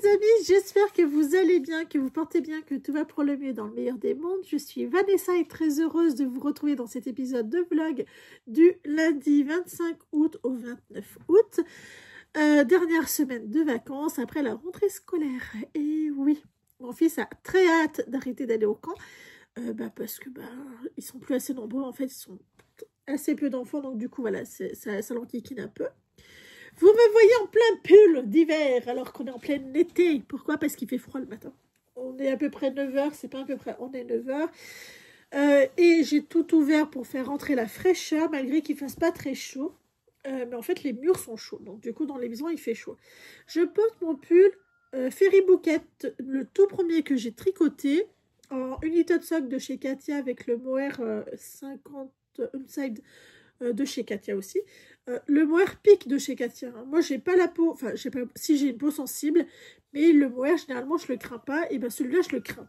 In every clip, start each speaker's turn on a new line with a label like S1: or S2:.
S1: les amis, j'espère que vous allez bien, que vous portez bien, que tout va pour le mieux dans le meilleur des mondes. Je suis Vanessa et très heureuse de vous retrouver dans cet épisode de vlog du lundi 25 août au 29 août. Dernière semaine de vacances après la rentrée scolaire. Et oui, mon fils a très hâte d'arrêter d'aller au camp parce que ils sont plus assez nombreux, en fait, ils sont assez peu d'enfants, donc du coup voilà, ça l'enquiquine un peu. Vous me voyez en plein pull d'hiver alors qu'on est en plein été. Pourquoi? Parce qu'il fait froid le matin. On est à peu près 9h, c'est pas à peu près, on est 9h. Et j'ai tout ouvert pour faire rentrer la fraîcheur malgré qu'il fasse pas très chaud. Mais en fait les murs sont chauds, donc du coup dans les maisons il fait chaud. Je porte mon pull Fairy Bouquet, le tout premier que j'ai tricoté en United Sock de chez Katia avec le mohair 50 Inside de chez Katia aussi. Le mohair pique de chez Katia. Hein. Moi, j'ai pas la peau, enfin, je sais pas si j'ai une peau sensible, mais le mohair, généralement, je le crains pas. Et ben celui-là, je le crains.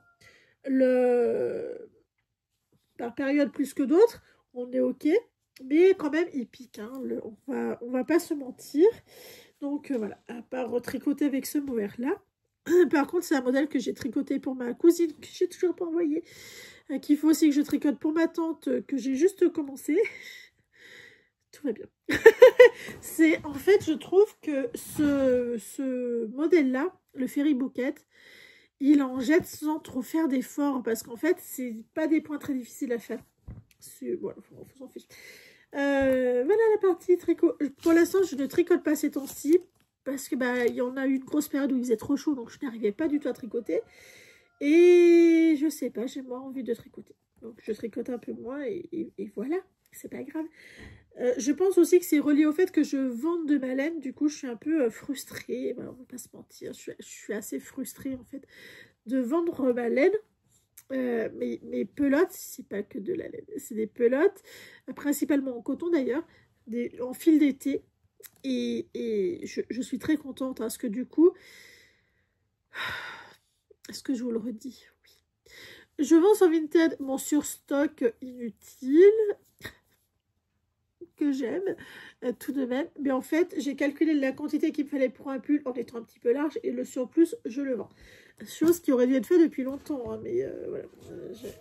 S1: Par période plus que d'autres, on est ok, mais quand même, il pique. Hein. On va pas se mentir. Donc voilà, à part retricoter avec ce mohair-là. Par contre, c'est un modèle que j'ai tricoté pour ma cousine, que j'ai toujours pas envoyé. Qu'il faut aussi que je tricote pour ma tante, que j'ai juste commencé. Tout va bien. En fait, je trouve que ce modèle-là, le Fairy Bouquet, il en jette sans trop faire d'efforts, parce qu'en fait, c'est pas des points très difficiles à faire. Voilà, on s'en fiche. Voilà la partie tricot. Pour l'instant, je ne tricote pas ces temps-ci, parce que il y en a eu une grosse période où il faisait trop chaud, donc je n'arrivais pas du tout à tricoter. Et je sais pas, j'ai moins envie de tricoter. Donc je tricote un peu moins, et voilà, c'est pas grave. Je pense aussi que c'est relié au fait que je vende de ma laine, du coup je suis un peu frustrée, on va pas se mentir, je suis assez frustrée en fait de vendre ma laine. Mes pelotes, c'est pas que de la laine, c'est des pelotes, principalement en coton d'ailleurs, en fil d'été, et je suis très contente, parce que du coup, est-ce que je vous le redis? Oui. Je vends sur Vinted mon surstock inutile, que j'aime tout de même, mais en fait j'ai calculé la quantité qu'il me fallait pour un pull en étant un petit peu large, et le surplus je le vends, chose qui aurait dû être fait depuis longtemps, hein, mais voilà,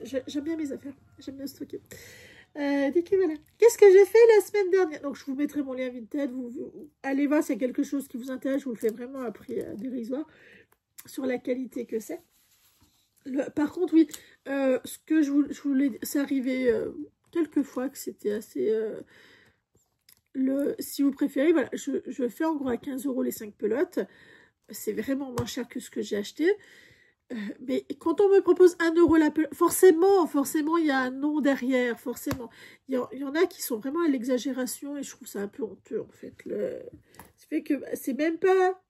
S1: j'aime bien mes affaires, j'aime bien stocker. Voilà. Qu'est-ce que j'ai fait la semaine dernière? Donc je vous mettrai mon lien Vinted, vous allez voir s'il y a quelque chose qui vous intéresse, je vous le fais vraiment à prix dérisoire sur la qualité que c'est. Par contre oui, ce que je voulais, c'est arrivé quelques fois que c'était assez... si vous préférez, voilà, je fais en gros à 15 € les 5 pelotes. C'est vraiment moins cher que ce que j'ai acheté. Mais quand on me propose 1 € la pelote, forcément, il y a un nom derrière, forcément. Il y en a qui sont vraiment à l'exagération et je trouve ça un peu honteux, en fait. Ça fait que c'est même pas...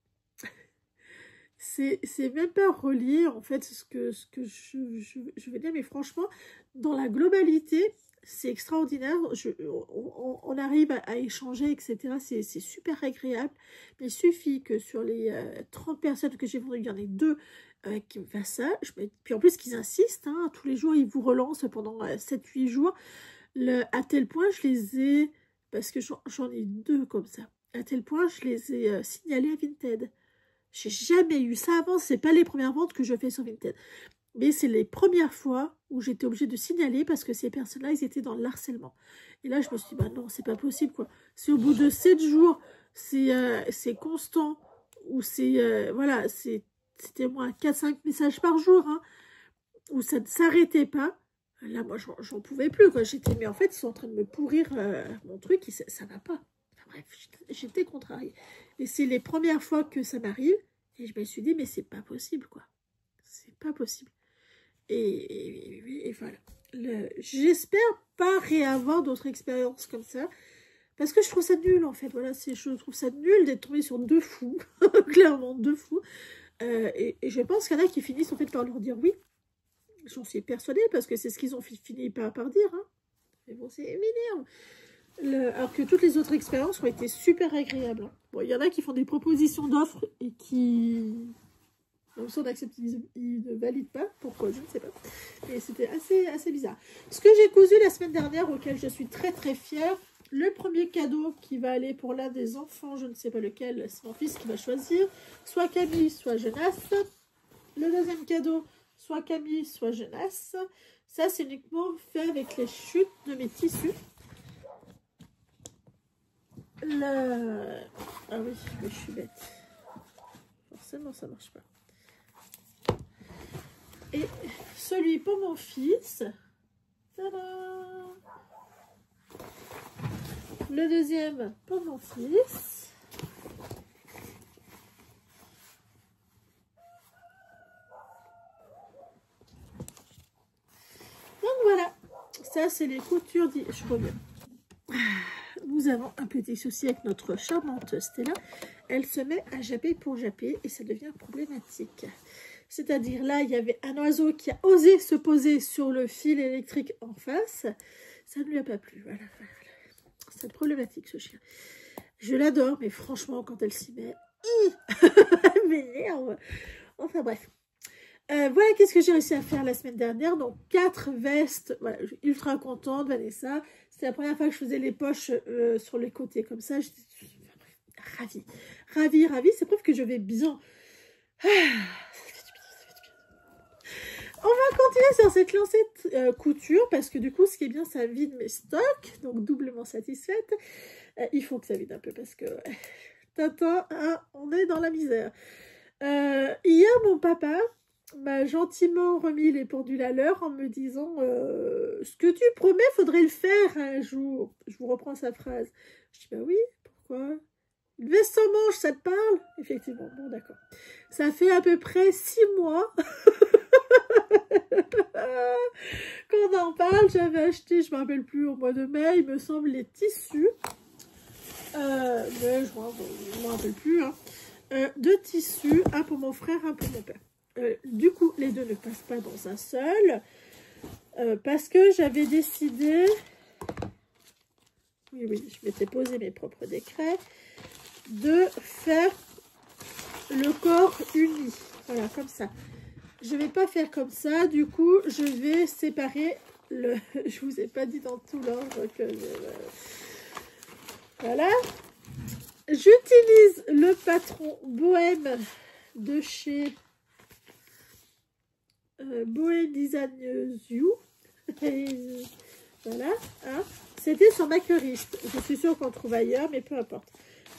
S1: C'est même pas relié, en fait, ce que je veux dire. Mais franchement, dans la globalité... c'est extraordinaire, on arrive à échanger, etc. C'est super agréable. Mais il suffit que sur les 30 personnes que j'ai vendues, il y en ait 2 qui me fassent ça. Puis en plus, qu'ils insistent, hein, tous les jours, ils vous relancent pendant 7-8 jours. À tel point, je les ai, parce que j'en ai 2 comme ça, à tel point, je les ai signalés à Vinted. J'ai jamais eu ça avant, c'est pas les premières ventes que je fais sur Vinted. Mais c'est les premières fois où j'étais obligée de signaler parce que ces personnes-là, ils étaient dans le harcèlement. Et là, je me suis dit, non, c'est pas possible, quoi. Si au bout de 7 jours, c'est constant, ou voilà, c'était moins 4-5 messages par jour, hein, où ça ne s'arrêtait pas, là, moi, j'en pouvais plus, quoi. Mais en fait, ils sont en train de me pourrir mon truc, et ça va pas. Enfin, bref, j'étais contrariée. Et c'est les premières fois que ça m'arrive, et je me suis dit, mais c'est pas possible, quoi. C'est pas possible. Et voilà. J'espère pas réavoir d'autres expériences comme ça. Parce que je trouve ça nul, en fait. Voilà, je trouve ça nul d'être tombée sur 2 fous. Clairement, 2 fous. Et je pense qu'il y en a qui finissent, en fait, par leur dire oui. J'en suis persuadée, parce que c'est ce qu'ils ont fini par dire. Hein. Mais bon, c'est m'énerve. Alors que toutes les autres expériences ont été super agréables. Hein. Bon, il y en a qui font des propositions d'offres et qui... on accepte, ils ne valident pas. Pourquoi? Je ne sais pas. Et c'était assez bizarre. Ce que j'ai cousu la semaine dernière, auquel je suis très très fière, le premier cadeau qui va aller pour l'un des enfants, je ne sais pas lequel, c'est mon fils qui va choisir, soit Camille, soit Jonas. Le deuxième cadeau, soit Camille, soit Jonas. Ça, c'est uniquement fait avec les chutes de mes tissus. Ah oui, mais je suis bête. Forcément, ça marche pas. Et celui pour mon fils. Tada! Le deuxième pour mon fils. Donc voilà, ça c'est les coutures. Je reviens. Nous avons un petit souci avec notre charmante Stella. Elle se met à japper pour japper et ça devient problématique. C'est-à-dire là, il y avait un oiseau qui a osé se poser sur le fil électrique en face. Ça ne lui a pas plu. Voilà. C'est problématique ce chien. Je l'adore, mais franchement, quand elle s'y met, elle m'énerve. Enfin bref. Voilà qu'est-ce que j'ai réussi à faire la semaine dernière. Donc 4 vestes. Voilà, je suis ultra contente, Vanessa. C'était la première fois que je faisais les poches sur les côtés comme ça. J'étais ravie. Ravie. C'est preuve que je vais bien. On va continuer sur cette lancée couture parce que du coup, ce qui est bien, ça vide mes stocks. Donc, doublement satisfaite. Il faut que ça vide un peu parce que... Tata, hein, on est dans la misère. Hier, mon papa m'a gentiment remis les pendules à l'heure en me disant ce que tu promets, faudrait le faire un jour. Je vous reprends sa phrase. Je dis, bah oui, pourquoi? Une veste sans manche, ça te parle? Effectivement, bon, d'accord. Ça fait à peu près 6 mois... Quand on en parle, j'avais acheté, je ne me rappelle plus, au mois de mai, il me semble, les tissus. Mais je ne me rappelle plus. Hein. 2 tissus, un pour mon frère, un pour mon père. Du coup, les deux ne passent pas dans un seul. Parce que j'avais décidé... Oui, je m'étais posé mes propres décrets. De faire le corps uni. Voilà, comme ça. Je ne vais pas faire comme ça, du coup, je vais séparer le... Je ne vous ai pas dit dans tout l'ordre que... Voilà. J'utilise le patron Bohème de chez Bohème Design You. Voilà. Hein. C'était sur Makerist. Je suis sûre qu'on trouve ailleurs, mais peu importe.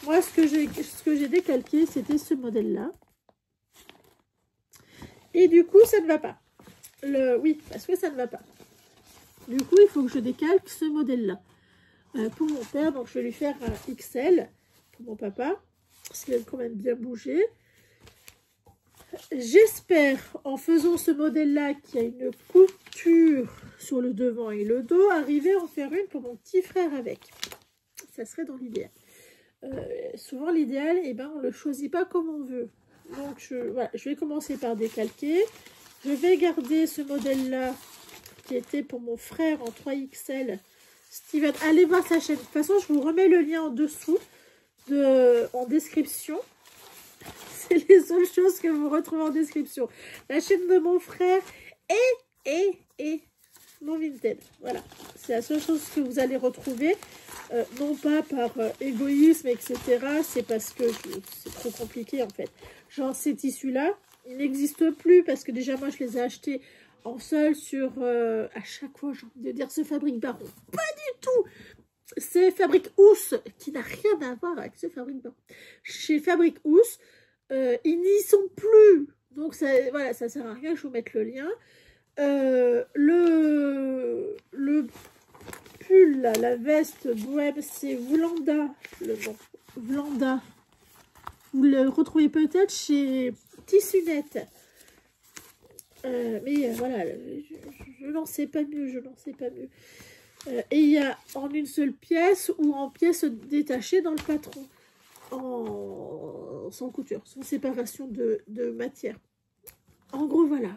S1: Moi, ce que j'ai décalqué, c'était ce modèle-là. Et du coup, ça ne va pas. Oui, parce que ça ne va pas. Du coup, il faut que je décalque ce modèle-là. Pour mon père, donc je vais lui faire un XL pour mon papa. Parce qu'il a quand même bien bougé. J'espère, en faisant ce modèle-là, qui a une couture sur le devant et le dos, arriver à en faire une pour mon petit frère avec. Ça serait dans l'idéal. Souvent, l'idéal, eh ben, on ne le choisit pas comme on veut. Donc, voilà, je vais commencer par décalquer. Je vais garder ce modèle-là qui était pour mon frère en 3XL. Steven, allez voir sa chaîne. De toute façon, je vous remets le lien en dessous, en description. C'est les seules choses que vous retrouvez en description. La chaîne de mon frère et mon Vinted. Voilà, c'est la seule chose que vous allez retrouver. Non pas par égoïsme, etc. C'est parce que c'est trop compliqué en fait. Genre ces tissus-là, ils n'existent plus parce que déjà moi je les ai achetés en seul sur... à chaque fois j'ai envie de dire ce Fabrique Baron. Pas du tout. C'est Fabrique Housse qui n'a rien à voir avec ce Fabrique Baron. Chez Fabrique Housse, ils n'y sont plus. Donc ça, voilà, ça sert à rien, je vous mette le lien. Le pull, là, la veste bohème, c'est Vlanda, le nom. Vlanda. Vous le retrouvez peut-être chez Tissunette. Mais voilà, je n'en sais pas mieux, et il y a en une seule pièce ou en pièces détachées dans le patron. Sans couture, sans séparation de matière. En gros, voilà.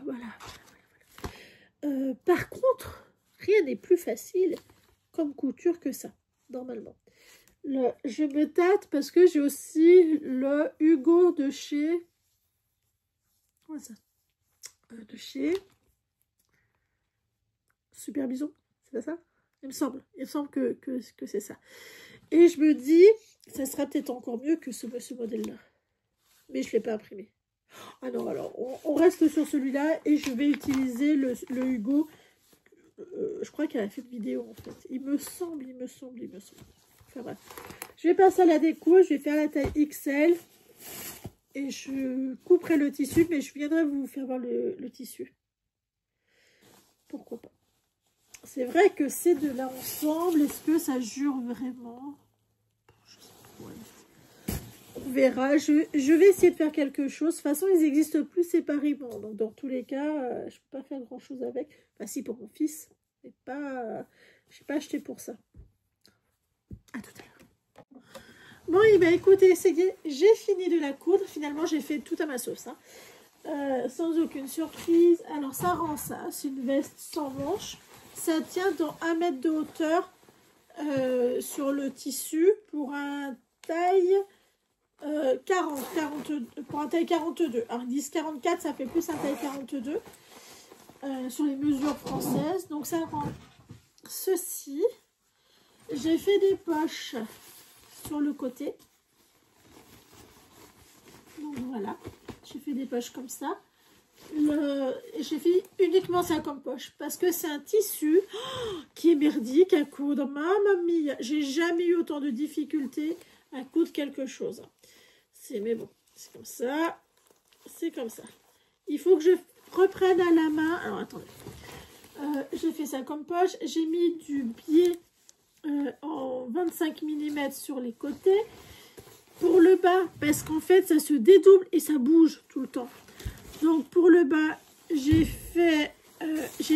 S1: Par contre, rien n'est plus facile comme couture que ça, normalement. Je me tâte parce que j'ai aussi le Hugo de chez... Comment ça? De chez... Super Bison, c'est pas ça? Il me semble que c'est ça. Et je me dis, ça sera peut-être encore mieux que ce modèle-là. Mais je ne l'ai pas imprimé. Ah non, alors, on reste sur celui-là et je vais utiliser le Hugo. Je crois qu'elle a fait une vidéo, en fait. Il me semble. Enfin bref. Je vais passer à la déco, je vais faire la taille XL. Et je couperai le tissu, mais je viendrai vous faire voir le tissu. Pourquoi pas. C'est vrai que c'est de l'ensemble. Est-ce que ça jure vraiment? Je sais pas. Ouais. On verra. Je vais essayer de faire quelque chose. De toute façon, ils existent plus séparément. Donc, dans tous les cas, je ne peux pas faire grand-chose avec. Enfin, si, pour mon fils. Mais pas... je n'ai pas acheté pour ça. À tout à l'heure. Bon, et bien écoutez, j'ai fini de la coudre. Finalement, j'ai fait tout à ma sauce. Hein. Sans aucune surprise. Alors, ça rend ça. C'est une veste sans manches. Ça tient dans 1 mètre de hauteur sur le tissu pour un taille 42. Pour un taille 42. Alors, ils disent 44, ça fait plus un taille 42 sur les mesures françaises. Donc, ça rend ceci. J'ai fait des poches sur le côté. Donc voilà, j'ai fait des poches comme ça. J'ai fait uniquement ça comme poche parce que c'est un tissu qui est merdique à coudre. Mamma mia, j'ai jamais eu autant de difficultés à coudre quelque chose. Mais bon, c'est comme ça. C'est comme ça. Il faut que je reprenne à la main. Alors attendez. J'ai fait ça comme poche. J'ai mis du biais en 25 mm sur les côtés. Pour le bas, parce qu'en fait, ça se dédouble et ça bouge tout le temps. Donc, pour le bas, j'ai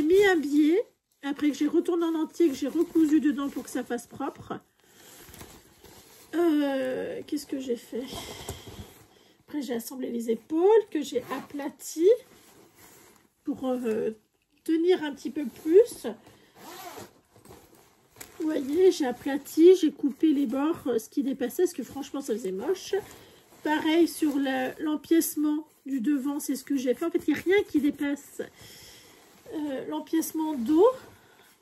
S1: mis un biais. Après que j'ai retourné en entier, que j'ai recousu dedans pour que ça fasse propre. Qu'est-ce que j'ai fait? Après, j'ai assemblé les épaules, que j'ai aplaties pour tenir un petit peu plus. Vous voyez, j'ai aplati, j'ai coupé les bords, ce qui dépassait, parce que franchement, ça faisait moche. Pareil sur l'empiècement du devant, c'est ce que j'ai fait. En fait, il n'y a rien qui dépasse. L'empiècement dos,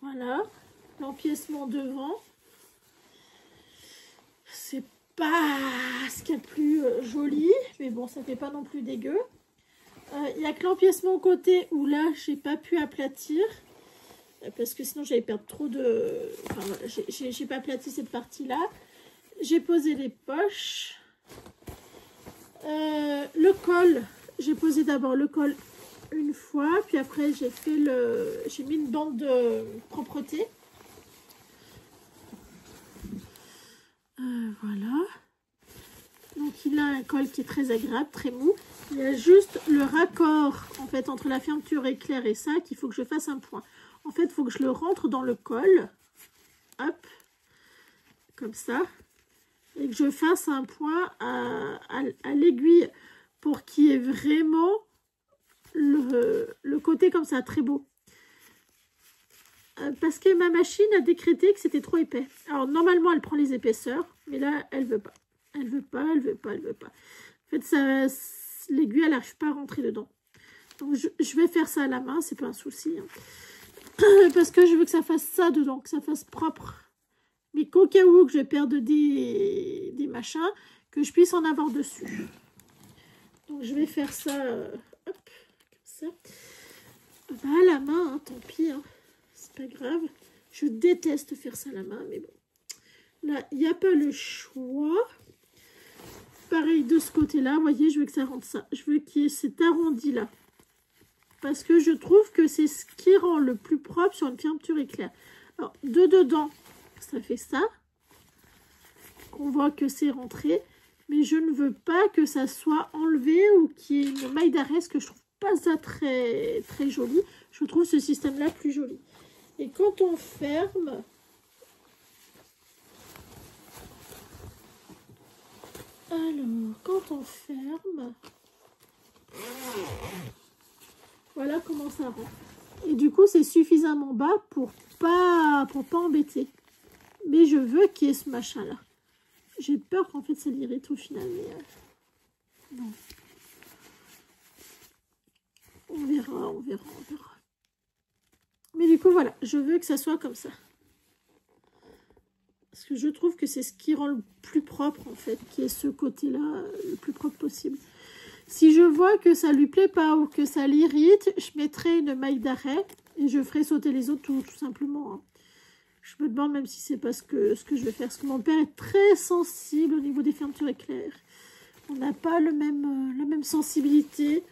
S1: voilà. L'empiècement devant. C'est pas ce qu'il y a de plus joli, mais bon, ça fait pas non plus dégueu. Il n'y a que l'empiècement côté où là, j'ai pas pu aplatir. Parce que sinon j'allais perdre trop de... Enfin voilà, j'ai pas aplati cette partie-là. J'ai posé les poches. Le col, j'ai posé d'abord le col une fois. Puis après j'ai fait j'ai mis une bande de propreté. Voilà. Donc il a un col qui est très agréable, très mou. Il y a juste le raccord en fait entre la fermeture éclair et ça qu'il faut que je fasse un point. En fait, il faut que je le rentre dans le col. Hop. Comme ça. Et que je fasse un point à l'aiguille pour qu'il y ait vraiment le côté comme ça, très beau. Parce que ma machine a décrété que c'était trop épais. Alors, normalement, elle prend les épaisseurs. Mais là, elle veut pas. Elle veut pas. En fait, l'aiguille, elle n'arrive pas à rentrer dedans. Donc, je vais faire ça à la main. C'est pas un souci. Hein. Parce que je veux que ça fasse ça dedans, que ça fasse propre. Mais qu'au cas où que je perde des machins, que je puisse en avoir dessus. Donc je vais faire ça, hop, comme ça. Bah, à la main, hein, tant pis, hein. C'est pas grave. Je déteste faire ça à la main, mais bon. Là, il n'y a pas le choix. Pareil de ce côté-là, vous voyez, je veux que ça rentre ça. Je veux qu'il y ait cet arrondi-là. Parce que je trouve que c'est ce qui rend le plus propre sur une fermeture éclair. Alors, de dedans, ça fait ça. On voit que c'est rentré. Mais je ne veux pas que ça soit enlevé ou qu'il y ait une maille d'arrêt, que je trouve pas ça très, très joli. Je trouve ce système-là plus joli. Et quand on ferme... Alors, quand on ferme... Voilà comment ça rend. Et du coup, c'est suffisamment bas pour pas embêter. Mais je veux qu'il y ait ce machin-là. J'ai peur qu'en fait, ça l'irrite au final. Mais non. On verra. Mais du coup, voilà. Je veux que ça soit comme ça. Parce que je trouve que c'est ce qui rend le plus propre, en fait, qui est ce côté-là, le plus propre possible. Si je vois que ça lui plaît pas ou que ça l'irrite, je mettrai une maille d'arrêt et je ferai sauter les autres tout simplement, hein. Je me demande même si c'est pas ce que je vais faire. Parce que mon père est très sensible au niveau des fermetures éclairs. On n'a pas la même sensibilité.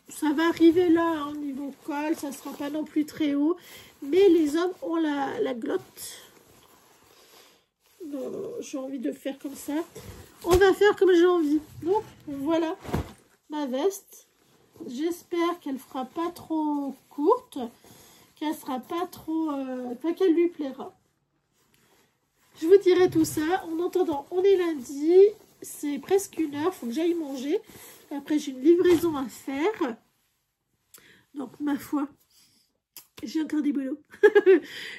S1: Ça va arriver là, hein, au niveau col. Ça ne sera pas non plus très haut. Mais les hommes ont la glotte. J'ai envie de faire comme ça. On va faire comme j'ai envie. Donc, voilà ma veste. J'espère qu'elle ne fera pas trop courte. Qu'elle sera pas trop... qu'elle lui plaira. Je vous dirai tout ça. En attendant, on est lundi. C'est presque 1 heure. Il faut que j'aille manger. Après, j'ai une livraison à faire. Donc, ma foi, j'ai encore des boulots.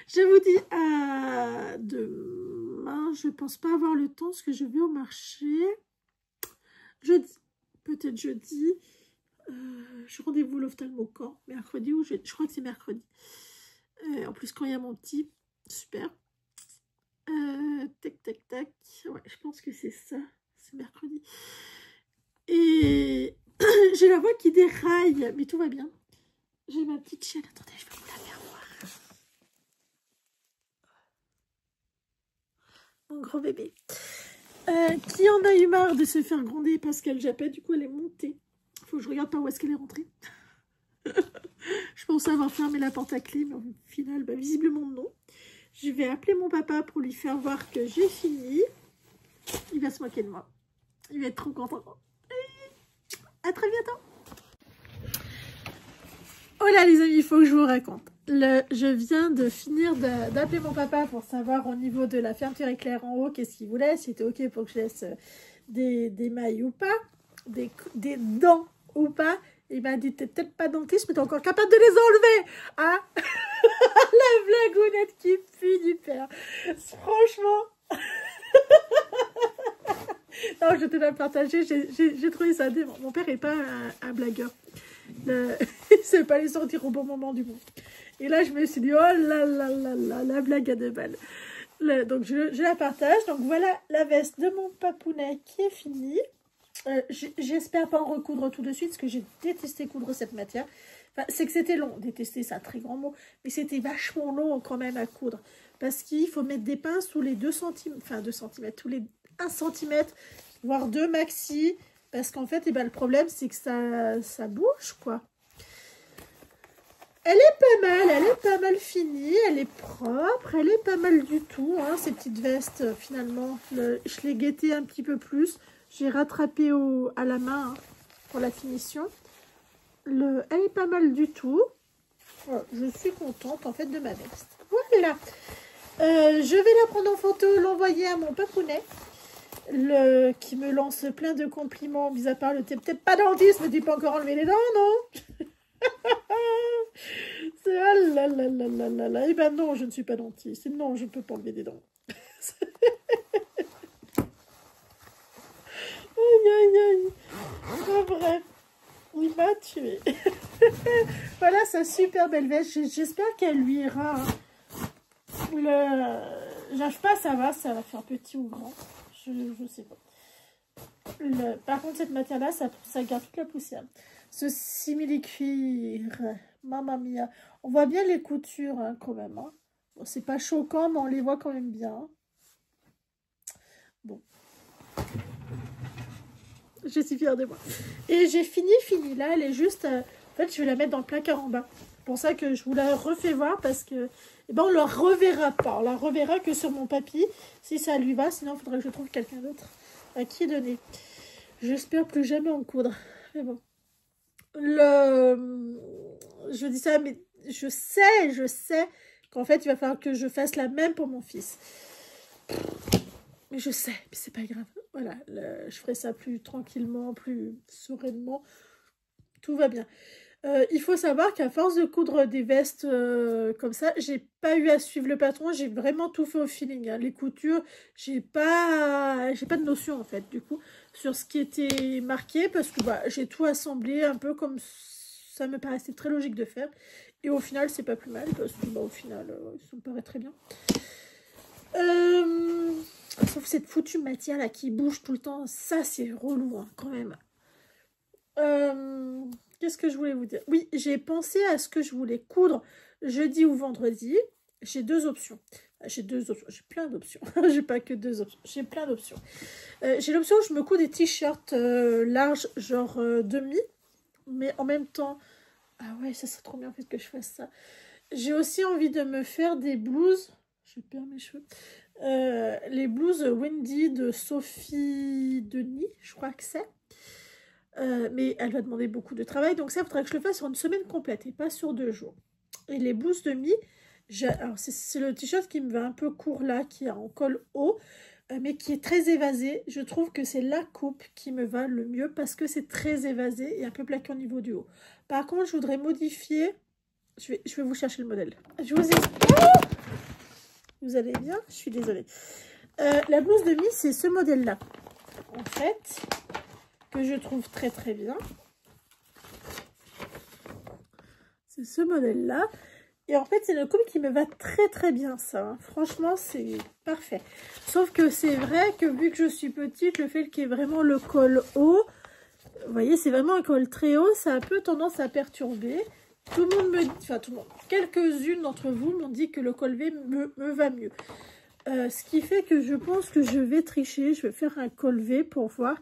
S1: Je vous dis à demain. Je ne pense pas avoir le temps parce que je vais au marché. Jeudi. Peut-être jeudi. Je rendez-vous l'ophtalmo quand mercredi ou je crois que c'est mercredi. En plus, quand il y a mon petit, super. Tac, tac, tac. Ouais, je pense que c'est ça. C'est mercredi. Et j'ai la voix qui déraille, mais tout va bien. J'ai ma petite chienne. Attendez, je vais vous la faire voir. Mon gros bébé. Qui en a eu marre de se faire gronder parce qu'elle jappait, du coup elle est montée. Faut que je regarde par où est-ce qu'elle est rentrée. Je pensais avoir fermé la porte à clé, mais au final, bah, visiblement non. Je vais appeler mon papa pour lui faire voir que j'ai fini. Il va se moquer de moi. Il va être trop content. À très bientôt. Oh là les amis, il faut que je vous raconte. Je viens de finir d'appeler mon papa pour savoir au niveau de la fermeture éclair en haut, qu'est-ce qu'il voulait, si c'était ok pour que je laisse des mailles ou pas, des dents ou pas. Il m'a dit, t'es peut-être pas dentiste, mais t'es encore capable de les enlever. Hein. La blagounette qui pue du père. Franchement. Non, je te dois le partager. J'ai trouvé ça dément. Mon père n'est pas un blagueur. Il ne sait pas les sortir au bon moment du monde. Et là, je me suis dit, oh là là là là, la blague à 2 balles. Donc, je la partage. Donc, voilà la veste de mon papounet qui est finie. J'espère pas en recoudre tout de suite parce que j'ai détesté coudre cette matière. Enfin, c'est que c'était long, détester c'est un très grand mot, mais c'était vachement long quand même à coudre parce qu'il faut mettre des pinces tous les 2 cm, enfin 2 cm, tous les 1 cm, voire 2 maxi, parce qu'en fait, le problème c'est que ça bouge quoi. Elle est pas mal finie, elle est propre, elle est pas mal du tout, hein, ces petites vestes finalement. Je l'ai guettée un petit peu plus. J'ai rattrapé à la main, hein, pour la finition. Elle est pas mal du tout. Voilà, je suis contente en fait de ma veste. Voilà. Je vais la prendre en photo, l'envoyer à mon papounet. Qui me lance plein de compliments, mis à part le t'es peut-être pas dentiste, mais tu peux encore enlever les dents, non? C'est ah là là là là là là. Eh ben non, je ne suis pas dentiste. Non, je ne peux pas enlever des dents. Aïe, aïe, aïe. Enfin, bref, il m'a tué. Voilà sa super belle veste. J'espère qu'elle lui ira. J'arrive pas à savoir si ça va faire petit ou grand. Je sais pas. Par contre, cette matière-là, ça garde toute la poussière. Ce simili-cuir, mamma mia. On voit bien les coutures, hein, quand même. Hein. Bon, c'est pas choquant, mais on les voit quand même bien. Bon. Je suis fière de moi. Et j'ai fini. Là, elle est juste... en fait, je vais la mettre dans le placard en bas. C'est pour ça que je vous la refais voir, parce que... Eh ben, on la reverra pas. On la reverra que sur mon papy, si ça lui va. Sinon, il faudrait que je trouve quelqu'un d'autre à qui donner. J'espère plus jamais en coudre. Mais bon. Je dis ça, mais je sais qu'en fait, il va falloir que je fasse la même pour mon fils. Mais je sais, mais c'est pas grave. Voilà, je ferai ça plus tranquillement, plus sereinement. Tout va bien. Il faut savoir qu'à force de coudre des vestes comme ça, j'ai pas eu à suivre le patron. J'ai vraiment tout fait au feeling. Hein. Les coutures, j'ai pas de notion en fait, du coup, sur ce qui était marqué, parce que bah, j'ai tout assemblé un peu comme ça me paraissait très logique de faire. Et au final, c'est pas plus mal, parce que bah, au final, ça me paraît très bien. Sauf cette foutue matière là qui bouge tout le temps. Ça, c'est relou hein, quand même. Qu'est-ce que je voulais vous dire? Oui, j'ai pensé à ce que je voulais coudre jeudi ou vendredi. J'ai deux options. J'ai plein d'options. J'ai pas que deux options. J'ai plein d'options. J'ai l'option où je me couds des t-shirts larges, genre demi. Mais en même temps... Ah ouais, ça serait trop bien en fait que je fasse ça. J'ai aussi envie de me faire des blouses. Je perds mes cheveux. Les blouses Wendy de Sophie Denis, je crois que c'est. Mais elle va demander beaucoup de travail. Donc ça, il faudrait que je le fasse sur une semaine complète et pas sur 2 jours. Et les blouses de mi, alors c'est le t-shirt qui me va un peu court là, qui est en col haut, mais qui est très évasé. Je trouve que c'est la coupe qui me va le mieux parce que c'est très évasé et un peu plaqué au niveau du haut. Par contre, je voudrais modifier... Je vais vous chercher le modèle. Je vous explique. Vous allez bien? Je suis désolée. La blouse de mi, c'est ce modèle-là. En fait, que je trouve très très bien. C'est ce modèle-là. Et en fait, c'est une coupe qui me va très très bien, ça. Hein. Franchement, c'est parfait. Sauf que c'est vrai que vu que je suis petite, le fait qu'il y ait vraiment le col haut, vous voyez, c'est vraiment un col très haut, ça a un peu tendance à perturber. Tout le monde me dit, enfin tout le monde, quelques-unes d'entre vous m'ont dit que le col V me va mieux. Ce qui fait que je pense que je vais tricher, je vais faire un col V pour voir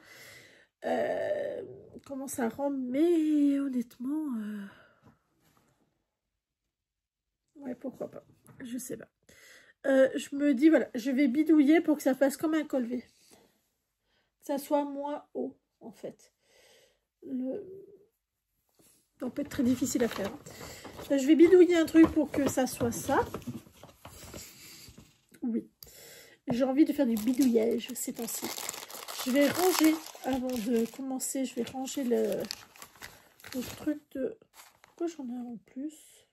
S1: comment ça rend. Mais honnêtement, ouais, pourquoi pas, je sais pas. Je me dis, voilà, je vais bidouiller pour que ça fasse comme un col V. Que ça soit moins haut, en fait. Ça peut être très difficile à faire. Je vais bidouiller un truc pour que ça soit ça. Oui. J'ai envie de faire du bidouillage ces temps-ci. Je vais ranger, avant de commencer, je vais ranger le truc de... Pourquoi j'en ai un en plus?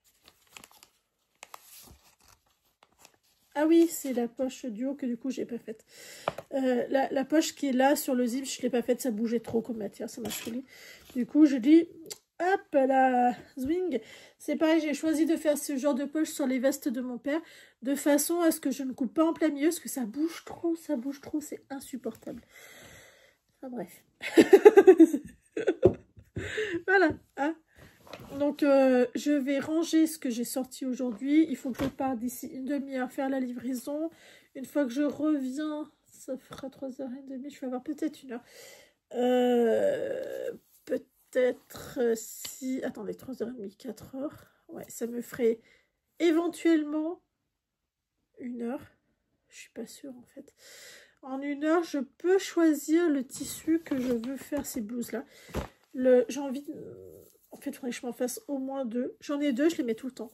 S1: Ah oui, c'est la poche du haut que du coup j'ai pas faite. La poche qui est là sur le zip, je l'ai pas faite, ça bougeait trop comme matière, ça m'a choulé. Du coup, je dis... Hop là, zwing. C'est pareil, j'ai choisi de faire ce genre de poche sur les vestes de mon père, de façon à ce que je ne coupe pas en plein milieu, parce que ça bouge trop, c'est insupportable. Enfin bref. Voilà. Hein. Donc, je vais ranger ce que j'ai sorti aujourd'hui. Il faut que je parte d'ici une demi-heure faire la livraison. Une fois que je reviens, ça fera 3h30, je vais avoir peut-être 1 heure. Peut-être si... Attendez, 3h30, 4h. Ouais, ça me ferait éventuellement 1 heure. Je suis pas sûre en fait. En 1 heure, je peux choisir le tissu que je veux faire ces blouses-là. J'ai envie de... En fait, il faudrait que je m'en fasse au moins 2. J'en ai 2, je les mets tout le temps.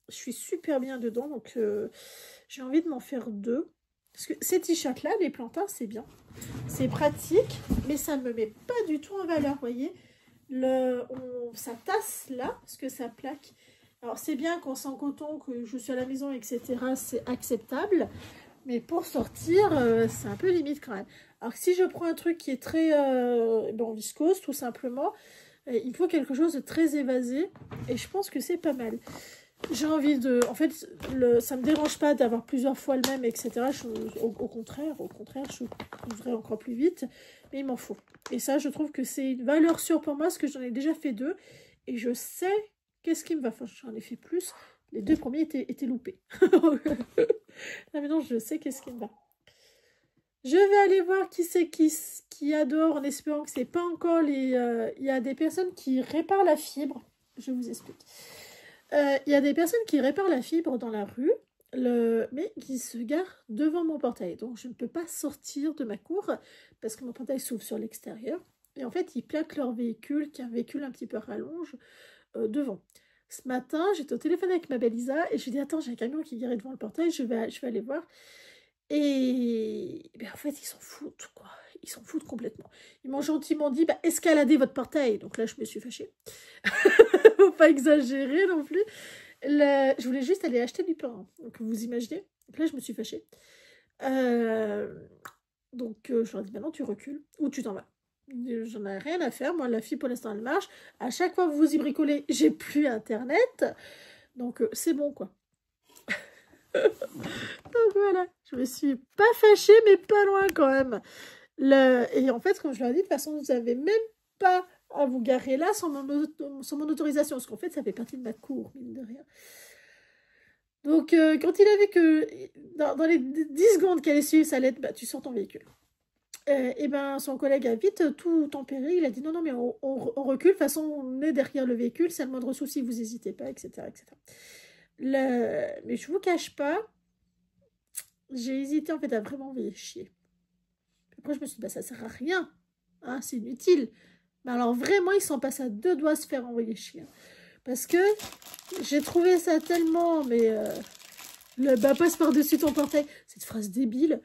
S1: Je suis super bien dedans, donc j'ai envie de m'en faire 2. Parce que ces t-shirts-là, les plantards, c'est bien. C'est pratique, mais ça ne me met pas du tout en valeur, vous voyez. Ça tasse là, parce que ça plaque. Alors c'est bien qu'on sent coton, que je suis à la maison, etc. C'est acceptable. Mais pour sortir, c'est un peu limite quand même. Alors que si je prends un truc qui est très viscose, tout simplement, il faut quelque chose de très évasé. Et je pense que c'est pas mal. J'ai envie de... En fait, ça me dérange pas d'avoir plusieurs fois le même, etc. Au contraire, je couvrais encore plus vite. Mais il m'en faut. Et ça, je trouve que c'est une valeur sûre pour moi, parce que j'en ai déjà fait 2. Et je sais qu'est-ce qui me va. Enfin, j'en ai fait plus. Les 2 premiers étaient loupés. Là, maintenant, je sais qu'est-ce qui me va. Je vais aller voir qui c'est qui adore, en espérant que c'est pas encore les... Il y a des personnes qui réparent la fibre. Je vous explique. Il y a des personnes qui réparent la fibre dans la rue, mais qui se garent devant mon portail. Donc, je ne peux pas sortir de ma cour parce que mon portail s'ouvre sur l'extérieur. Et en fait, ils plaquent leur véhicule, qui est un véhicule un petit peu rallonge, devant. Ce matin, j'étais au téléphone avec ma belle Isa et je lui ai dit, attends, j'ai un camion qui est garé devant le portail, je vais aller voir. Et ben, en fait, ils s'en foutent, quoi. Ils s'en foutent complètement. Ils m'ont gentiment dit, bah, escaladez votre portail. Donc là, je me suis fâchée. Faut pas exagérer non plus. Je voulais juste aller acheter du pain. Donc vous imaginez. Donc là, je me suis fâchée. Donc je leur ai dit, maintenant tu recules ou tu t'en vas. J'en ai rien à faire. Moi, la fille, pour l'instant, elle marche. À chaque fois que vous y bricolez, j'ai plus Internet. Donc c'est bon, quoi. Donc voilà, je Je me suis pas fâchée, mais pas loin quand même. Et en fait, comme je leur ai dit, de toute façon, vous n'avez même pas à vous garer là sans mon autorisation. Parce qu'en fait, ça fait partie de ma cour, mine de rien. Donc, quand il a vu que dans les 10 secondes qu'elle allait suivre sa lettre, bah, tu sors ton véhicule. Et ben son collègue a vite tout tempéré. Il a dit non, non, mais on recule. De toute façon, on est derrière le véhicule. C'est le moindre souci, vous n'hésitez pas, etc. etc. Mais je vous cache pas, j'ai hésité en fait à vraiment envoyer chier. Après, je me suis dit, bah, ça sert à rien. Hein, c'est inutile. Mais alors, vraiment, ils sont passés à 2 doigts de se faire envoyer chier. Parce que j'ai trouvé ça tellement, mais le bas passe par-dessus ton portail. Cette phrase débile.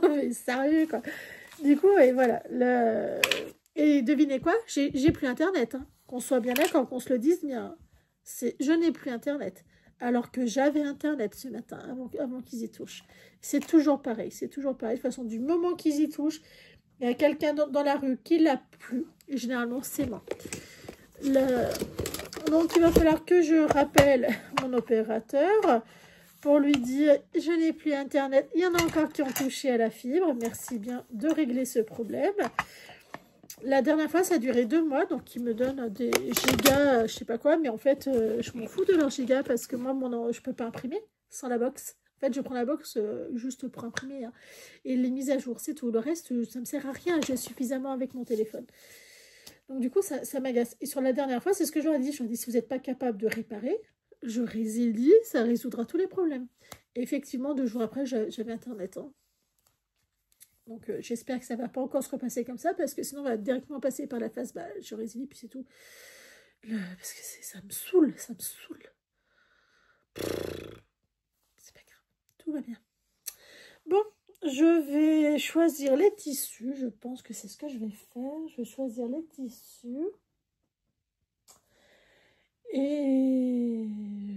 S1: Mais sérieux, quoi. Du coup, et voilà. Et devinez quoi? J'ai plus Internet. Hein. Qu'on soit bien d'accord, qu'on se le dise bien. Je n'ai plus Internet. Alors que j'avais Internet ce matin, avant qu'ils y touchent. C'est toujours pareil. C'est toujours pareil. De toute façon, du moment qu'ils y touchent, il y a quelqu'un dans la rue qui l'a plus. Et généralement, c'est moi. Donc, il va falloir que je rappelle mon opérateur pour lui dire « Je n'ai plus Internet. Il y en a encore qui ont touché à la fibre. Merci bien de régler ce problème. » La dernière fois, ça a duré 2 mois. Donc, ils me donnent des gigas, je sais pas quoi. Mais en fait, je m'en fous de leurs gigas parce que moi, je peux pas imprimer sans la box. En fait, je prends la box juste pour imprimer. Hein. Et les mises à jour, c'est tout. Le reste, ça me sert à rien. J'ai suffisamment avec mon téléphone. Donc, du coup, ça m'agace. Et sur la dernière fois, c'est ce que je leur ai dit. Je leur ai dit, si vous n'êtes pas capable de réparer, je résilie, ça résoudra tous les problèmes. Et effectivement, 2 jours après, j'avais Internet. Hein. Donc, j'espère que ça ne va pas encore se repasser comme ça, parce que sinon, on va directement passer par la phase, bah, je résilie, puis c'est tout. Parce que ça me saoule, ça me saoule. C'est pas grave, tout va bien. Bon, je vais choisir les tissus. Je pense que c'est ce que je vais faire. Je vais choisir les tissus. Et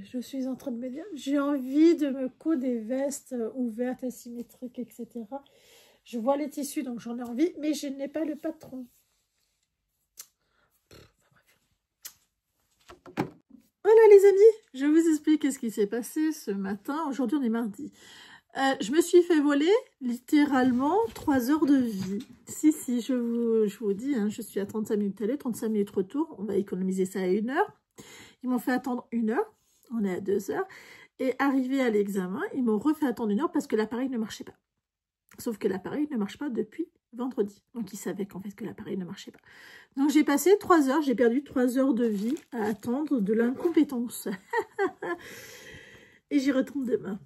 S1: je suis en train de me dire, j'ai envie de me coudre des vestes ouvertes, asymétriques, etc. Je vois les tissus, donc j'en ai envie, mais je n'ai pas le patron. Voilà les amis, je vous explique ce qui s'est passé ce matin. Aujourd'hui, on est mardi. Je me suis fait voler littéralement 3 heures de vie. Si, je vous dis, hein, je suis à 35 minutes aller, 35 minutes retour. On va économiser ça à 1 heure. Ils m'ont fait attendre 1 heure. On est à 2 heures. Et arrivé à l'examen, ils m'ont refait attendre 1 heure parce que l'appareil ne marchait pas. Sauf que l'appareil ne marche pas depuis vendredi. Donc, ils savaient qu'en fait que l'appareil ne marchait pas. Donc, j'ai passé 3 heures. J'ai perdu 3 heures de vie à attendre de l'incompétence. Et j'y retourne demain.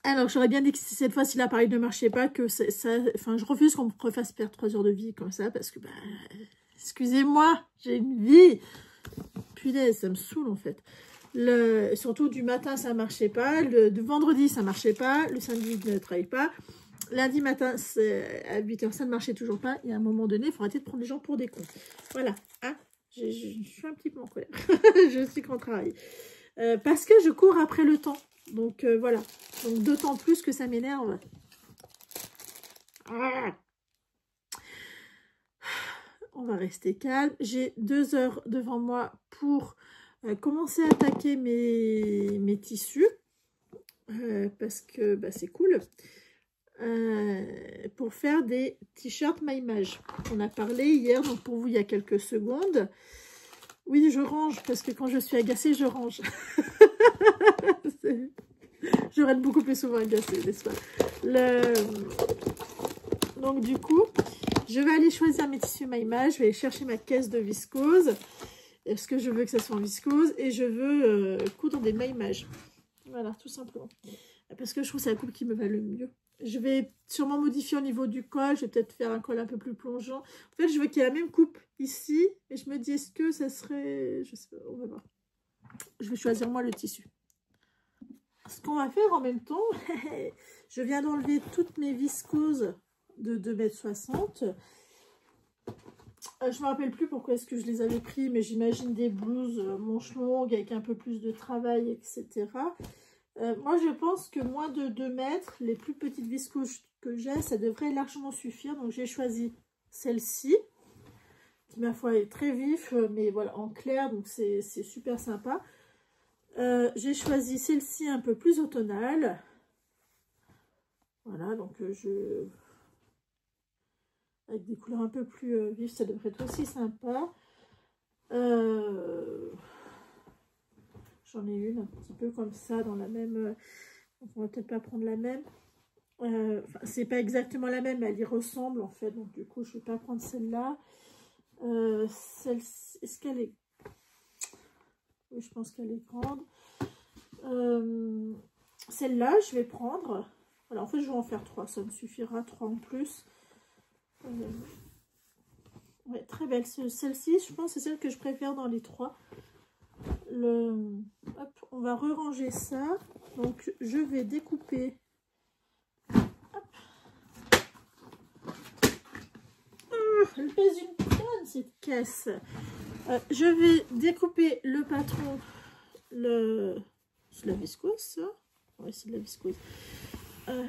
S1: Alors, j'aurais bien dit que cette fois, si l'appareil ne marchait pas, que ça... Enfin, je refuse qu'on me refasse perdre 3 heures de vie comme ça, parce que, bah, excusez-moi, j'ai une vie. Punaise, ça me saoule, en fait. Surtout, du matin, ça ne marchait pas. De vendredi, ça ne marchait pas. Le samedi, je ne travaillais pas. Lundi matin, à 8 h, ça ne marchait toujours pas. Il y a un moment donné, il faut arrêter de prendre les gens pour des cons. Voilà. Hein, je suis un petit peu en colère. Je suis contrariée. Parce que je cours après le temps. Donc, voilà. Donc, d'autant plus que ça m'énerve. Ah. On va rester calme. J'ai 2 heures devant moi pour commencer à attaquer mes tissus. Parce que bah, c'est cool. Pour faire des t-shirts MyMage. On a parlé hier, donc pour vous, il y a quelques secondes. Oui, je range, parce que quand je suis agacée, je range. Je reste beaucoup plus souvent agacée, n'est-ce pas? Donc, du coup, je vais aller choisir mes tissus MyMage. Je vais aller chercher ma caisse de viscose. Parce que je veux que ça soit en viscose. Et je veux coudre des MyMage. Voilà, tout simplement. Parce que je trouve que c'est la coupe qui me va le mieux. Je vais sûrement modifier au niveau du col. Je vais peut-être faire un col un peu plus plongeant. En fait, je veux qu'il y ait la même coupe ici. Et je me dis, est-ce que ça serait... Je sais pas, on va voir. Je vais choisir moi le tissu. Ce qu'on va faire en même temps, je viens d'enlever toutes mes viscoses de 2,60 m. Je ne me rappelle plus pourquoi est-ce que je les avais pris, mais j'imagine des blouses manches longues avec un peu plus de travail, etc. Moi, je pense que moins de 2 mètres, les plus petites viscoses que j'ai, ça devrait largement suffire. Donc, j'ai choisi celle-ci, qui, ma foi, est très vif, mais voilà, en clair, donc c'est super sympa. J'ai choisi celle-ci un peu plus automnale. Voilà, donc avec des couleurs un peu plus vives, ça devrait être aussi sympa. J'en ai une un petit peu comme ça, dans la même... donc on va peut-être pas prendre la même. C'est pas exactement la même, mais elle y ressemble en fait. Donc du coup, je vais pas prendre celle-là. Celle-ci, est-ce qu'elle est... Oui, je pense qu'elle est grande. Celle-là, je vais prendre... Voilà, en fait, je vais en faire 3. Ça me suffira, 3 en plus. Ouais, très belle. Celle-ci, je pense, c'est celle que je préfère dans les 3. Hop, on va re-ranger ça. Donc, je vais découper. Hop. Elle pèse une tonne, cette caisse. Je vais découper le patron. C'est de la viscose, ça? Oui, c'est de la viscose.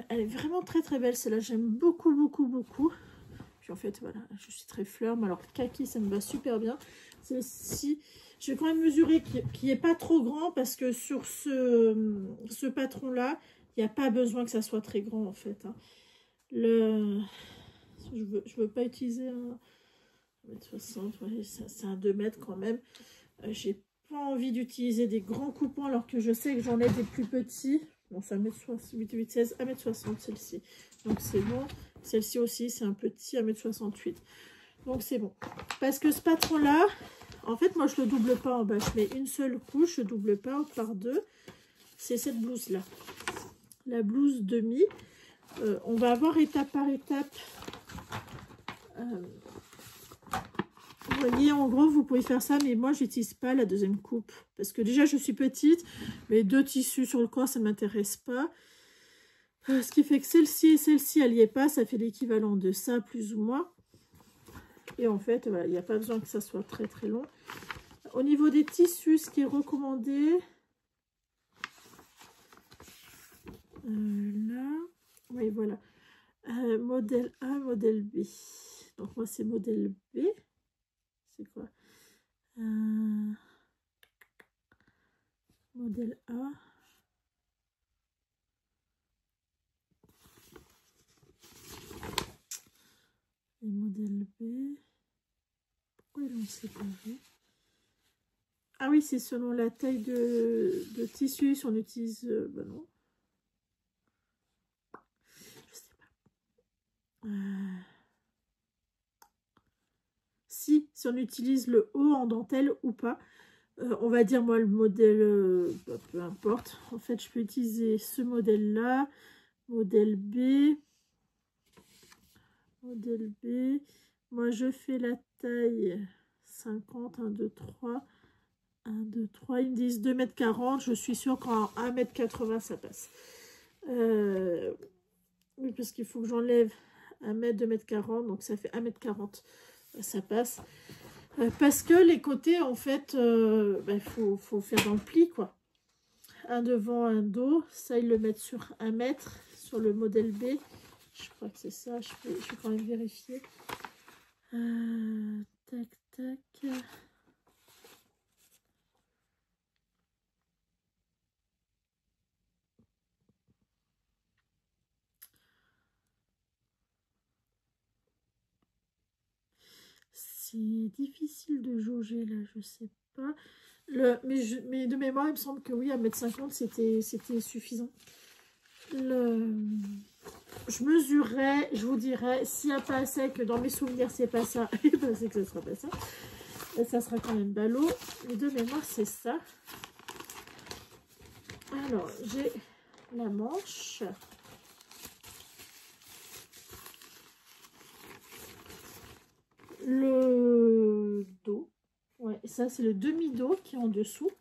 S1: Elle est vraiment très très belle. Celle-là, j'aime beaucoup, beaucoup, beaucoup. Puis en fait, voilà, je suis très fleur. Mais alors, kaki, ça me va super bien. Celle-ci, je vais quand même mesurer qu'il n'est pas trop grand parce que sur ce patron-là, il n'y a pas besoin que ça soit très grand en fait. Hein. Je veux pas utiliser un 1m60, ouais, c'est un 2 mètres quand même. J'ai pas envie d'utiliser des grands coupons alors que je sais que j'en ai des plus petits. Bon, c'est 1m16, 1m60 celle-ci. Donc c'est bon. Celle-ci aussi, c'est un petit 1m68. Donc c'est bon. Parce que ce patron-là, en fait, moi je le double pas en bas. Je mets une seule couche, je double pas par 2. C'est cette blouse-là. La blouse demi. On va voir étape par étape. Vous voyez, en gros, vous pouvez faire ça, mais moi, j'utilise pas la deuxième coupe. Parce que déjà, je suis petite, mais 2 tissus sur le corps, ça ne m'intéresse pas. Ce qui fait que celle-ci et celle-ci, elle n'y est pas. Ça fait l'équivalent de ça, plus ou moins. Et en fait, voilà, il n'y a pas besoin que ça soit très, très long. Au niveau des tissus, ce qui est recommandé... là... Oui, voilà. Modèle A, modèle B. Donc, moi, c'est modèle B. C'est quoi modèle A. Et modèle B. Pourquoi ils l'ont séparé? Ah oui, c'est selon la taille de tissu. Si on utilise... ben non. Je sais pas. Si on utilise le haut en dentelle ou pas. On va dire, moi, le modèle, peu importe. En fait, je peux utiliser ce modèle-là. Modèle B. Modèle B. Moi, je fais la taille 50, 1, 2, 3. 1, 2, 3. Ils me disent 2,40 m. Je suis sûre qu'en 1,80 m, ça passe. Oui, parce qu'il faut que j'enlève 1 m, 2,40 m. Donc, ça fait 1,40 m. Ça passe. Parce que les côtés, en fait, faut faire dans le pli, quoi. Un devant, un dos. Ça, ils le mettent sur 1 mètre, sur le modèle B. Je crois que c'est ça. Je vais quand même vérifier. Tac, tac. C'est difficile de jauger, là, je sais pas. Mais de mémoire, il me semble que oui, 1,50 m, c'était suffisant. Je mesurerai, je vous dirai, s'il n'y a pas assez, que dans mes souvenirs, c'est pas ça, et ben c'est que ce sera pas ça. Et ça sera quand même ballot. Mais de mémoire, c'est ça. Alors, j'ai la manche. Le dos. Ouais, ça, c'est le demi-dos qui est en dessous.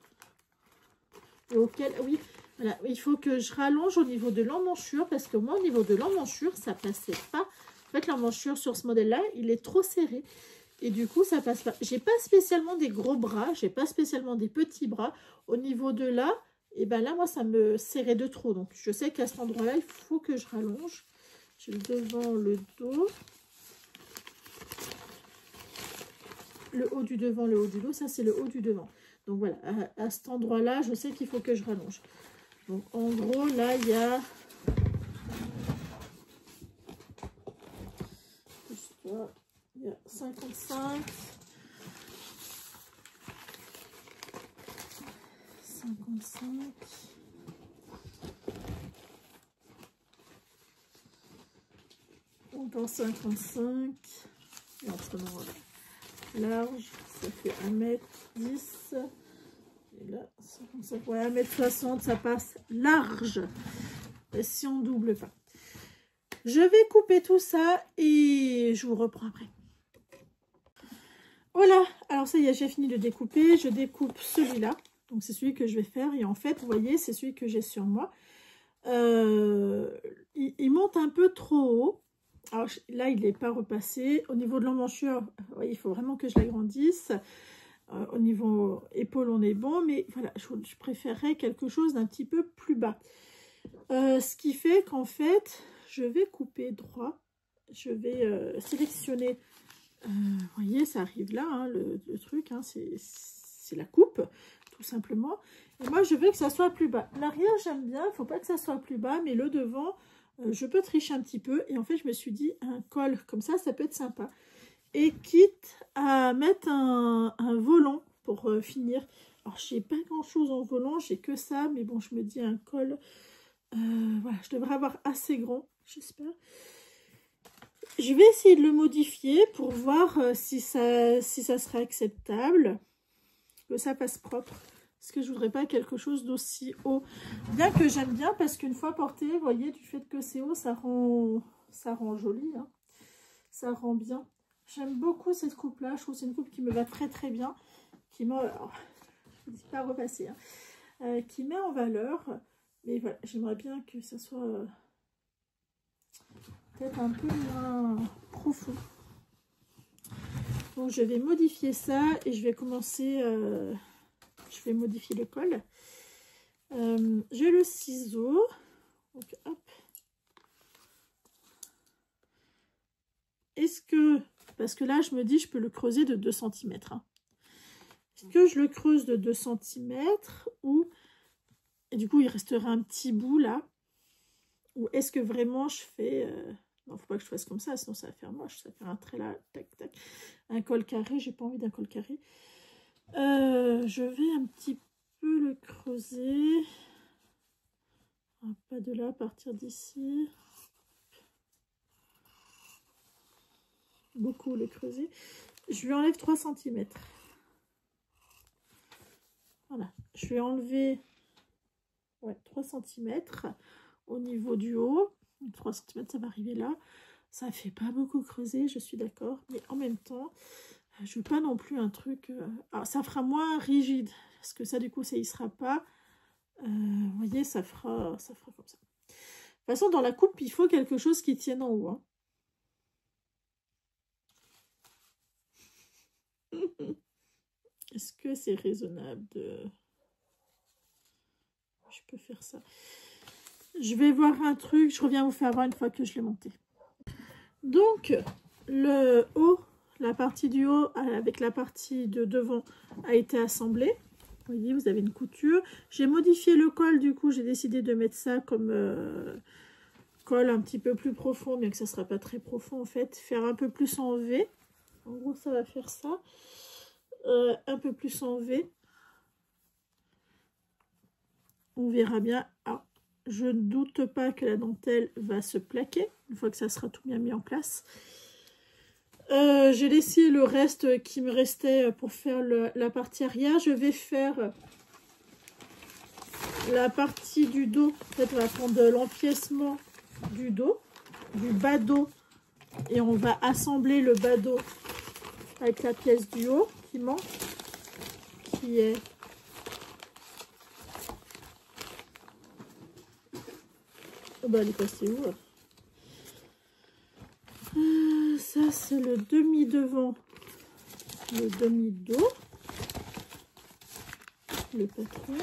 S1: Et auquel, oui, voilà, il faut que je rallonge au niveau de l'emmanchure parce que moi, au niveau de l'emmanchure, ça passait pas. En fait, l'emmanchure sur ce modèle-là, il est trop serré. Et du coup, ça passe pas. J'ai pas spécialement des gros bras, j'ai pas spécialement des petits bras. Au niveau de là, et ben là, moi, ça me serrait de trop. Donc, je sais qu'à cet endroit-là, il faut que je rallonge. J'ai le devant, le dos. Le haut du devant, le haut du dos, ça c'est le haut du devant. Donc voilà, à cet endroit-là, je sais qu'il faut que je rallonge. Donc en gros, là, il y a vois, il y a 55. 55. Encore 55. Et autrement, voilà. Large, ça fait 1m10. Et là, 55. Ouais, 1m60, ça passe large. Et si on double pas. Je vais couper tout ça et je vous reprends après. Voilà, alors ça y est, j'ai fini de découper. Je découpe celui-là. Donc c'est celui que je vais faire. Et en fait, vous voyez, c'est celui que j'ai sur moi. Il monte un peu trop haut. Alors là, il n'est pas repassé. Au niveau de l'emmanchure, il faut vraiment que je l'agrandisse. Au niveau épaule, on est bon. Mais voilà, je préférerais quelque chose d'un petit peu plus bas. Ce qui fait qu'en fait, je vais couper droit. Je vais sélectionner. Vous voyez, ça arrive là, hein, le truc. Hein, c'est la coupe, tout simplement. Et moi, je veux que ça soit plus bas. L'arrière, j'aime bien. Il ne faut pas que ça soit plus bas. Mais le devant, je peux tricher un petit peu. Et en fait, je me suis dit, un col comme ça peut être sympa. Et quitte à mettre un volant pour finir. Alors, j'ai pas grand-chose en volant. J'ai que ça. Mais bon, je me dis un col. Voilà, je devrais avoir assez grand, j'espère. Je vais essayer de le modifier pour voir si ça sera acceptable. Que ça passe propre. Parce que je voudrais pas quelque chose d'aussi haut. Bien que j'aime bien parce qu'une fois porté, vous voyez, du fait que c'est haut, ça rend joli. Hein. Ça rend bien. J'aime beaucoup cette coupe-là. Je trouve que c'est une coupe qui me va très très bien. Qui met, alors, je ne dis pas repasser, hein, qui met en valeur. Mais voilà, j'aimerais bien que ça soit peut-être un peu moins profond. Donc je vais modifier ça et je vais commencer, je vais modifier le col. J'ai le ciseau. Donc hop. Est-ce que, parce que là je me dis je peux le creuser de 2 cm. Hein. Est-ce que je le creuse de 2 cm ou, et du coup il restera un petit bout là. Ou est-ce que vraiment je fais... Non, faut pas que je fasse comme ça, sinon ça va faire moche. Ça va faire un trait là, tac, tac. Un col carré, j'ai pas envie d'un col carré. Je vais un petit peu le creuser. Pas de là, à partir d'ici. Beaucoup le creuser. Je lui enlève 3 cm. Voilà. Je vais enlever 3 cm au niveau du haut. 3 cm, ça va arriver là. Ça fait pas beaucoup creuser, je suis d'accord. Mais en même temps, je veux pas non plus un truc... Alors, ça fera moins rigide. Parce que ça, du coup, ça y sera pas. Vous voyez, ça fera comme ça. De toute façon, dans la coupe, il faut quelque chose qui tienne en haut. Hein. Est-ce que c'est raisonnable de... Je peux faire ça. Je vais voir un truc. Je reviens vous faire voir une fois que je l'ai monté. Donc, le haut, la partie du haut avec la partie de devant a été assemblée. Vous voyez, vous avez une couture. J'ai modifié le col, du coup, j'ai décidé de mettre ça comme col un petit peu plus profond, bien que ça ne sera pas très profond en fait. Faire un peu plus en V. En gros, ça va faire ça. Un peu plus en V. On verra bien. Ah, je ne doute pas que la dentelle va se plaquer une fois que ça sera tout bien mis en place. J'ai laissé le reste qui me restait pour faire la partie arrière. Je vais faire la partie du dos. En fait, on va prendre l'empiècement du dos, du bas dos, et on va assembler le bas dos avec la pièce du haut qui manque, qui est elle est passée où là? Ça c'est le demi devant, le demi dos, le patron.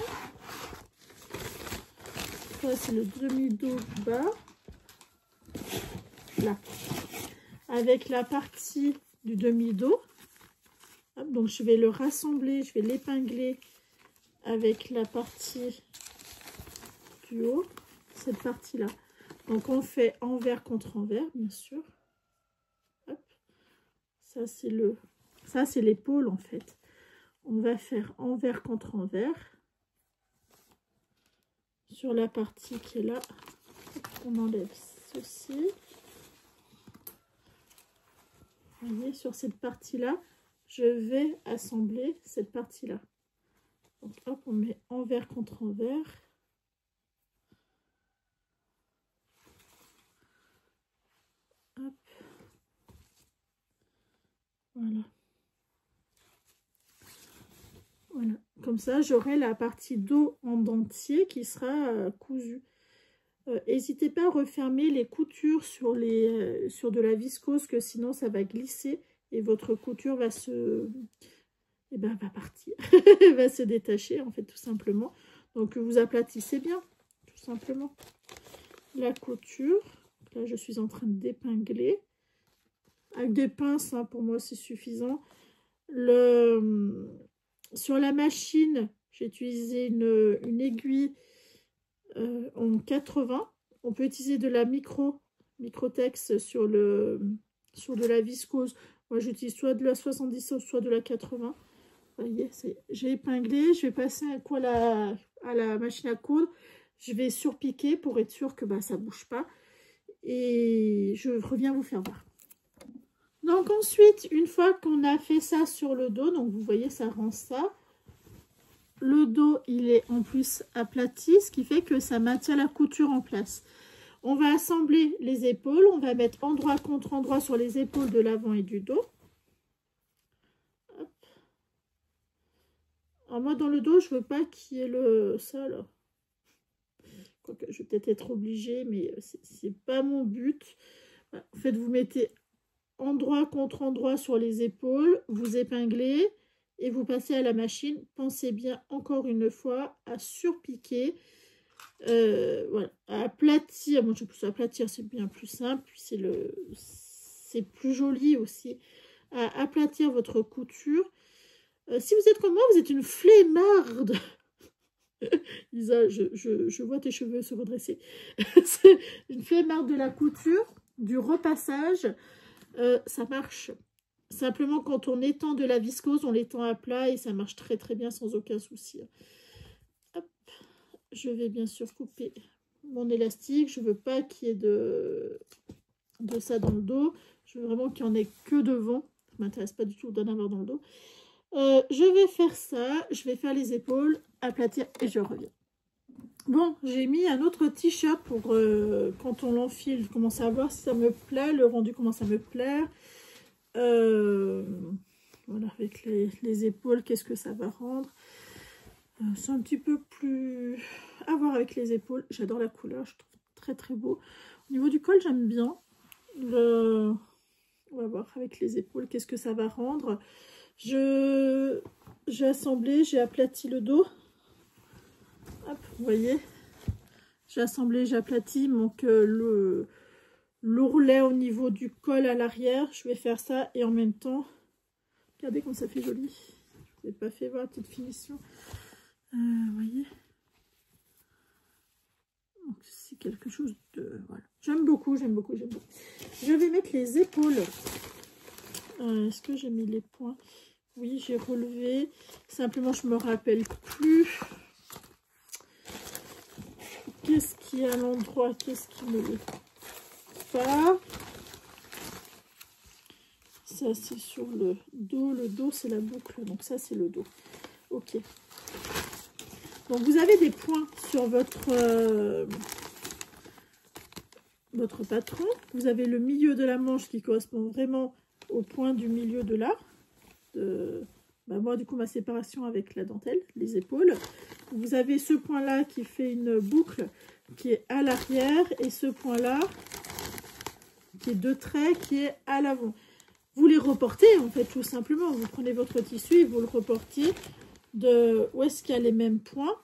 S1: Ça c'est le demi dos bas, là, avec la partie du demi dos. Donc je vais le rassembler, je vais l'épingler avec la partie du haut, cette partie là. Donc on fait envers contre envers, bien sûr. Hop. Ça, c'est l'épaule, en fait. On va faire envers contre envers. Sur la partie qui est là, on enlève ceci. Vous voyez, sur cette partie-là, je vais assembler cette partie-là. Donc, hop, on met envers contre envers. Hop. Voilà. Voilà. Comme ça, j'aurai la partie dos en dentier qui sera cousue. N'hésitez pas à refermer les coutures sur de la viscose, que sinon ça va glisser et votre couture va va partir, va se détacher en fait tout simplement. Donc vous aplatissez bien, tout simplement. La couture, là je suis en train d'épingler. Avec des pinces, hein, pour moi c'est suffisant. Sur la machine, j'ai utilisé une aiguille en 80. On peut utiliser de la microtex sur de la viscose. Moi j'utilise soit de la 70 soit de la 80. Vous voyez, j'ai épinglé. Je vais passer un coup à la machine à coudre. Je vais surpiquer pour être sûr que ça ne bouge pas. Et je reviens vous faire voir. Donc ensuite, une fois qu'on a fait ça sur le dos, donc vous voyez, ça rend ça. Le dos, il est en plus aplati, ce qui fait que ça maintient la couture en place. On va assembler les épaules. On va mettre endroit contre endroit sur les épaules de l'avant et du dos. Hop. Alors moi, dans le dos, je veux pas qu'il y ait ça là. Quoique, je vais peut-être être obligée, mais c'est pas mon but. En fait, vous mettez endroit contre endroit sur les épaules, vous épinglez et vous passez à la machine. Pensez bien encore une fois à surpiquer, voilà, à aplatir. Moi je peux aplatir, c'est bien plus simple, c'est plus joli aussi. À aplatir votre couture. Si vous êtes comme moi, vous êtes une flemmarde. Isa, je vois tes cheveux se redresser. C'est une flemmarde de la couture, du repassage. Ça marche. Simplement, quand on étend de la viscose, on l'étend à plat et ça marche très très bien sans aucun souci. Hop. Je vais bien sûr couper mon élastique. Je veux pas qu'il y ait de ça dans le dos. Je veux vraiment qu'il n'y en ait que devant. Ça ne m'intéresse pas du tout d'en avoir dans le dos. Je vais faire ça. Je vais faire les épaules, aplatir et je reviens. Bon, j'ai mis un autre t-shirt pour quand on l'enfile, je commence à voir si ça me plaît. Le rendu commence à me plaire. Voilà, avec les épaules, qu'est-ce que ça va rendre. C'est un petit peu plus à voir avec les épaules. J'adore la couleur, je trouve très très beau. Au niveau du col, j'aime bien. On va voir avec les épaules, qu'est-ce que ça va rendre. J'ai assemblé, j'ai aplati le dos. Hop, vous voyez, j'ai assemblé, j'ai aplati. Donc l'ourlet au niveau du col à l'arrière, je vais faire ça et en même temps, regardez comme ça fait joli. Je vous ai pas fait voir la petite finition. Vous voyez, donc c'est quelque chose de voilà. J'aime beaucoup, j'aime beaucoup, j'aime beaucoup. Je vais mettre les épaules. Est-ce que j'ai mis les points? Oui, j'ai relevé. Simplement, je me rappelle plus. Qu'est-ce qui est à l'endroit? Qu'est-ce qui ne l'est pas? Ça, c'est sur le dos. Le dos, c'est la boucle. Donc, ça, c'est le dos. Ok. Donc, vous avez des points sur votre patron. Vous avez le milieu de la manche qui correspond vraiment au point du milieu de là. Moi, du coup, ma séparation avec la dentelle, les épaules. Vous avez ce point-là qui fait une boucle qui est à l'arrière et ce point-là qui est deux traits qui est à l'avant. Vous les reportez, en fait, tout simplement. Vous prenez votre tissu et vous le reportez de où est-ce qu'il y a les mêmes points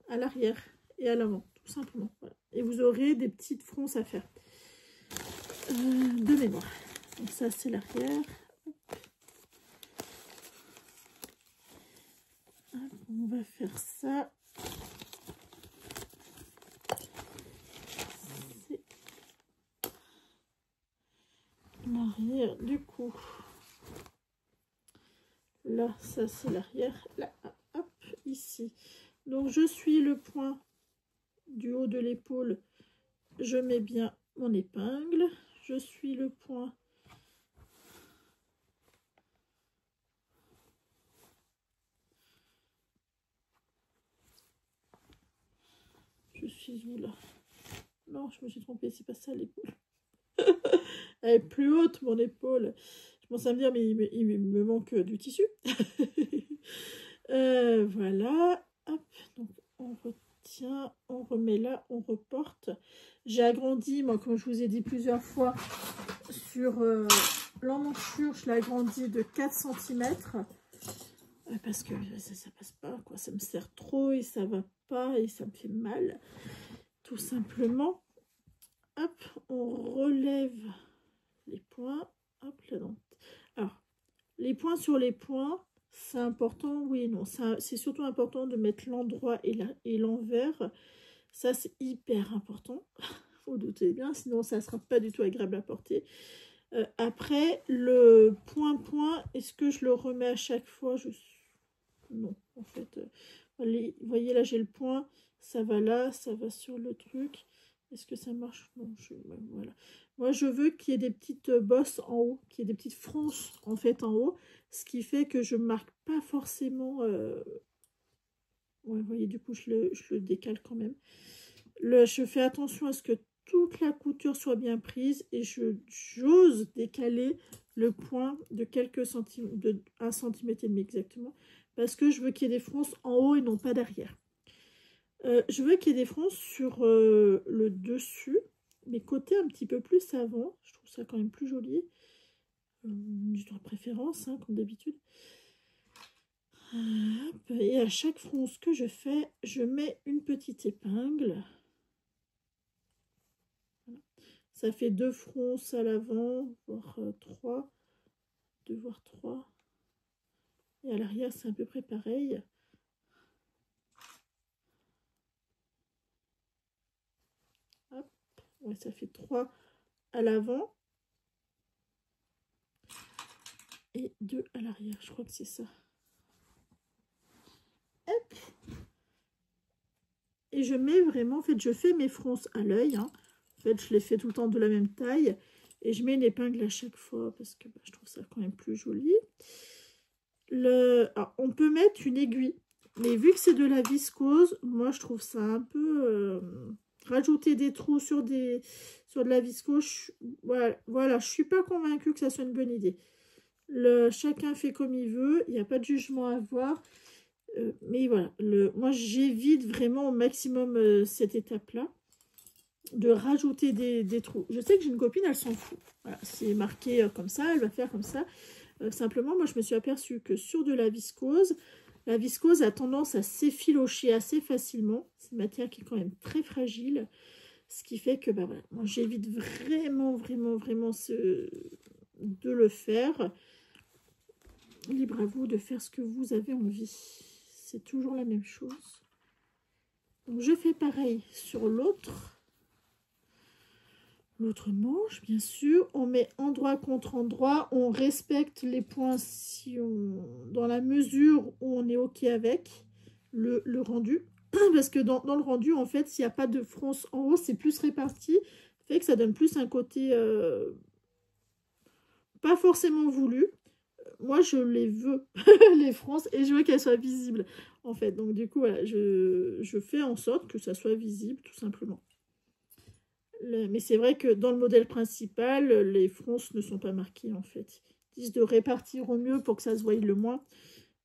S1: à l'arrière et à l'avant, tout simplement. Voilà. Et vous aurez des petites fronces à faire de mémoire. Donc ça, c'est l'arrière. On va faire ça. C'est l'arrière. là, ça c'est l'arrière. Là, hop, ici. Donc je suis le point du haut de l'épaule. Je mets bien mon épingle. Je suis le point. Je suis où là? Non, je me suis trompée, c'est pas ça l'épaule. Elle est plus haute, mon épaule. Je pense à me dire, mais il me manque du tissu. Voilà. Hop, donc on retient, on remet là, on reporte. J'ai agrandi, moi, comme je vous ai dit plusieurs fois, sur l'emmanchure, je l'ai agrandi de 4 cm. Parce que ça passe pas, quoi. Ça me sert trop et ça va pas et ça me fait mal. Tout simplement. Hop, on relève les points. Hop, là donc. Alors, les points sur les points, c'est important, oui et non. C'est surtout important de mettre l'endroit et l'envers. Ça, c'est hyper important. Faut douter bien, sinon ça ne sera pas du tout agréable à porter. Après, le point, est-ce que je le remets à chaque fois? Non, en fait. Vous voyez, là, j'ai le point. Ça va là, ça va sur le truc. Est-ce que ça marche? Non, voilà. Moi, je veux qu'il y ait des petites bosses en haut, qu'il y ait des petites fronces, en fait, en haut. Ce qui fait que je ne marque pas forcément... Ouais, vous voyez, du coup, je le décale quand même. Je fais attention à ce que toute la couture soit bien prise et j'ose décaler le point de quelques centimètres, de 1,5 cm exactement, parce que je veux qu'il y ait des fronces en haut et non pas derrière. Je veux qu'il y ait des fronces sur le dessus, mais côté un petit peu plus avant. Je trouve ça quand même plus joli. De préférence, hein, comme d'habitude. Et à chaque fronce que je fais, je mets une petite épingle. Voilà. Ça fait 2 fronces à l'avant, voire 3. 2 voire 3. Et à l'arrière, c'est à peu près pareil. Hop. Ouais, ça fait 3 à l'avant. Et 2 à l'arrière, je crois que c'est ça. Hop. Et je mets vraiment, en fait, je fais mes fronces à l'œil. Hein. En fait, je les fais tout le temps de la même taille. Et je mets une épingle à chaque fois parce que je trouve ça quand même plus joli. Alors, on peut mettre une aiguille. Mais vu que c'est de la viscose, moi, je trouve ça un peu... rajouter des trous sur de la viscose, voilà, je suis pas convaincue que ça soit une bonne idée. Chacun fait comme il veut, il n'y a pas de jugement à avoir. Mais voilà, moi j'évite vraiment au maximum cette étape-là, de rajouter des trous. Je sais que j'ai une copine, elle s'en fout. Voilà, c'est marqué comme ça, elle va faire comme ça. Simplement, moi je me suis aperçue que sur de la viscose a tendance à s'effilocher assez facilement. C'est une matière qui est quand même très fragile. Ce qui fait que voilà, moi j'évite vraiment de le faire. Libre à vous de faire ce que vous avez envie. C'est toujours la même chose. Donc je fais pareil sur l'autre manche, bien sûr. On met endroit contre endroit. On respecte les points dans la mesure où on est OK avec le rendu. Parce que dans le rendu, en fait, s'il n'y a pas de fronce en haut, c'est plus réparti. Fait que ça donne plus un côté pas forcément voulu. Moi, je les veux, les fronces, et je veux qu'elles soient visibles, en fait. Donc, du coup, voilà, je fais en sorte que ça soit visible, tout simplement. Mais c'est vrai que dans le modèle principal, les fronces ne sont pas marquées, en fait. Ils disent de répartir au mieux pour que ça se voie le moins.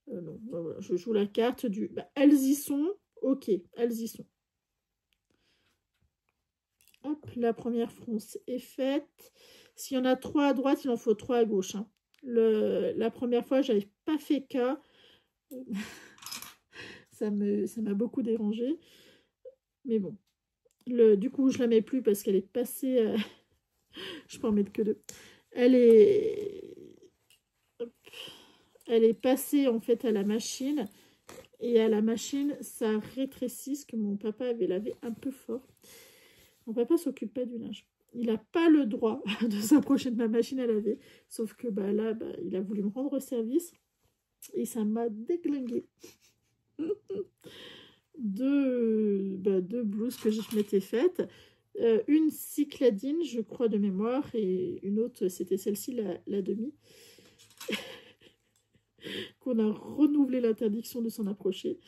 S1: Donc, voilà, je joue la carte du... elles y sont, ok, elles y sont. Hop, la première fronce est faite. S'il y en a 3 à droite, il en faut 3 à gauche. Hein. La première fois, j'avais pas fait cas. ça m'a beaucoup dérangé. Mais bon. Du coup, je la mets plus parce qu'elle est passée... je peux en mettre que 2. Elle est passée en fait à la machine. Et à la machine, ça rétrécit, ce que mon papa avait lavé un peu fort. Mon papa s'occupe pas du linge. Il n'a pas le droit de s'approcher de ma machine à laver. Sauf que là, il a voulu me rendre service. Et ça m'a déglingué. Deux blouses que je m'étais faites. Une cycladine, je crois, de mémoire, et une autre, c'était celle-ci, la demi, qu'on a renouvelé l'interdiction de s'en approcher.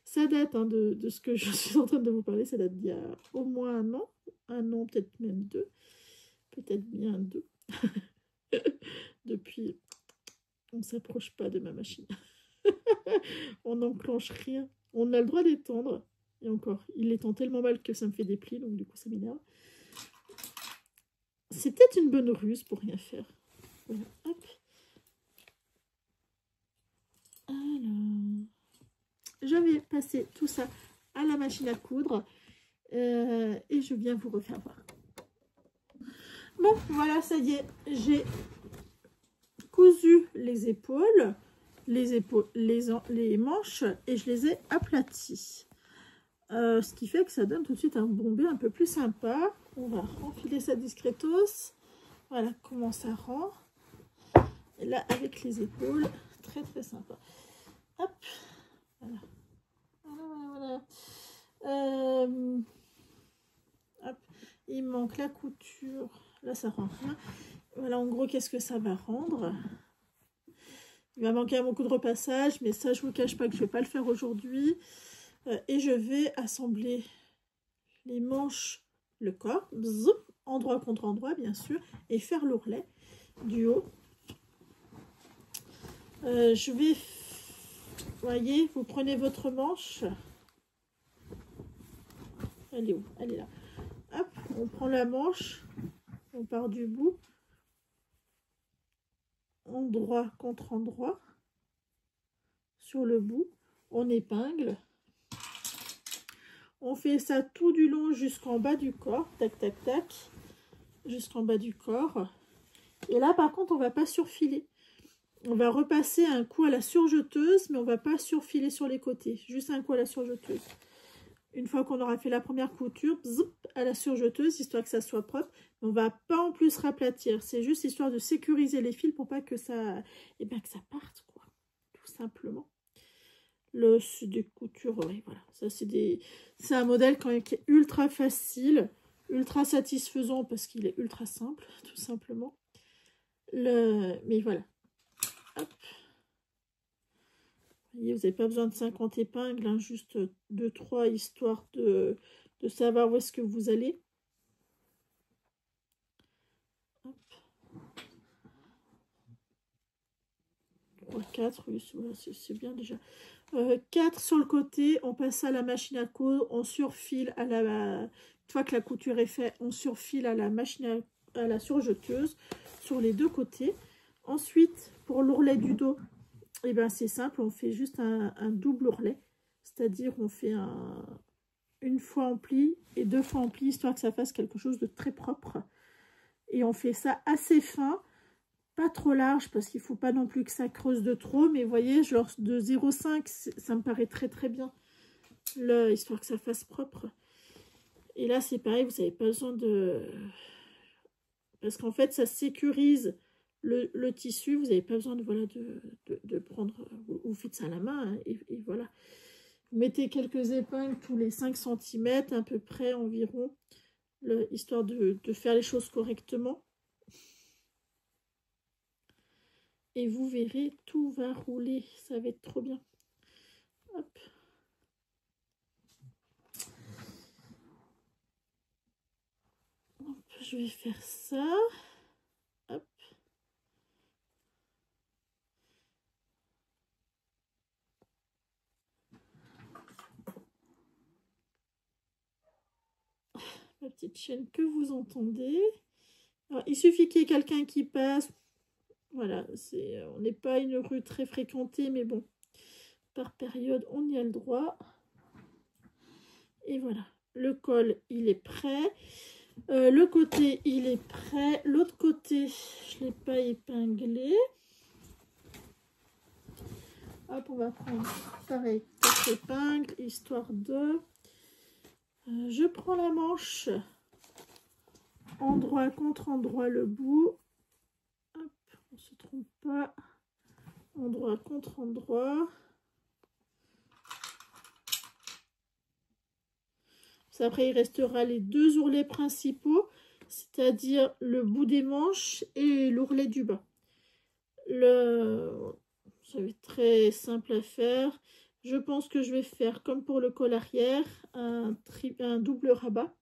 S1: Ça date hein, de ce que je suis en train de vous parler, ça date d'il y a au moins un an, peut-être même deux, peut-être bien deux. Depuis, on ne s'approche pas de ma machine. On n'enclenche rien. On a le droit d'étendre. Et encore, il étend tellement mal que ça me fait des plis, donc du coup ça m'énerve. C'est peut-être une bonne ruse pour rien faire. Voilà, hop. Alors, je vais passer tout ça à la machine à coudre. Et je viens vous refaire voir. Bon, voilà, ça y est, j'ai cousu les épaules, les manches, et je les ai aplaties. Ce qui fait que ça donne tout de suite un bombé un peu plus sympa. On va enfiler ça discretos. Voilà comment ça rend. Et là, avec les épaules, très très sympa. Hop, voilà. Voilà. Hop. Il manque la couture. Là, ça rend rien. Voilà, en gros, qu'est-ce que ça va rendre? Il va manquer beaucoup de repassage, mais ça, je ne vous cache pas que je ne vais pas le faire aujourd'hui. Et je vais assembler les manches, le corps, bzz, endroit contre endroit, bien sûr, et faire l'ourlet du haut. Je vais, vous voyez, vous prenez votre manche. Elle est où? Elle est là. Hop, on prend la manche, on part du bout, endroit contre endroit, sur le bout, on épingle. On fait ça tout du long jusqu'en bas du corps, tac, tac, tac, jusqu'en bas du corps. Et là, par contre, on ne va pas surfiler. On va repasser un coup à la surjeteuse, mais on ne va pas surfiler sur les côtés, juste un coup à la surjeteuse. Une fois qu'on aura fait la première couture, zoup, à la surjeteuse, histoire que ça soit propre. On ne va pas en plus raplatir, c'est juste histoire de sécuriser les fils pour pas que ça, que ça parte, quoi, tout simplement. C'est des coutures, ouais, voilà. Ça, c'est un modèle quand même qui est ultra facile, ultra satisfaisant parce qu'il est ultra simple, tout simplement. Mais voilà. Hop. Vous voyez, vous n'avez pas besoin de 50 épingles, hein, juste 2-3 histoire de savoir où est-ce que vous allez. Hop. 3, 4, oui, c'est bien déjà. 4 sur le côté, on passe à la machine à coudre, on surfile à la... Une fois que la couture est faite, on surfile à la machine à la surjeteuse sur les deux côtés. Ensuite, pour l'ourlet du dos, et ben c'est simple, on fait juste un double ourlet, c'est-à-dire on fait une fois en pli et 2 fois en pli, histoire que ça fasse quelque chose de très propre. Et on fait ça assez fin, pas trop large, parce qu'il ne faut pas non plus que ça creuse de trop, mais vous voyez, genre de 0,5, ça me paraît très très bien, histoire que ça fasse propre. Et là, c'est pareil, vous n'avez pas besoin de... Parce qu'en fait, ça sécurise le tissu, vous n'avez pas besoin de, voilà, de prendre... Vous faites ça à la main, hein, et voilà. Vous mettez quelques épingles tous les 5 cm, à peu près environ, histoire de faire les choses correctement. Et vous verrez, tout va rouler, ça va être trop bien. Hop. Hop, je vais faire ça. Hop. La petite chaîne que vous entendez. Alors, il suffit qu'il y ait quelqu'un qui passe. Voilà, on n'est pas une rue très fréquentée, mais bon, par période, on y a le droit. Et voilà, le col, il est prêt. Le côté, il est prêt. L'autre côté, je ne l'ai pas épinglé. Hop, on va prendre, pareil, 4 épingles, histoire de... je prends la manche, endroit contre endroit le bout. Hop, on ne se trompe pas. endroit contre endroit. Après, il restera les deux ourlets principaux, c'est-à-dire le bout des manches et l'ourlet du bas. Ça va être très simple à faire. Je pense que je vais faire comme pour le col arrière, un double rabat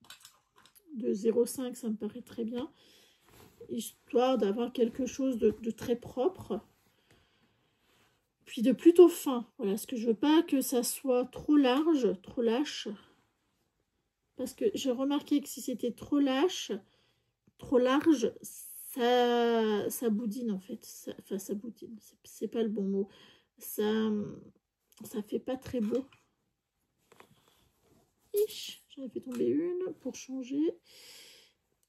S1: de 0,5, ça me paraît très bien, histoire d'avoir quelque chose de très propre, puis de plutôt fin. Voilà, parce que je veux pas que ça soit trop large, trop lâche, parce que j'ai remarqué que si c'était trop lâche, trop large, ça boudine en fait. Enfin, ça boudine, c'est pas le bon mot. Ça fait pas très beau. J'en ai fait tomber une pour changer.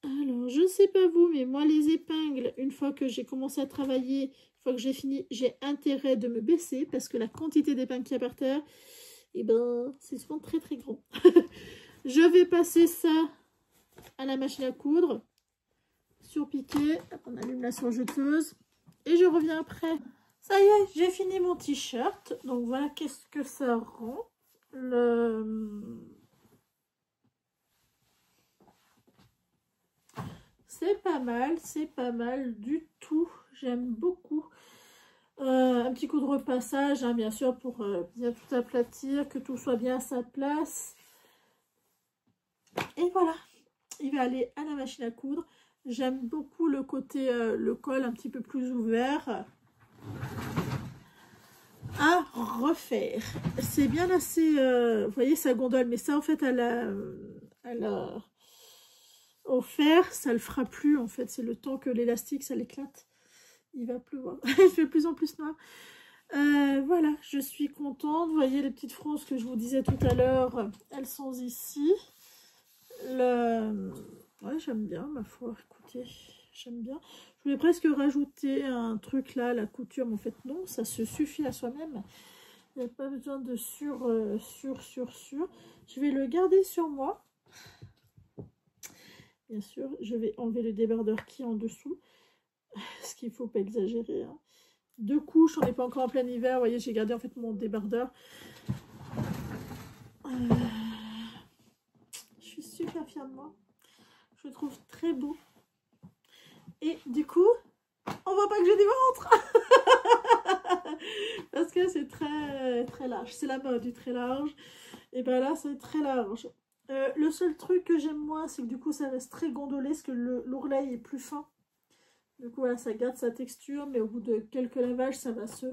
S1: Alors, je ne sais pas vous, mais moi, les épingles, une fois que j'ai commencé à travailler, une fois que j'ai fini, j'ai intérêt de me baisser parce que la quantité d'épingles qu'il y a par terre, eh ben, c'est souvent très très grand. Je vais passer ça à la machine à coudre, surpiquer, on allume la surjeteuse et je reviens après. Ça y est, j'ai fini mon t-shirt. Donc voilà qu'est-ce que ça rend. C'est pas mal du tout. J'aime beaucoup. Un petit coup de repassage, hein, bien sûr, pour bien tout aplatir, que tout soit bien à sa place. Et voilà, il va aller à la machine à coudre. J'aime beaucoup le côté, le col un petit peu plus ouvert. À refaire. C'est bien assez, vous voyez sa gondole, mais ça en fait au fer, ça le fera plus en fait. C'est le temps que l'élastique ça l'éclate. Il va pleuvoir. Il fait de plus en plus noir. Voilà, je suis contente. Vous voyez les petites fronces que je vous disais tout à l'heure, elles sont ici. Ouais, j'aime bien ma foi. Écoutez, j'aime bien. Je voulais presque rajouter un truc là, la couture, mais en fait non, ça se suffit à soi-même. Il n'y a pas besoin de sur. Je vais le garder sur moi. Bien sûr, je vais enlever le débardeur qui est en dessous. Ce qu'il ne faut pas exagérer. Hein. 2 couches, on n'est pas encore en plein hiver. Vous voyez, j'ai gardé en fait mon débardeur. Je suis super fière de moi. Je le trouve très beau. Et du coup, on voit pas que j'ai du ventre. Parce que c'est très très large. C'est la mode du très large. Et ben là, c'est très large. Le seul truc que j'aime moins, c'est que du coup, ça reste très gondolé. Parce que l'ourlet est plus fin. Du coup, voilà, ça garde sa texture. Mais au bout de quelques lavages, ça va se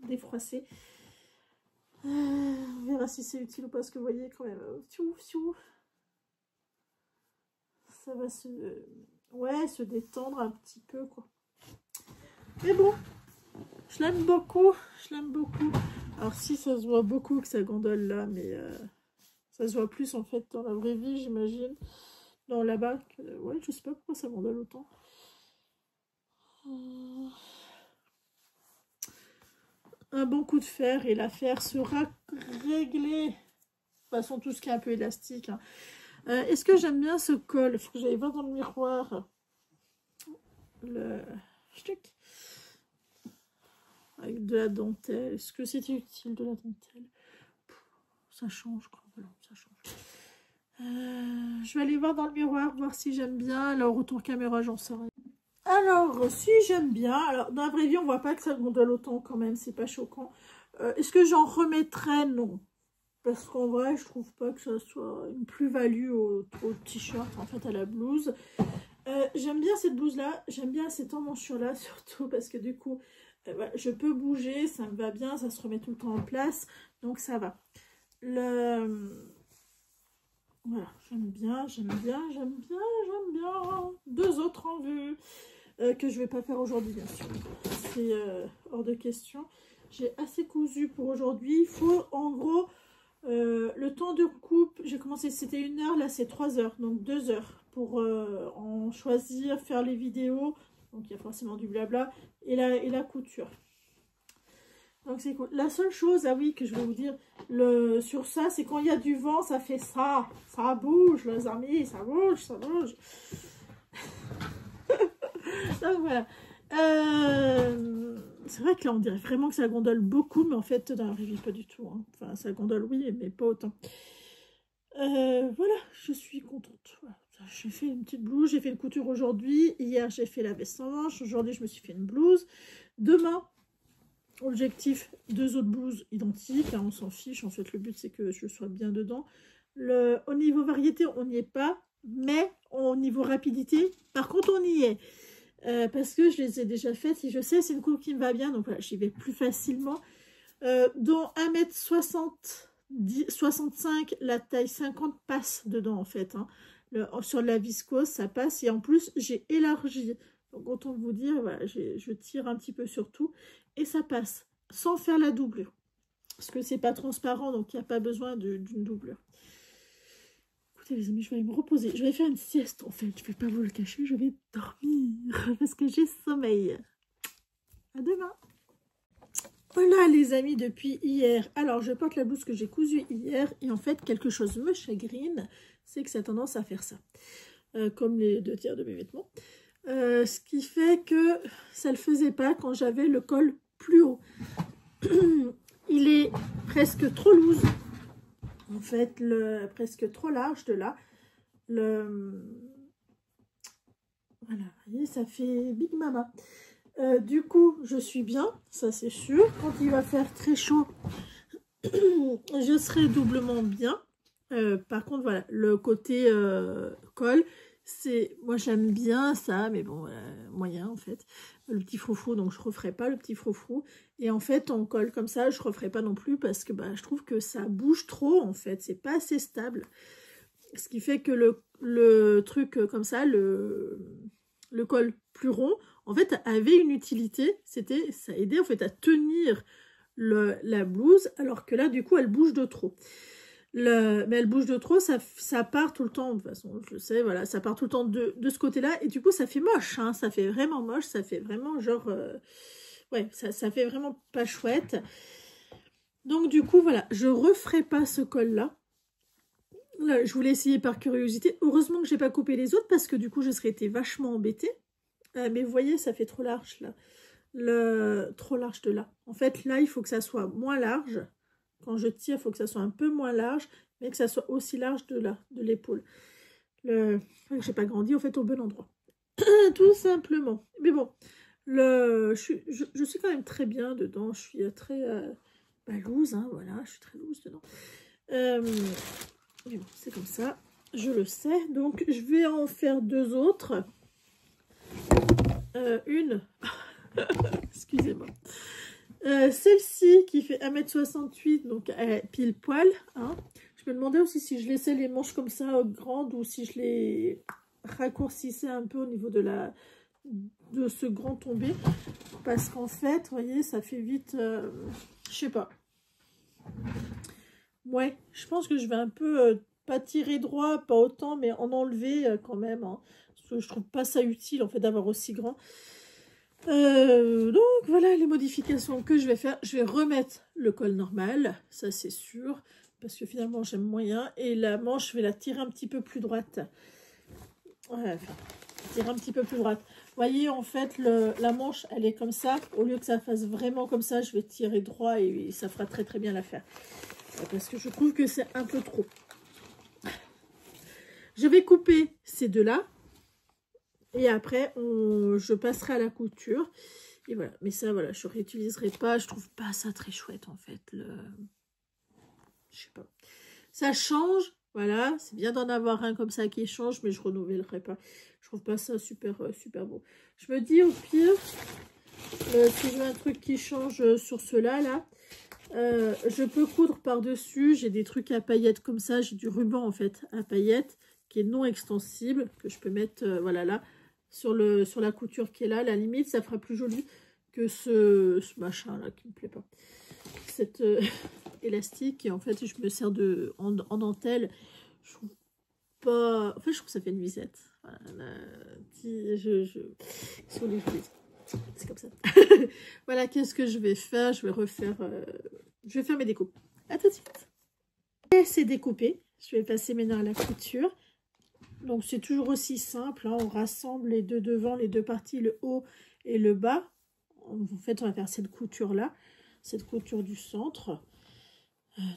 S1: défroisser. On verra si c'est utile ou pas. Parce que vous voyez quand même... ça va se détendre un petit peu, quoi. Mais bon, je l'aime beaucoup. Alors si ça se voit beaucoup que ça gondole là, mais ça se voit plus en fait dans la vraie vie, j'imagine. Non, là-bas, ouais, je sais pas pourquoi ça gondole autant. Un bon coup de fer et l'affaire sera réglée. De toute façon, tout ce qui est un peu élastique. Hein. Est-ce que j'aime bien ce col? Il faut que j'aille voir dans le miroir. Avec de la dentelle. Est-ce que c'était utile de la dentelle? Ça change quoi. Voilà, ça change. Je vais aller voir dans le miroir, voir si j'aime bien. Alors, retour caméra, j'en sais rien. Alors, si j'aime bien. Alors, dans la vraie vie, on voit pas que ça gondole autant quand même. C'est pas choquant. Est-ce que j'en remettrais? Non. Parce qu'en vrai, je trouve pas que ça soit une plus-value au t-shirt, en fait, à la blouse. J'aime bien cette blouse-là. J'aime bien cette emmanchure-là, surtout parce que du coup, je peux bouger, ça me va bien, ça se remet tout le temps en place. Donc, ça va. Voilà, j'aime bien. 2 autres en vue. Que je vais pas faire aujourd'hui, bien sûr. C'est hors de question. J'ai assez cousu pour aujourd'hui. Il faut, en gros... le temps de coupe, j'ai commencé, c'était 1 heure, là c'est 3 heures, donc 2 heures pour en choisir, faire les vidéos, donc il y a forcément du blabla, et la couture. Donc c'est cool. La seule chose, ah oui, que je vais vous dire, sur ça, c'est quand il y a du vent, ça fait ça bouge, les amis, ça bouge. Donc voilà. c'est vrai que là, on dirait vraiment que ça gondole beaucoup, mais en fait, dans la vraie vie, pas du tout. Hein. Enfin, ça gondole, oui, mais pas autant. Voilà, je suis contente. Voilà. J'ai fait une petite blouse, j'ai fait une couture aujourd'hui. Hier, j'ai fait la veste sans manches. Aujourd'hui, je me suis fait une blouse. Demain, objectif, 2 autres blouses identiques. Là, on s'en fiche. En fait, le but, c'est que je sois bien dedans. Au niveau variété, on n'y est pas. Mais au niveau rapidité, par contre, on y est. Parce que je les ai déjà faites. Et je sais, c'est une coupe qui me va bien. Donc voilà, j'y vais plus facilement. Dont 1m65, la taille 50 passe dedans en fait. Hein. Sur la viscose, ça passe. Et en plus, j'ai élargi. Donc autant vous dire, voilà, je tire un petit peu sur tout. Et ça passe, sans faire la doublure. Parce que c'est pas transparent, donc il n'y a pas besoin d'une doublure. Écoutez les amis, je vais aller me reposer. Je vais faire une sieste en fait. Je vais pas vous le cacher, je vais dormir. Parce que j'ai sommeil. À demain. Voilà les amis, depuis hier, alors je porte la blouse que j'ai cousue hier et en fait quelque chose me chagrine, c'est que ça a tendance à faire ça, comme les 2 tiers de mes vêtements, ce qui fait que ça ne le faisait pas quand j'avais le col plus haut. Il est presque trop loose, en fait, presque trop large de là, voilà, vous voyez, ça fait Big Mama. Du coup, je suis bien, ça c'est sûr. Quand il va faire très chaud, je serai doublement bien. Par contre, voilà, le côté col, moi j'aime bien ça, mais bon, moyen en fait. Le petit froufrou, donc je referai pas le petit froufrou. Et en fait, en col comme ça, je referai pas non plus parce que je trouve que ça bouge trop en fait. C'est pas assez stable. Ce qui fait que le truc comme ça, le col plus rond, en fait, avait une utilité, ça aidait en fait à tenir la blouse, alors que là, du coup, elle bouge de trop. Mais elle bouge de trop, ça part tout le temps, de toute façon, je le sais, voilà, ça part tout le temps de ce côté-là, et du coup, ça fait moche, hein, ça fait vraiment moche, ça fait vraiment genre, ouais, ça fait vraiment pas chouette. Donc, du coup, voilà, je referai pas ce col-là. Là, je voulais essayer par curiosité. Heureusement que j'ai pas coupé les autres, parce que du coup, je serais été vachement embêtée. Mais vous voyez, ça fait trop large là. Trop large de là. En fait, là, il faut que ça soit moins large. Quand je tire, il faut que ça soit un peu moins large, mais que ça soit aussi large de là, de l'épaule. J'ai pas grandi, en fait, au bon endroit. Tout simplement. Mais bon, je suis quand même très bien dedans. Je suis très loose, hein, voilà. Je suis très loose dedans. Mais bon, c'est comme ça. Je le sais. Donc, je vais en faire 2 autres. Une, excusez-moi, celle-ci qui fait 1m68, donc pile poil, hein. Je me demandais aussi si je laissais les manches comme ça grandes ou si je les raccourcissais un peu au niveau de ce grand tombé, parce qu'en fait, vous voyez, ça fait vite, je sais pas, ouais, je pense que je vais un peu, pas tirer droit, pas autant, mais en enlever quand même, hein, parce que je trouve pas ça utile en fait d'avoir aussi grand. Donc voilà les modifications que je vais faire. Je vais remettre le col normal, ça c'est sûr, parce que finalement j'aime moyen. Et la manche, je vais la tirer un petit peu plus droite. Ouais, enfin, tirer un petit peu plus droite. Vous voyez, en fait, la manche, elle est comme ça. Au lieu que ça fasse vraiment comme ça, je vais tirer droit et ça fera très très bien l'affaire. Parce que je trouve que c'est un peu trop. Je vais couper ces deux-là. Et après, je passerai à la couture. Et voilà. Mais ça, voilà, je ne réutiliserai pas. Je trouve pas ça très chouette, en fait. Je sais pas. Ça change. Voilà. C'est bien d'en avoir un comme ça qui change. Mais je ne renouvellerai pas. Je trouve pas ça super, super beau. Je me dis, au pire, si je veux un truc qui change sur ceux-là, là, je peux coudre par-dessus. J'ai des trucs à paillettes comme ça. J'ai du ruban, en fait, à paillettes qui est non extensible. Que je peux mettre, voilà, là. Sur la couture qui est là, à la limite, ça fera plus joli que ce machin là qui me plaît pas. Cette élastique, et en fait, je me sers en dentelle. Je trouve pas. En fait, je trouve que ça fait une nuisette. Voilà, c'est comme ça. Voilà, qu'est-ce que je vais faire? Je vais refaire. Je vais faire mes découpes. À tout de suite. Et c'est découpé. Je vais passer maintenant à la couture. Donc, c'est toujours aussi simple, hein. On rassemble les deux devant, les deux parties, le haut et le bas. en fait, on va faire cette couture-là, cette couture du centre.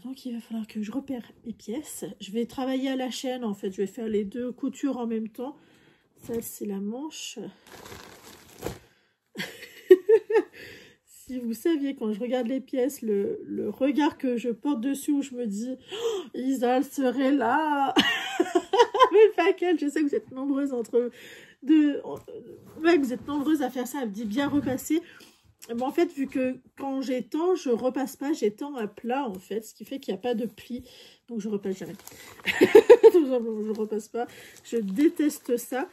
S1: Donc, il va falloir que je repère mes pièces. Je vais travailler à la chaîne, en fait. Je vais faire les deux coutures en même temps. Ça, c'est la manche. Si vous saviez, quand je regarde les pièces, le regard que je porte dessus, où je me dis, oh, Isa, elle serait là. Mais pas qu'elle, je sais que vous êtes nombreuses ouais, vous êtes nombreuses à faire ça, à me dire bien repasser. Mais en fait, vu que quand j'étends, je repasse pas, j'étends à plat, en fait, ce qui fait qu'il n'y a pas de pli. Donc, je repasse jamais. Tout simplement, je repasse pas. Je déteste ça.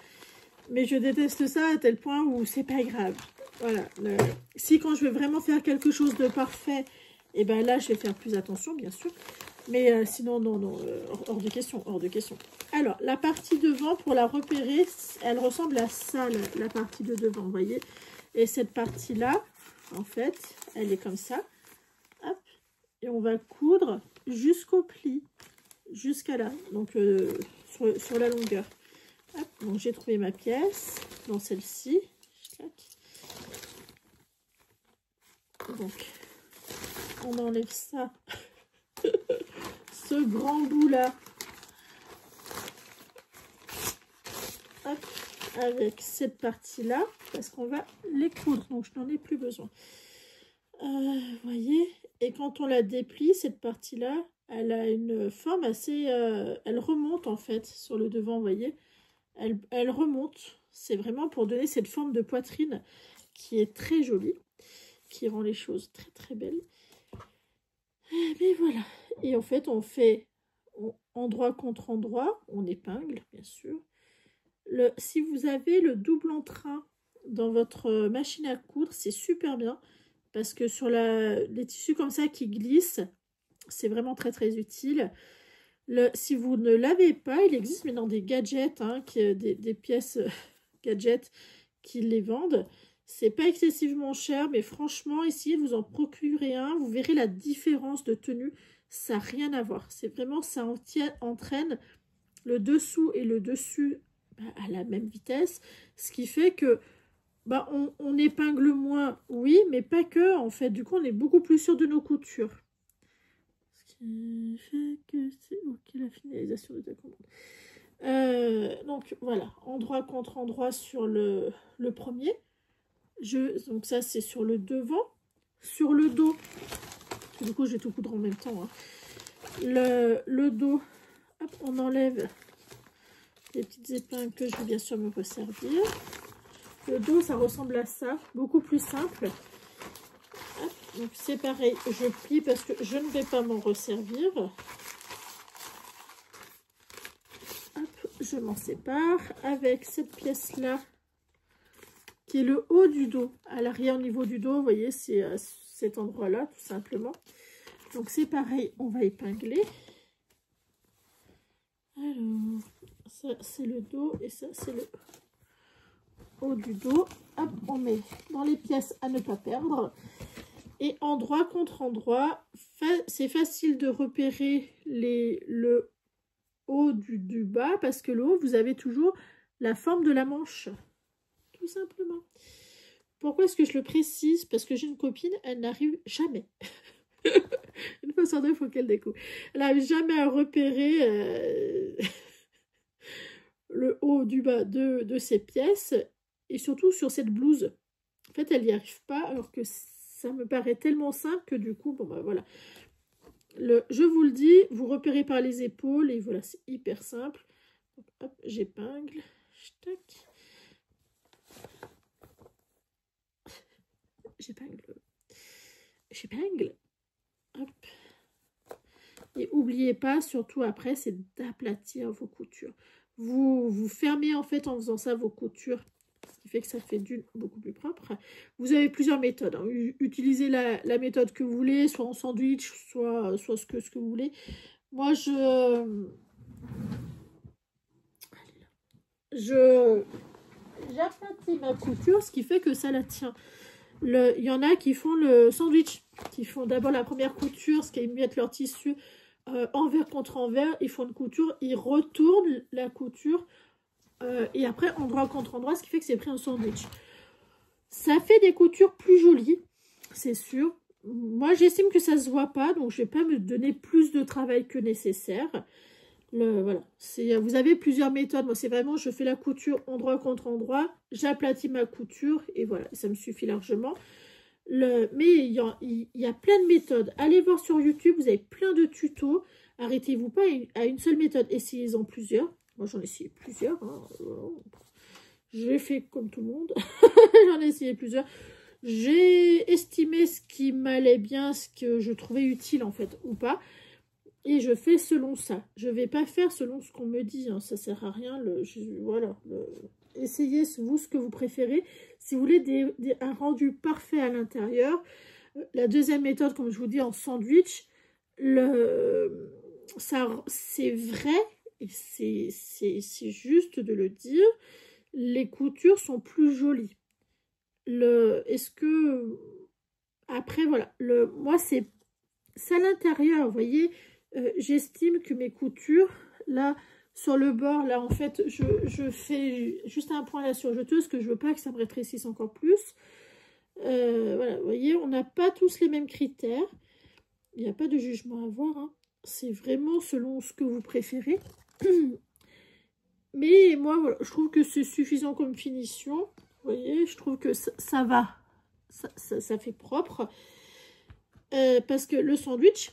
S1: Mais je déteste ça à tel point où c'est pas grave. Voilà. Si quand je veux vraiment faire quelque chose de parfait, et ben là, je vais faire plus attention, bien sûr. Mais sinon, non, hors de question, hors de question. Alors, la partie devant, pour la repérer, elle ressemble à ça, la partie de devant, vous voyez. Et cette partie-là, en fait, elle est comme ça. Hop. Et on va coudre jusqu'au pli, jusqu'à là, donc sur la longueur. Hop. Donc, j'ai trouvé ma pièce dans celle-ci. Donc, on enlève ça. Ce grand bout-là. Avec cette partie-là, parce qu'on va les coudre. Donc, je n'en ai plus besoin. Vous voyez, et quand on la déplie, cette partie-là, elle a une forme assez... elle remonte, en fait, sur le devant, vous voyez. Elle remonte. C'est vraiment pour donner cette forme de poitrine qui est très jolie, qui rend les choses très, très belles. Mais voilà. Et en fait, on fait endroit contre endroit. On épingle, bien sûr. Si vous avez le double entrain dans votre machine à coudre, c'est super bien. Parce que sur les tissus comme ça qui glissent, c'est vraiment très très utile. Si vous ne l'avez pas, il existe maintenant des gadgets, hein, des pièces gadgets qui les vendent. C'est pas excessivement cher, mais franchement, essayez de vous en procurer un. Vous verrez la différence de tenue. Ça n'a rien à voir. C'est vraiment, ça entraîne le dessous et le dessus à la même vitesse. Ce qui fait que bah, on épingle moins, oui, mais pas que. En fait, du coup, on est beaucoup plus sûr de nos coutures. Ce qui fait que c'est ok la finalisation de ta commande. Donc, voilà. Endroit contre endroit sur le premier. Donc ça, c'est sur le devant. Sur le dos, du coup, je vais tout coudre en même temps. Hein. Le dos, hop, on enlève les petites épingles que je vais bien sûr me resservir. Le dos, ça ressemble à ça, beaucoup plus simple. Hop, donc c'est pareil, je plie parce que je ne vais pas m'en resservir. Hop, je m'en sépare avec cette pièce-là, qui est le haut du dos. À l'arrière, au niveau du dos, vous voyez, c'est cet endroit-là, tout simplement. Donc c'est pareil, on va épingler. Alors, ça c'est le dos et ça c'est le haut du dos. Hop, on met dans les pièces à ne pas perdre. Et endroit contre endroit, c'est facile de repérer le haut du bas parce que le haut, vous avez toujours la forme de la manche. Tout simplement. Pourquoi est-ce que je le précise? Parce que j'ai une copine, elle n'arrive jamais. Une fois sur deux, il faut qu'elle découvre. Elle n'arrive jamais à repérer le haut du bas de ses pièces. Et surtout sur cette blouse. En fait, elle n'y arrive pas, alors que ça me paraît tellement simple que du coup, bon bah voilà. Je vous le dis, vous repérez par les épaules et voilà, c'est hyper simple. Donc, hop, j'épingle. Tac. J'épingle. Hop. Et n'oubliez pas, surtout après, c'est d'aplatir vos coutures. Vous fermez en fait en faisant ça vos coutures, ce qui fait que ça fait beaucoup plus propre. Vous avez plusieurs méthodes. Hein. Utilisez la méthode que vous voulez, soit en sandwich, soit ce que vous voulez. Moi, j'aplatis ma couture, ce qui fait que ça la tient. Il y en a qui font le sandwich, qui font d'abord la première couture, ce qui est mettre leur tissu envers contre envers, ils font une couture, ils retournent la couture et après endroit contre endroit, ce qui fait que c'est pris un sandwich. Ça fait des coutures plus jolies, c'est sûr. Moi, j'estime que ça ne se voit pas, donc je ne vais pas me donner plus de travail que nécessaire. Voilà, vous avez plusieurs méthodes. Moi, c'est vraiment, je fais la couture endroit contre endroit, j'aplatis ma couture, et voilà, ça me suffit largement. Mais il y a plein de méthodes. Allez voir sur YouTube, vous avez plein de tutos. Arrêtez-vous pas à une seule méthode, essayez-en plusieurs. Moi, j'en ai essayé plusieurs. Hein. J'ai fait comme tout le monde. J'en ai essayé plusieurs. J'ai estimé ce qui m'allait bien, ce que je trouvais utile en fait, ou pas. Et je fais selon ça. Je ne vais pas faire selon ce qu'on me dit. Hein. Ça ne sert à rien. Voilà. Essayez vous ce que vous préférez. Si vous voulez un rendu parfait à l'intérieur. La deuxième méthode, comme je vous dis, en sandwich, c'est vrai, et c'est juste de le dire, les coutures sont plus jolies. Est-ce que... Après, voilà. Moi, c'est à l'intérieur, vous voyez. J'estime que mes coutures, là, sur le bord, là, en fait, je fais juste un point là sur jeteuse, que je veux pas que ça me rétrécisse encore plus. Voilà, vous voyez, on n'a pas tous les mêmes critères. Il n'y a pas de jugement à avoir. Hein. C'est vraiment selon ce que vous préférez. Mais moi, voilà, je trouve que c'est suffisant comme finition. Vous voyez, je trouve que ça va. Ça fait propre. Parce que le sandwich,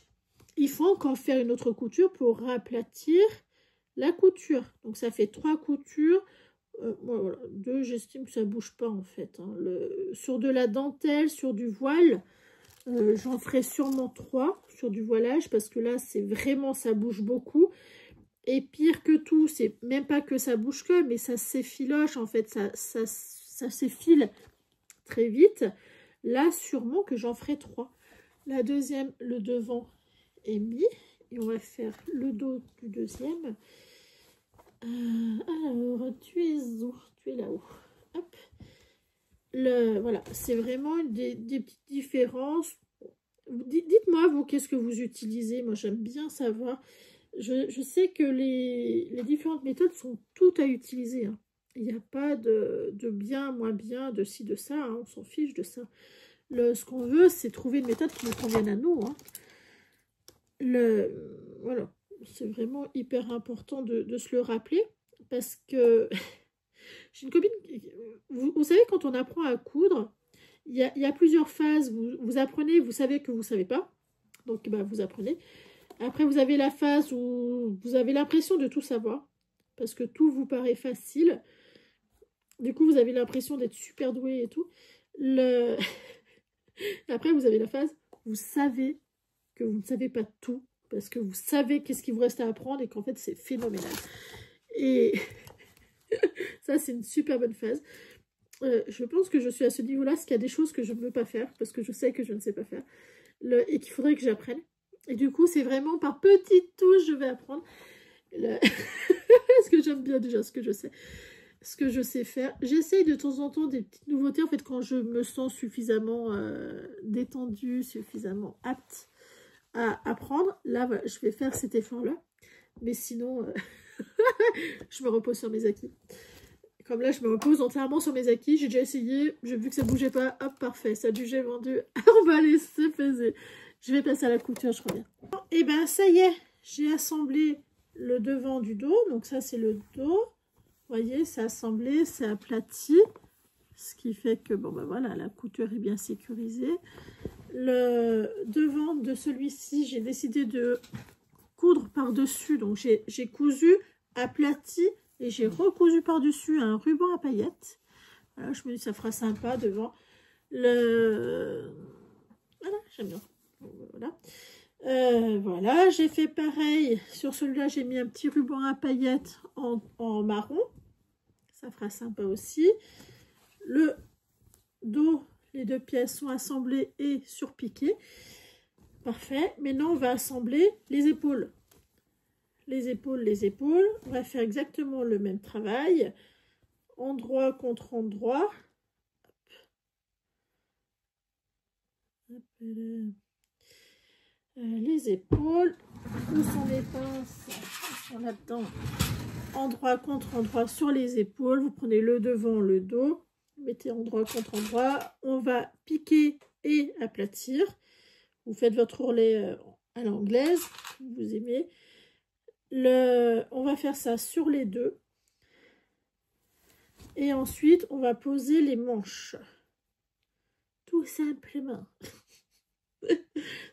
S1: il faut encore faire une autre couture pour aplatir la couture. Donc, ça fait 3 coutures. Moi, voilà, 2, j'estime que ça ne bouge pas, en fait. Hein. Sur de la dentelle, sur du voile, j'en ferai sûrement 3 sur du voilage. Parce que là, c'est vraiment, ça bouge beaucoup. Et pire que tout, c'est même pas que ça bouge que, mais ça s'effiloche, en fait. Ça s'effile très vite. Là, sûrement que j'en ferai 3. La deuxième, le devant est mis. Et on va faire le dos du deuxième. Alors, tu es où? Tu es là-haut. Hop. Voilà, c'est vraiment des petites différences. Dites-moi, vous, qu'est-ce que vous utilisez? Moi, j'aime bien savoir. Je sais que les différentes méthodes sont toutes à utiliser. Hein. Il n'y a pas de bien, moins bien, de ci, de ça. Hein. On s'en fiche de ça. Ce qu'on veut, c'est trouver une méthode qui nous convienne à nous. Hein. Voilà, c'est vraiment hyper important de se le rappeler. Parce que j'ai une copine... Vous savez, quand on apprend à coudre, il y a plusieurs phases. Vous apprenez, vous savez que vous ne savez pas. Donc, bah, vous apprenez. Après, vous avez la phase où vous avez l'impression de tout savoir. Parce que tout vous paraît facile. Du coup, vous avez l'impression d'être super doué et tout. Après, vous avez la phase où vous savez que vous ne savez pas tout. Parce que vous savez qu'est-ce qu'il vous reste à apprendre et qu'en fait, c'est phénoménal. Et ça, c'est une super bonne phase. Je pense que je suis à ce niveau-là, parce qu'il y a des choses que je ne veux pas faire. Parce que je sais que je ne sais pas faire. Et qu'il faudrait que j'apprenne. Et du coup, c'est vraiment par petites touches, je vais apprendre. Ce que j'aime bien déjà, ce que je sais faire. J'essaye de temps en temps des petites nouveautés. En fait, quand je me sens suffisamment détendue, suffisamment apte à apprendre, là, voilà, je vais faire cet effort-là. Mais sinon, je me repose sur mes acquis. Comme là, je me repose entièrement sur mes acquis. J'ai déjà essayé, j'ai vu que ça ne bougeait pas. Hop, parfait, ça a dû, j'ai vendu. On va laisser peser. Je vais passer à la couture, je reviens. Et ben ça y est, j'ai assemblé le devant du dos. Donc ça, c'est le dos. Vous voyez, c'est assemblé, c'est aplati. Ce qui fait que, bon ben voilà, la couture est bien sécurisée. Le devant de celui-ci, j'ai décidé de coudre par-dessus. Donc j'ai cousu, aplati et j'ai recousu par-dessus un ruban à paillettes. Voilà, je me dis ça fera sympa devant. Voilà, j'aime bien. Voilà, voilà, j'ai fait pareil sur celui-là, j'ai mis un petit ruban à paillettes en marron, ça fera sympa aussi. Le dos, les 2 pièces sont assemblées et surpiquées, parfait. Maintenant on va assembler les épaules, on va faire exactement le même travail, endroit contre endroit. Les épaules, où sont les pinces? Elles sont là-dedans. Endroit contre endroit sur les épaules. Vous prenez le devant, le dos. mettez endroit contre endroit. On va piquer et aplatir. Vous faites votre ourlet à l'anglaise, vous aimez. On va faire ça sur les deux. Et ensuite, on va poser les manches. Tout simplement.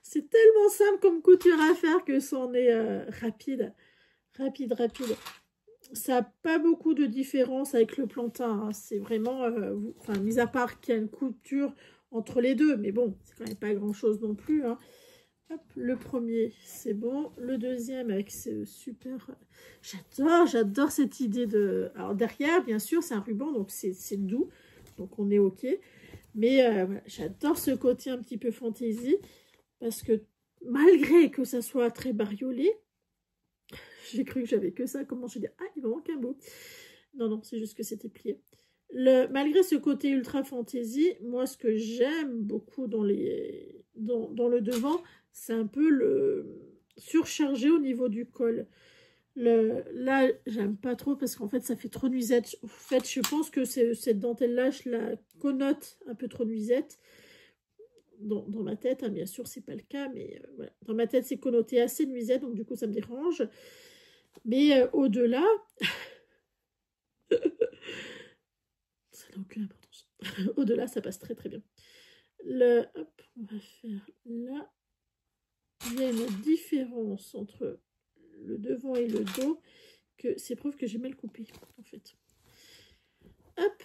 S1: C'est tellement simple comme couture à faire que c'en est rapide. Rapide. Ça n'a pas beaucoup de différence avec le plantain. Hein. C'est vraiment, enfin, mis à part qu'il y a une couture entre les deux. Mais bon, c'est quand même pas grand-chose non plus. Hein. Hop, le premier, c'est bon. Le deuxième, avec ce super... J'adore cette idée de... Alors, derrière, bien sûr, c'est un ruban, donc c'est doux. Donc, on est OK. Mais voilà, j'adore ce côté un petit peu fantaisie. Parce que, malgré que ça soit très bariolé, j'ai cru que j'avais que ça. Comment je dis, ah, il me manque un bout. Non, c'est juste que c'était plié. Malgré ce côté ultra fantaisie, moi, ce que j'aime beaucoup dans le devant, c'est un peu le surchargé au niveau du col. Là, j'aime pas trop parce qu'en fait, ça fait trop nuisette. En fait, je pense que cette dentelle-là, je la connote un peu trop nuisette. Dans ma tête, hein, bien sûr, c'est pas le cas, mais voilà. Dans ma tête, c'est connoté assez nuisette, donc du coup, ça me dérange. Mais au-delà, ça n'a aucune importance. Au-delà, ça passe très très bien. Hop, on va faire là. Il y a une différence entre le devant et le dos, que c'est preuve que j'ai mal coupé, en fait. Hop,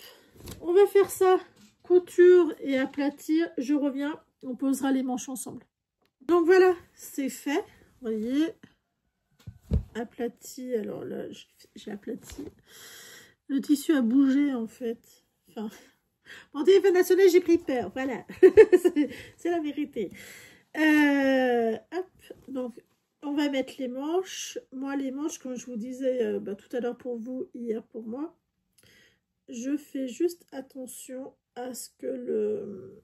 S1: on va faire ça, couture et aplatir. Je reviens, on posera les manches ensemble. Donc voilà, c'est fait. Vous voyez, aplati. Alors là, j'ai aplati. Le tissu a bougé, en fait. Enfin, mon téléphone a sonné, j'ai pris peur. Voilà, c'est la vérité. Hop, donc on va mettre les manches. Moi, les manches, comme je vous disais tout à l'heure pour vous, hier pour moi, je fais juste attention à ce que le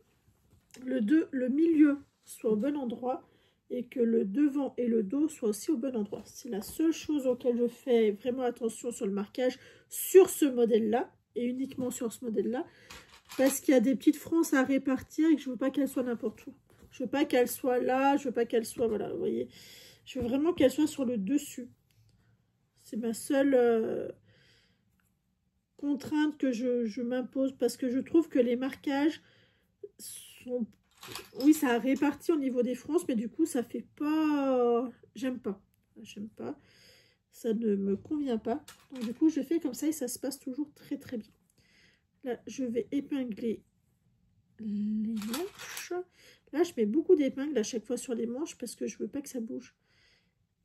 S1: milieu soit au bon endroit et que le devant et le dos soient aussi au bon endroit. C'est la seule chose auquel je fais vraiment attention sur le marquage sur ce modèle-là et uniquement sur ce modèle-là, parce qu'il y a des petites fronces à répartir et que je ne veux pas qu'elles soient n'importe où. Je veux pas qu'elle soit là, je veux pas qu'elle soit, voilà, vous voyez. Je veux vraiment qu'elle soit sur le dessus. C'est ma seule contrainte que je m'impose, parce que je trouve que les marquages sont... Oui, ça a réparti au niveau des fronces, mais du coup, ça fait pas... J'aime pas. J'aime pas. Ça ne me convient pas. Donc, du coup, je fais comme ça et ça se passe toujours très, très bien. Là, je vais épingler les manches. Là, je mets beaucoup d'épingles à chaque fois sur les manches parce que je veux pas que ça bouge.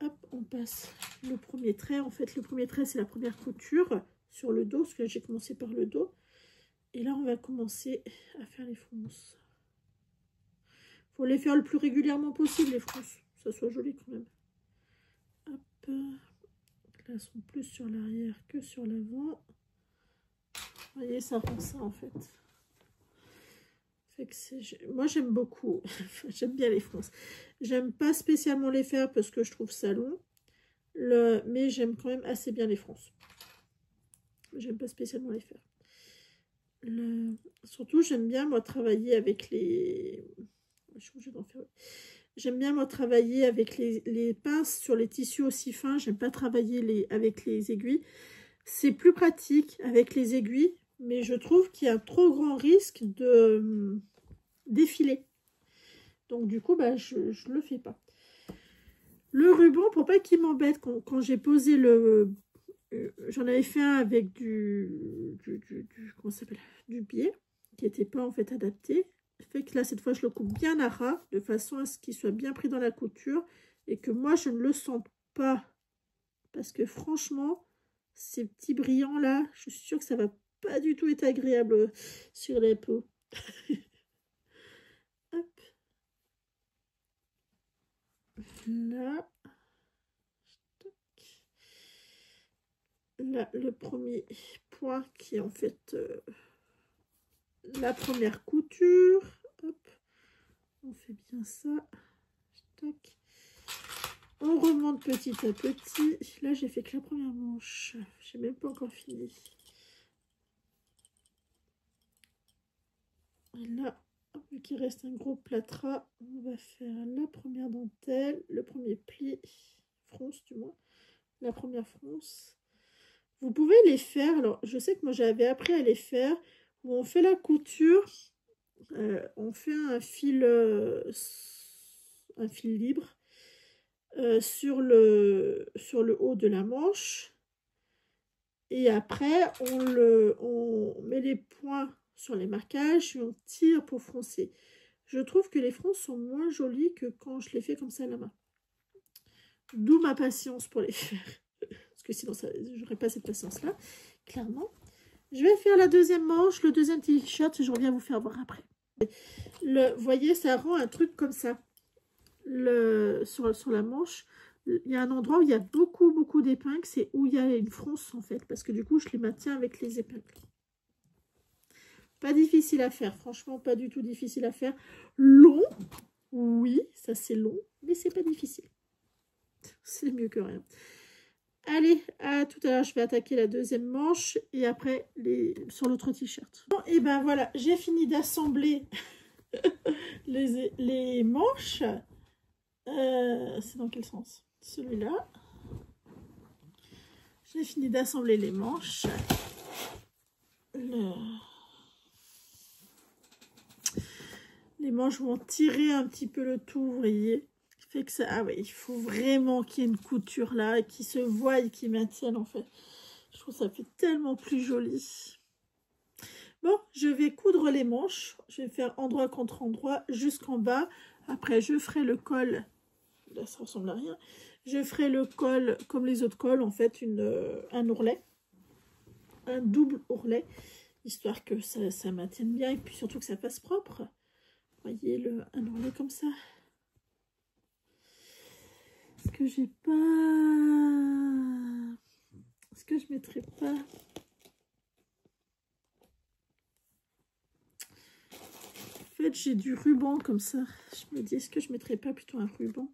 S1: Hop, on passe le premier trait. En fait, le premier trait, c'est la première couture sur le dos, parce que j'ai commencé par le dos. Et là, on va commencer à faire les fronces. Il faut les faire le plus régulièrement possible, les fronces. Que ça soit joli quand même. Hop. Là, elles sont plus sur l'arrière que sur l'avant. Vous voyez, ça rend ça, en fait. Moi, j'aime beaucoup. J'aime bien les fronces. J'aime pas spécialement les faire parce que je trouve ça long. Mais j'aime quand même assez bien les fronces. J'aime pas spécialement les faire. Surtout, j'aime bien, moi, travailler avec les... J'aime bien, moi, travailler avec les pinces sur les tissus aussi fins. J'aime pas travailler avec les aiguilles. C'est plus pratique avec les aiguilles, mais je trouve qu'il y a un trop grand risque de défiler. Donc, du coup, je ne le fais pas. Le ruban, pour pas qu'il m'embête, quand j'ai posé le... j'en avais fait un avec comment ça s'appelle, du biais, qui n'était pas en fait adapté. Fait que là, cette fois, je le coupe bien à ras, de façon à ce qu'il soit bien pris dans la couture, et que moi, je ne le sente pas. Parce que franchement, ces petits brillants là, je suis sûre que ça va pas du tout être agréable sur la peau. Hop. Là. Là, le premier point qui est en fait la première couture. Hop. On fait bien ça. Tac. On remonte petit à petit. Là, j'ai fait que la première manche. J'ai même pas encore fini. Et là, vu qu'il reste un gros plâtras, on va faire la première dentelle, le premier pli, fronce du moins, la première fronce. Vous pouvez les faire, alors je sais que moi j'avais appris à les faire, où on fait la couture, on fait un fil libre sur le haut de la manche, et après on met les points sur les marquages et on tire pour froncer. Je trouve que les fronces sont moins jolies que quand je les fais comme ça à la main. D'où ma patience pour les faire. Parce que sinon, je n'aurais pas cette patience-là, clairement. Je vais faire la deuxième manche, le deuxième t-shirt, et je reviens vous faire voir après. Vous voyez, ça rend un truc comme ça. Sur la manche, il y a un endroit où il y a beaucoup d'épingles. C'est où il y a une fronce, en fait. Parce que du coup, je les maintiens avec les épingles. Pas difficile à faire, franchement, pas du tout difficile à faire. Long, oui, ça c'est long, mais c'est pas difficile. C'est mieux que rien. Allez, à tout à l'heure, je vais attaquer la deuxième manche et après sur l'autre t-shirt. Bon, et ben voilà, j'ai fini d'assembler les manches. C'est dans quel sens? Celui-là. J'ai fini d'assembler les manches. Les manches vont tirer un petit peu le tout, vous voyez. Fait que ça, ah ouais, il faut vraiment qu'il y ait une couture là, qui se voie et qui maintienne en fait. Je trouve ça fait tellement plus joli. Bon, je vais coudre les manches. Je vais faire endroit contre endroit jusqu'en bas. Après, je ferai le col. Là, ça ressemble à rien. Je ferai le col comme les autres cols, en fait, un ourlet. Un double ourlet, histoire que ça maintienne bien et puis surtout que ça passe propre. Voyez, un ourlet comme ça. Est-ce que j'ai pas... Est-ce que je mettrai pas... En fait, j'ai du ruban comme ça. Je me dis, est-ce que je mettrai pas plutôt un ruban?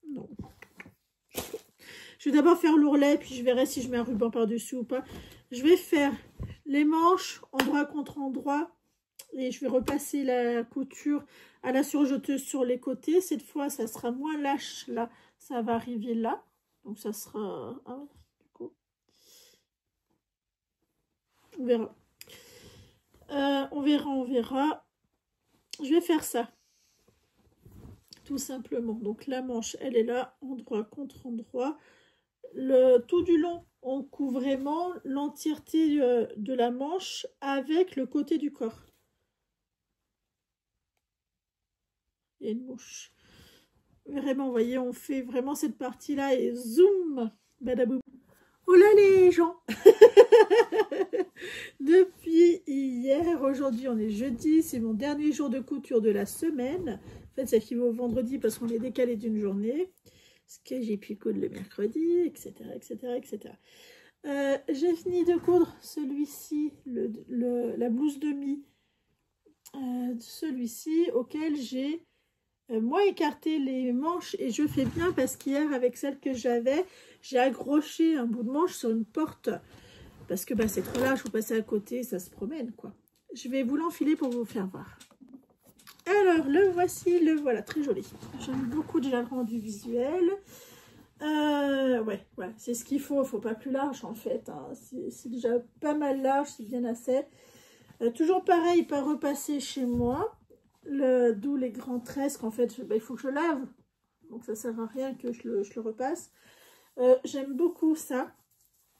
S1: Non. Je vais d'abord faire l'ourlet, puis je verrai si je mets un ruban par-dessus ou pas. Je vais faire les manches endroit contre endroit. Et je vais repasser la couture à la surjeteuse sur les côtés. Cette fois, ça sera moins lâche là. Ça va arriver là. Donc, ça sera... Ah ouais, du coup. On verra. On verra. Je vais faire ça. Tout simplement. Donc, la manche, elle est là. Endroit contre endroit. Tout du long, on couvre vraiment l'entièreté de la manche avec le côté du corps. Il y a une mouche. Vraiment, vous voyez, on fait vraiment cette partie-là et zoom, badaboum. Oh là les gens. Depuis hier, aujourd'hui on est jeudi, c'est mon dernier jour de couture de la semaine. En fait, ça finit au vendredi parce qu'on est décalé d'une journée. Parce que j'ai pu coudre le mercredi, etc. J'ai fini de coudre celui-ci, la blouse demi. Celui-ci auquel j'ai moi écarté les manches et je fais bien parce qu'hier avec celle que j'avais, j'ai accroché un bout de manche sur une porte parce que bah, c'est trop large, il faut passer à côté, ça se promène quoi. Je vais vous l'enfiler pour vous faire voir. Alors le voici, le voilà, très joli. J'aime beaucoup déjà le rendu visuel. Ouais, c'est ce qu'il faut pas plus large en fait. Hein. C'est déjà pas mal large, c'est bien assez. Toujours pareil, pas repasser chez moi. D'où les grands tresses qu'en fait il faut que je lave, donc ça sert à rien que je le repasse. J'aime beaucoup ça.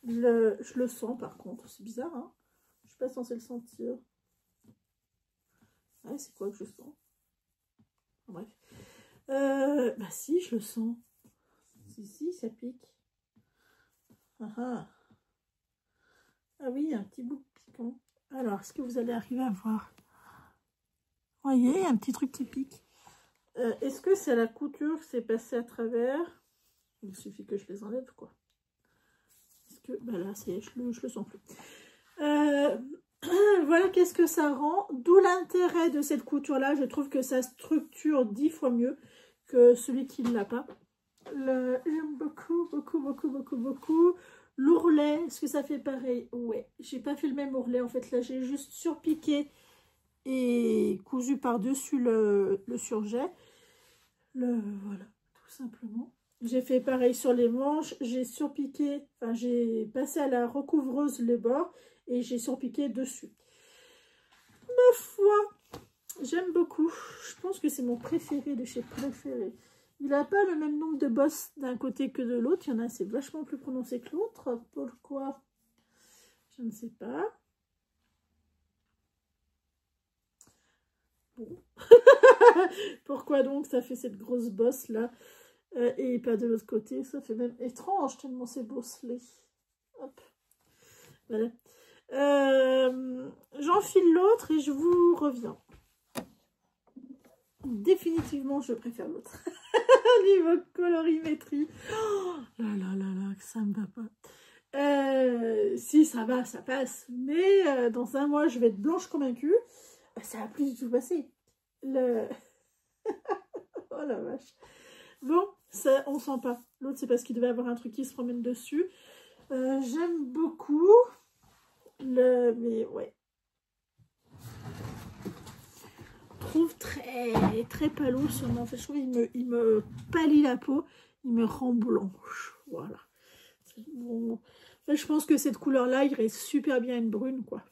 S1: Je le sens par contre, c'est bizarre hein, je suis pas censée le sentir. Ouais, c'est quoi que je sens? Bref, bah si, je le sens. Si ça pique. Ah oui, un petit bout piquant. Alors est-ce que vous allez arriver à voir? Voyez, un petit truc qui pique. Est-ce que c'est la couture que c'est passé à travers? Il suffit que je les enlève, quoi. Est-ce que... Bah là, ça y est, je le sens plus. Voilà, qu'est-ce que ça rend. D'où l'intérêt de cette couture-là. Je trouve que ça structure 10 fois mieux que celui qui ne l'a pas. J'aime beaucoup, beaucoup, beaucoup, beaucoup, beaucoup. L'ourlet, est-ce que ça fait pareil? Ouais, j'ai pas fait le même ourlet. En fait, là, j'ai juste surpiqué et cousu par-dessus le surjet. Voilà, tout simplement. J'ai fait pareil sur les manches. J'ai surpiqué, enfin, j'ai passé à la recouvreuse les bords et j'ai surpiqué dessus. Ma foi, j'aime beaucoup. Je pense que c'est mon préféré de chez Préféré. Il n'a pas le même nombre de bosses d'un côté que de l'autre. Il y en a, c'est vachement plus prononcé que l'autre. Pourquoi? Je ne sais pas. Bon. Pourquoi donc ça fait cette grosse bosse là et pas de l'autre côté? Ça fait même étrange tellement c'est bosselé. Hop. Voilà. J'enfile l'autre et je vous reviens. Définitivement, je préfère l'autre. Niveau colorimétrie. Oh là là là là, que ça me va pas. Si, ça va, ça passe. Mais dans un mois, je vais être blanche convaincue. Ça va plus du tout passer. Oh la vache. Bon, ça, on sent pas. L'autre, c'est parce qu'il devait avoir un truc qui se promène dessus. J'aime beaucoup. Mais ouais. Trouve très palo sûrement. En fait, je trouve il me pâlit la peau, il me rend blanche. Voilà. Bon. En fait, je pense que cette couleur-là irait super bien une brune, quoi.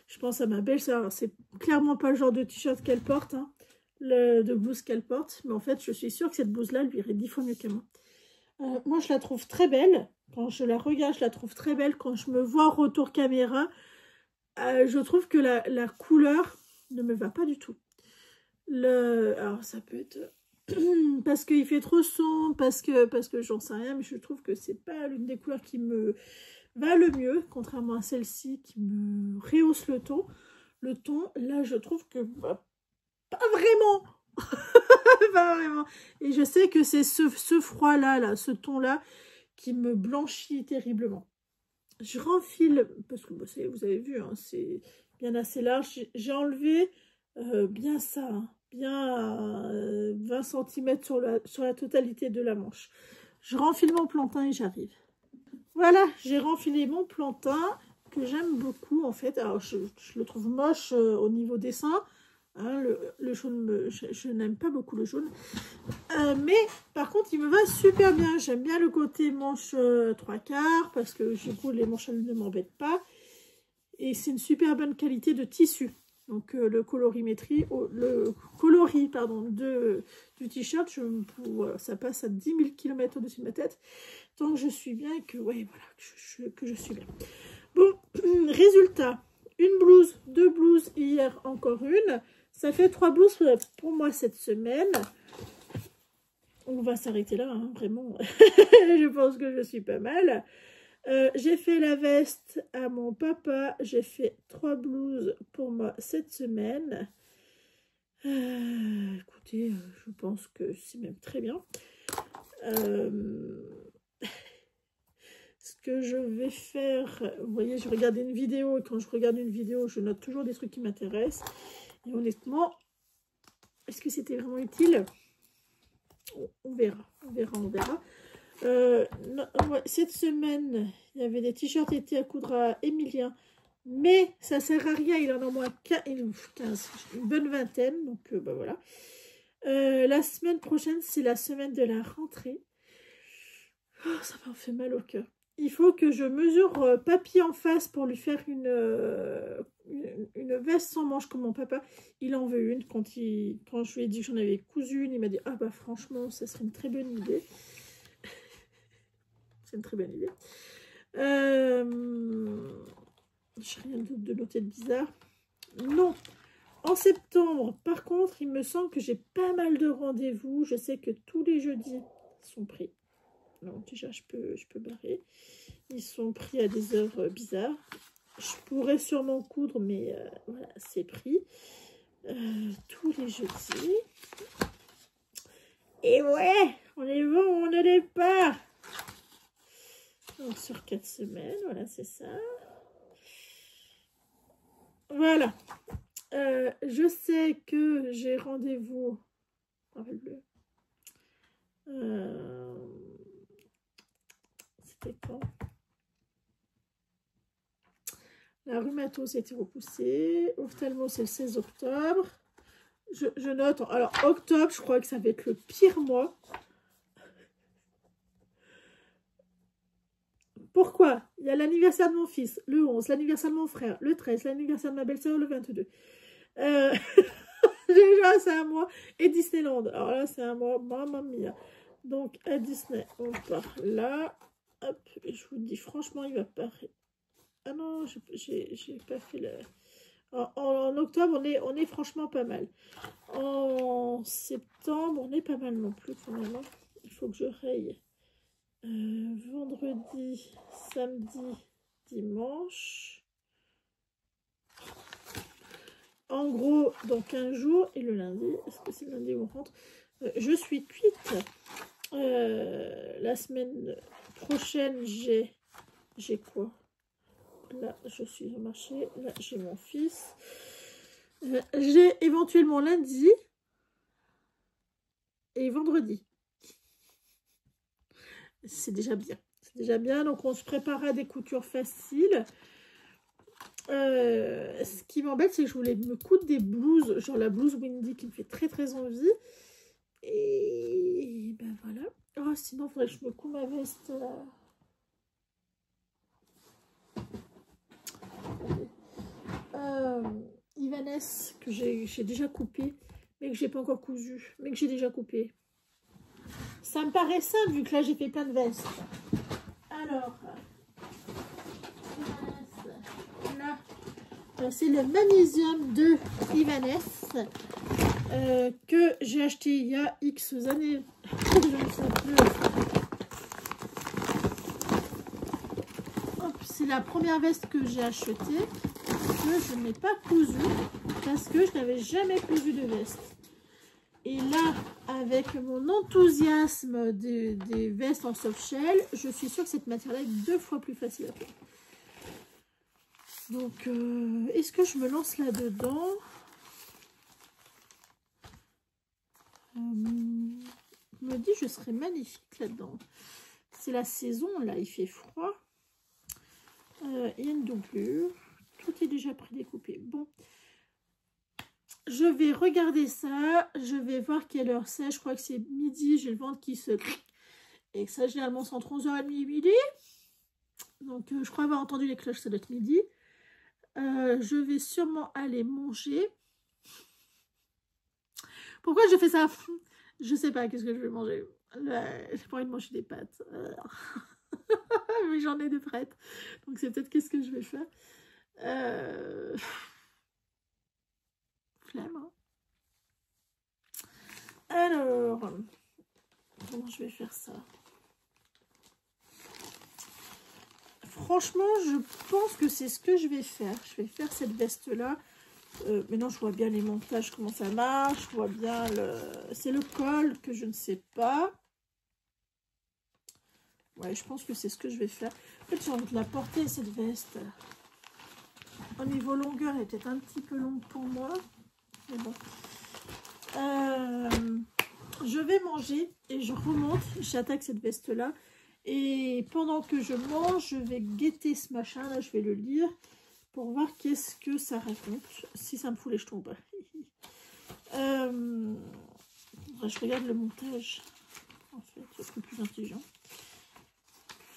S1: Je pense à ma belle-sœur. C'est clairement pas le genre de t-shirt qu'elle porte, hein, de blouse qu'elle porte. Mais en fait, je suis sûre que cette blouse-là lui irait 10 fois mieux qu'à moi. Moi, je la trouve très belle. Quand je la regarde, je la trouve très belle. Quand je me vois en retour caméra, je trouve que la couleur ne me va pas du tout. Alors ça peut être parce qu'il fait trop sombre, parce que j'en sais rien, mais je trouve que c'est pas l'une des couleurs qui me va le mieux, contrairement à celle-ci qui me rehausse le ton. Là, je trouve que pas vraiment. Pas vraiment. Et je sais que c'est ce froid-là, ce ton-là, qui me blanchit terriblement. Je renfile, parce que vous avez vu, hein, c'est bien assez large. J'ai enlevé bien ça, hein, bien 20 cm sur la totalité de la manche. Je renfile mon plantain et j'arrive. Voilà, j'ai renfilé mon plantain que j'aime beaucoup en fait. Alors je le trouve moche au niveau dessin. Hein, le jaune, je n'aime pas beaucoup le jaune. Mais par contre, il me va super bien. J'aime bien le côté manche 3/4 parce que du coup, les manches ne m'embêtent pas. Et c'est une super bonne qualité de tissu. Donc le coloris du t-shirt, ça passe à 10 000 km au-dessus de ma tête. Tant que je suis bien et que, ouais, voilà, que je suis bien. Bon, résultat, une blouse, 2 blouses, hier encore une. Ça fait 3 blouses pour moi cette semaine. On va s'arrêter là, hein, vraiment. Je pense que je suis pas mal. J'ai fait la veste à mon papa. J'ai fait 3 blouses pour moi cette semaine. Écoutez, je pense que c'est même très bien. Ce que je vais faire, vous voyez, je regardais une vidéo et quand je regarde une vidéo, je note toujours des trucs qui m'intéressent. Et honnêtement, est-ce que c'était vraiment utile? On verra. Cette semaine, il y avait des t-shirts été à coudre à Emilien, mais ça sert à rien, il en a au moins 15, une bonne vingtaine, donc bah voilà. La semaine prochaine, c'est la semaine de la rentrée. Oh, ça m'a fait mal au cœur. Il faut que je mesure papy en face pour lui faire une veste sans manches comme mon papa. Il en veut une. Quand je lui ai dit que j'en avais cousu une, il m'a dit « Ah bah franchement, ça serait une très bonne idée. » C'est une très bonne idée. Je n'ai rien d'autre de noter de bizarre. Non. En septembre, par contre, il me semble que j'ai pas mal de rendez-vous. Je sais que tous les jeudis sont pris. Non, déjà, je peux barrer. Ils sont pris à des heures bizarres. Je pourrais sûrement coudre, mais voilà, c'est pris. Tous les jeudis. Et ouais, on est bon, on ne l'est pas. Donc, sur 4 semaines, voilà, c'est ça. Voilà. Je sais que j'ai rendez-vous. C'était quand? La rhumatose a été repoussée. Ophtalmo, c'est le 16 octobre. Je note. Alors, octobre, je crois que ça va être le pire mois. Pourquoi? Il y a l'anniversaire de mon fils, le 11, l'anniversaire de mon frère, le 13, l'anniversaire de ma belle-sœur, le 22. Déjà, c'est un mois. Et Disneyland. Alors là, c'est un mois. Mamma mia. Donc, à Disney, on part là. Hop, et je vous dis, franchement, il va pas... Ah non, j'ai pas fait le... En octobre, on est franchement pas mal. En septembre, on est pas mal non plus, quand même. Il faut que je raye. Vendredi, samedi, dimanche. En gros, dans 15 jours. Et le lundi, est-ce que c'est le lundi où on rentre? Je suis cuite. La semaine prochaine, j'ai quoi? Là, je suis au marché. Là, j'ai mon fils. J'ai éventuellement lundi et vendredi. C'est déjà bien. C'est déjà bien. Donc, on se prépare à des coutures faciles. Ce qui m'embête, c'est que je voulais me coudre des blouses. Genre la blouse Windy qui me fait très très envie. Et ben voilà. Oh, sinon, il faudrait que je me couds ma veste. Ivanes, que j'ai déjà coupé, mais que j'ai pas encore cousu, mais que j'ai déjà coupé. Ça me paraît simple, vu que là, j'ai fait plein de vestes. Alors, là, c'est le magnésium de Ivanes que j'ai acheté il y a X années. Je ne sais plus. C'est la première veste que j'ai achetée, que je n'ai pas cousue parce que je n'avais jamais cousu de veste. Et là, avec mon enthousiasme des vestes en soft shell, je suis sûre que cette matière-là est 2 fois plus facile à faire. Donc, est-ce que je me lance là-dedans? Je me dis, je serais magnifique là-dedans. C'est la saison, là, il fait froid. Il y a une doublure. Tout est déjà prédécoupé. Bon. Je vais regarder ça. Je vais voir quelle heure c'est. Je crois que c'est midi. J'ai le ventre qui se... Et que ça, généralement, c'est entre 11h30 et midi. Donc, je crois avoir entendu les cloches. Ça doit être midi. Je vais sûrement aller manger. Pourquoi je fais ça? Je sais pas. Qu'est-ce que je vais manger? J'ai pas envie de manger des pâtes. Mais j'en ai de prêtes. Donc, c'est peut-être qu'est-ce que je vais faire. Flemme. Hein. Alors, comment je vais faire ça? Franchement, je pense que c'est ce que je vais faire. Je vais faire cette veste-là. Maintenant, je vois bien les montages, comment ça marche. Je vois bien le... C'est le col que je ne sais pas. Ouais, je pense que c'est ce que je vais faire. En fait, j'ai envie de la porter, cette veste. Au niveau longueur, elle était un petit peu longue pour moi. Mais bon. Je vais manger et je remonte. J'attaque cette veste-là. Et pendant que je mange, je vais guetter ce machin. Là, je vais le lire pour voir qu'est-ce que ça raconte. Si ça me fout les jetons ou pas. Je regarde le montage. En fait, c'est plus intelligent.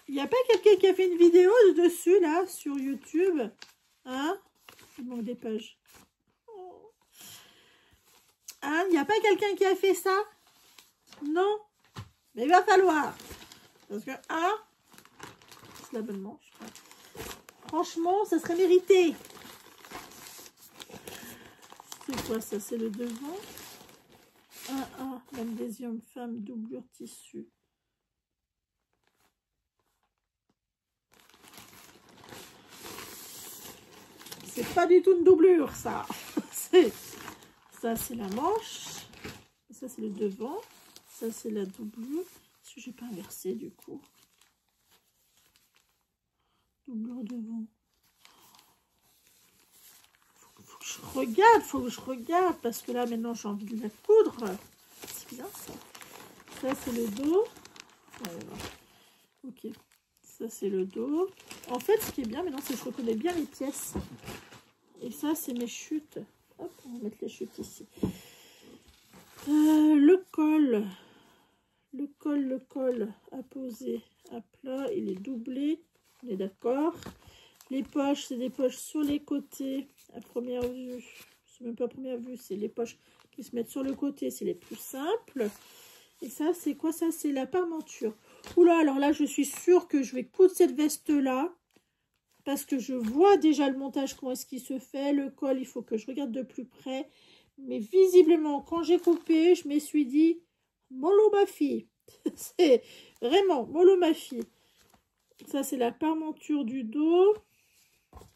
S1: Il n'y a pas quelqu'un qui a fait une vidéo dessus, là, sur YouTube? Hein? Il manque des pages. Hein? Il n'y a pas quelqu'un qui a fait ça? Non? Mais il va falloir. Parce que, hein? C'est la bonne manche. Franchement, ça serait mérité. C'est quoi ça? C'est le devant. Magnésium femme, doublure tissu. C'est pas du tout une doublure, ça. Ça, c'est la manche. Ça, c'est le devant. Ça, c'est la doublure. Est-ce que je n'ai pas inversé, du coup? Doublure devant. Faut que je regarde. Faut que je regarde. Parce que là, maintenant, j'ai envie de la coudre. C'est bien, ça. Ça, c'est le dos. Voilà. Ok. Ça, c'est le dos. En fait, ce qui est bien maintenant, c'est que je reconnais bien les pièces. Et ça, c'est mes chutes. Hop, on va mettre les chutes ici. Le col. Le col à poser à plat. Il est doublé. On est d'accord. Les poches, c'est des poches sur les côtés. À première vue, c'est même pas à première vue, c'est les poches qui se mettent sur le côté. C'est les plus simples. Et ça, c'est quoi ça? C'est la parmenture. Oula, alors là, je suis sûre que je vais coudre cette veste-là. Parce que je vois déjà le montage, comment est-ce qu'il se fait. Le col, il faut que je regarde de plus près. Mais visiblement, quand j'ai coupé, je me suis dit, mollo ma fille. C'est vraiment mollo ma fille. Ça, c'est la parmenture du dos.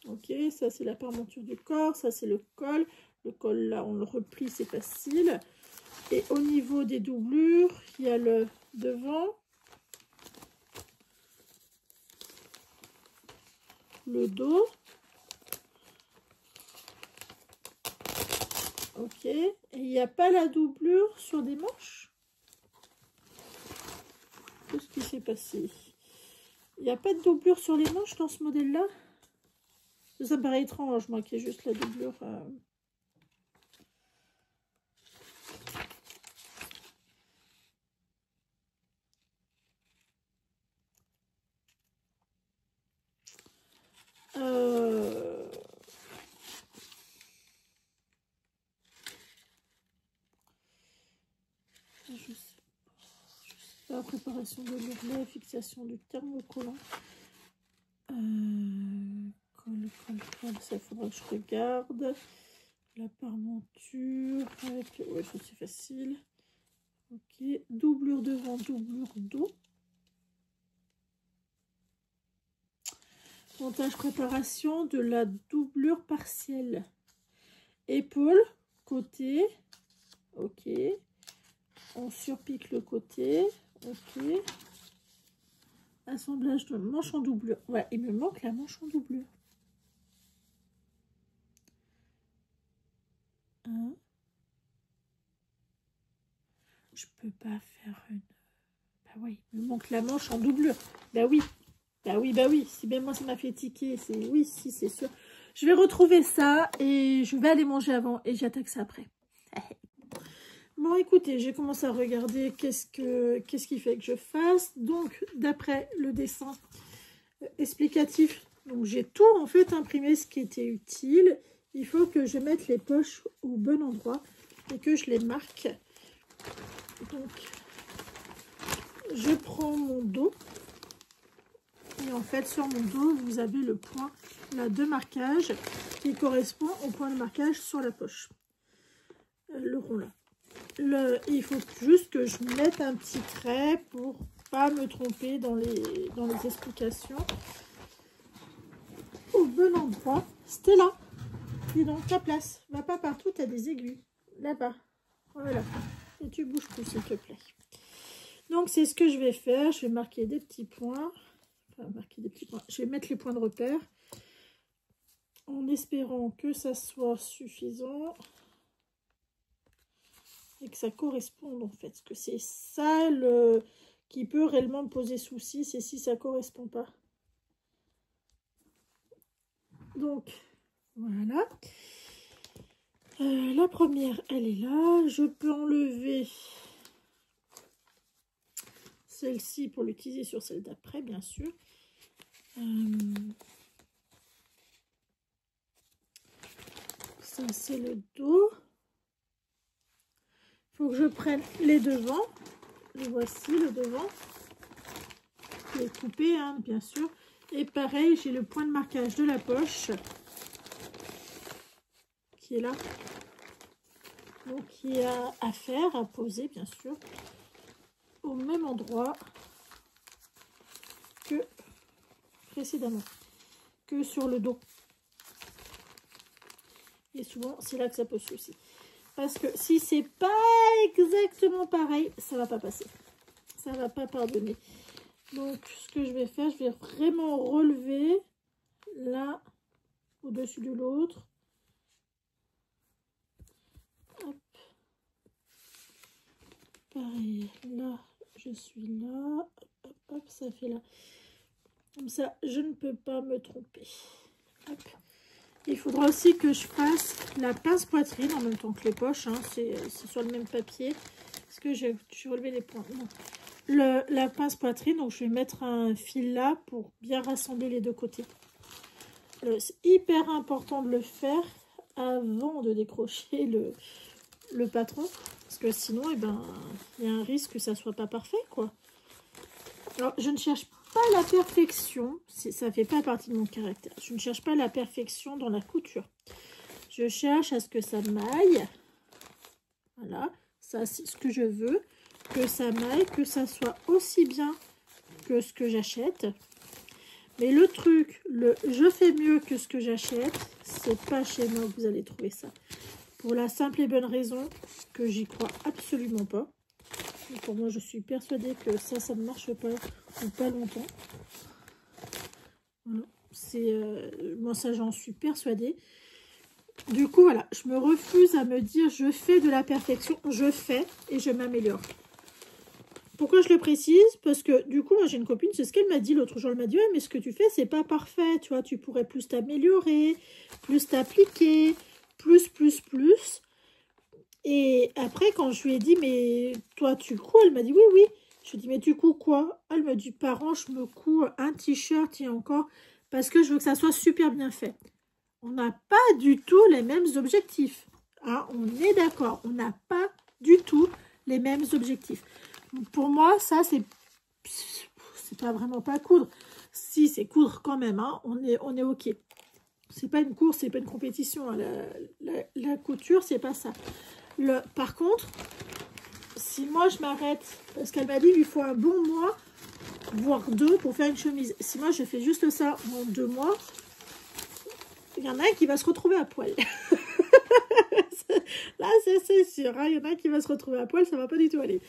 S1: Ok, ça, c'est la parmenture du corps. Ça, c'est le col. Le col, là, on le replie, c'est facile. Et au niveau des doublures, il y a le devant. Le dos. Ok. Et il n'y a pas la doublure sur des manches. Qu'est-ce qui s'est passé? Il n'y a pas de doublure sur les manches dans ce modèle-là? Ça me paraît étrange, moi, qu'il y ait juste la doublure. Je sais pas. Préparation de l'ourlet, fixation du thermocollant. Colle, ça faudra que je regarde. La parmenture avec... Ouais, ça c'est facile. Ok, doublure devant, doublure dos. Montage préparation de la doublure partielle. Épaule, côté. Ok. On surpique le côté. Ok. Assemblage de manche en doublure. Ouais, il me manque la manche en doublure. Hein? Je peux pas faire une... Bah oui, il me manque la manche en doublure. Bah oui. Bah oui, bah oui. Si bien moi ça m'a fait tiquer, c'est... Oui, si, c'est sûr. Je vais retrouver ça et je vais aller manger avant et j'attaque ça après. Bon, écoutez, j'ai commencé à regarder qu'est-ce qu'il fait que je fasse. Donc, d'après le dessin explicatif, donc j'ai tout en fait imprimé ce qui était utile. Il faut que je mette les poches au bon endroit et que je les marque. Donc, je prends mon dos. Et en fait, sur mon dos, vous avez le point là, de marquage qui correspond au point de marquage sur la poche. Le rond là. Il faut juste que je mette un petit trait pour pas me tromper dans les explications. Au bon endroit. Stella, dis donc ta place. Va pas partout, tu as des aiguilles. Là-bas. Voilà. Et tu bouges plus, s'il te plaît. Donc, c'est ce que je vais faire. Je vais marquer des petits points. Enfin, marquer des petits points. Je vais mettre les points de repère. En espérant que ça soit suffisant. Et que ça corresponde en fait. Parce que c'est ça qui peut réellement me poser souci. C'est si ça ne correspond pas. Donc, voilà. La première, elle est là. Je peux enlever celle-ci pour l'utiliser sur celle d'après, bien sûr. Ça, c'est le dos. Il faut que je prenne les devants. Les voici, le devant. Je vais couper, hein, bien sûr. Et pareil, j'ai le point de marquage de la poche qui est là. Donc, il y a à faire, à poser, bien sûr, au même endroit que précédemment, que sur le dos. Et souvent, c'est là que ça pose souci. Parce que si c'est pas exactement pareil, ça va pas passer. Ça va pas pardonner. Donc, ce que je vais faire, je vais vraiment relever là, au-dessus de l'autre. Pareil, là, je suis là. Hop, hop, ça fait là. Comme ça, je ne peux pas me tromper. Hop. Il faudra aussi que je fasse la pince poitrine en même temps que les poches. Hein. C'est sur le même papier. Est-ce que j'ai relevé les points? Non. La pince poitrine, donc je vais mettre un fil là pour bien rassembler les deux côtés. C'est hyper important de le faire avant de décrocher le patron. Parce que sinon, eh ben, il y a un risque que ça soit pas parfait, quoi. Alors, je ne cherche pas la perfection. Ça ne fait pas partie de mon caractère. Je ne cherche pas la perfection dans la couture. Je cherche à ce que ça m'aille. Voilà. Ça, c'est ce que je veux. Que ça m'aille, que ça soit aussi bien que ce que j'achète. Mais le truc, je fais mieux que ce que j'achète, c'est pas chez moi que vous allez trouver ça. Pour la simple et bonne raison que j'y crois absolument pas. Et pour moi, je suis persuadée que ça ne marche pas ou pas longtemps. Voilà. Moi, ça, j'en suis persuadée. Du coup, voilà, je me refuse à me dire je fais de la perfection. Je fais et je m'améliore. Pourquoi je le précise? Parce que du coup, moi j'ai une copine, c'est ce qu'elle m'a dit l'autre jour. Elle m'a dit, ouais, mais ce que tu fais, c'est pas parfait. Tu vois, tu pourrais plus t'améliorer, plus t'appliquer, plus. Et après, quand je lui ai dit, mais toi, tu couds? Elle m'a dit, oui, oui. Je lui ai dit, mais tu couds quoi? Elle me dit, parents, je me couds un t-shirt et encore, parce que je veux que ça soit super bien fait. On n'a pas du tout les mêmes objectifs. Hein, on est d'accord, on n'a pas du tout les mêmes objectifs. Pour moi, ça, c'est pas vraiment pas coudre. Si, c'est coudre quand même. Hein. On est OK. C'est pas une course, c'est pas une compétition. Hein. La couture, c'est pas ça. Par contre, si moi, je m'arrête, parce qu'elle m'a dit qu'il faut un bon mois, voire 2 pour faire une chemise. Si moi, je fais juste ça en 2 mois, il y en a un qui va se retrouver à poil. Là, c'est sûr. Hein. Il y en a un qui va se retrouver à poil, ça va pas du tout aller.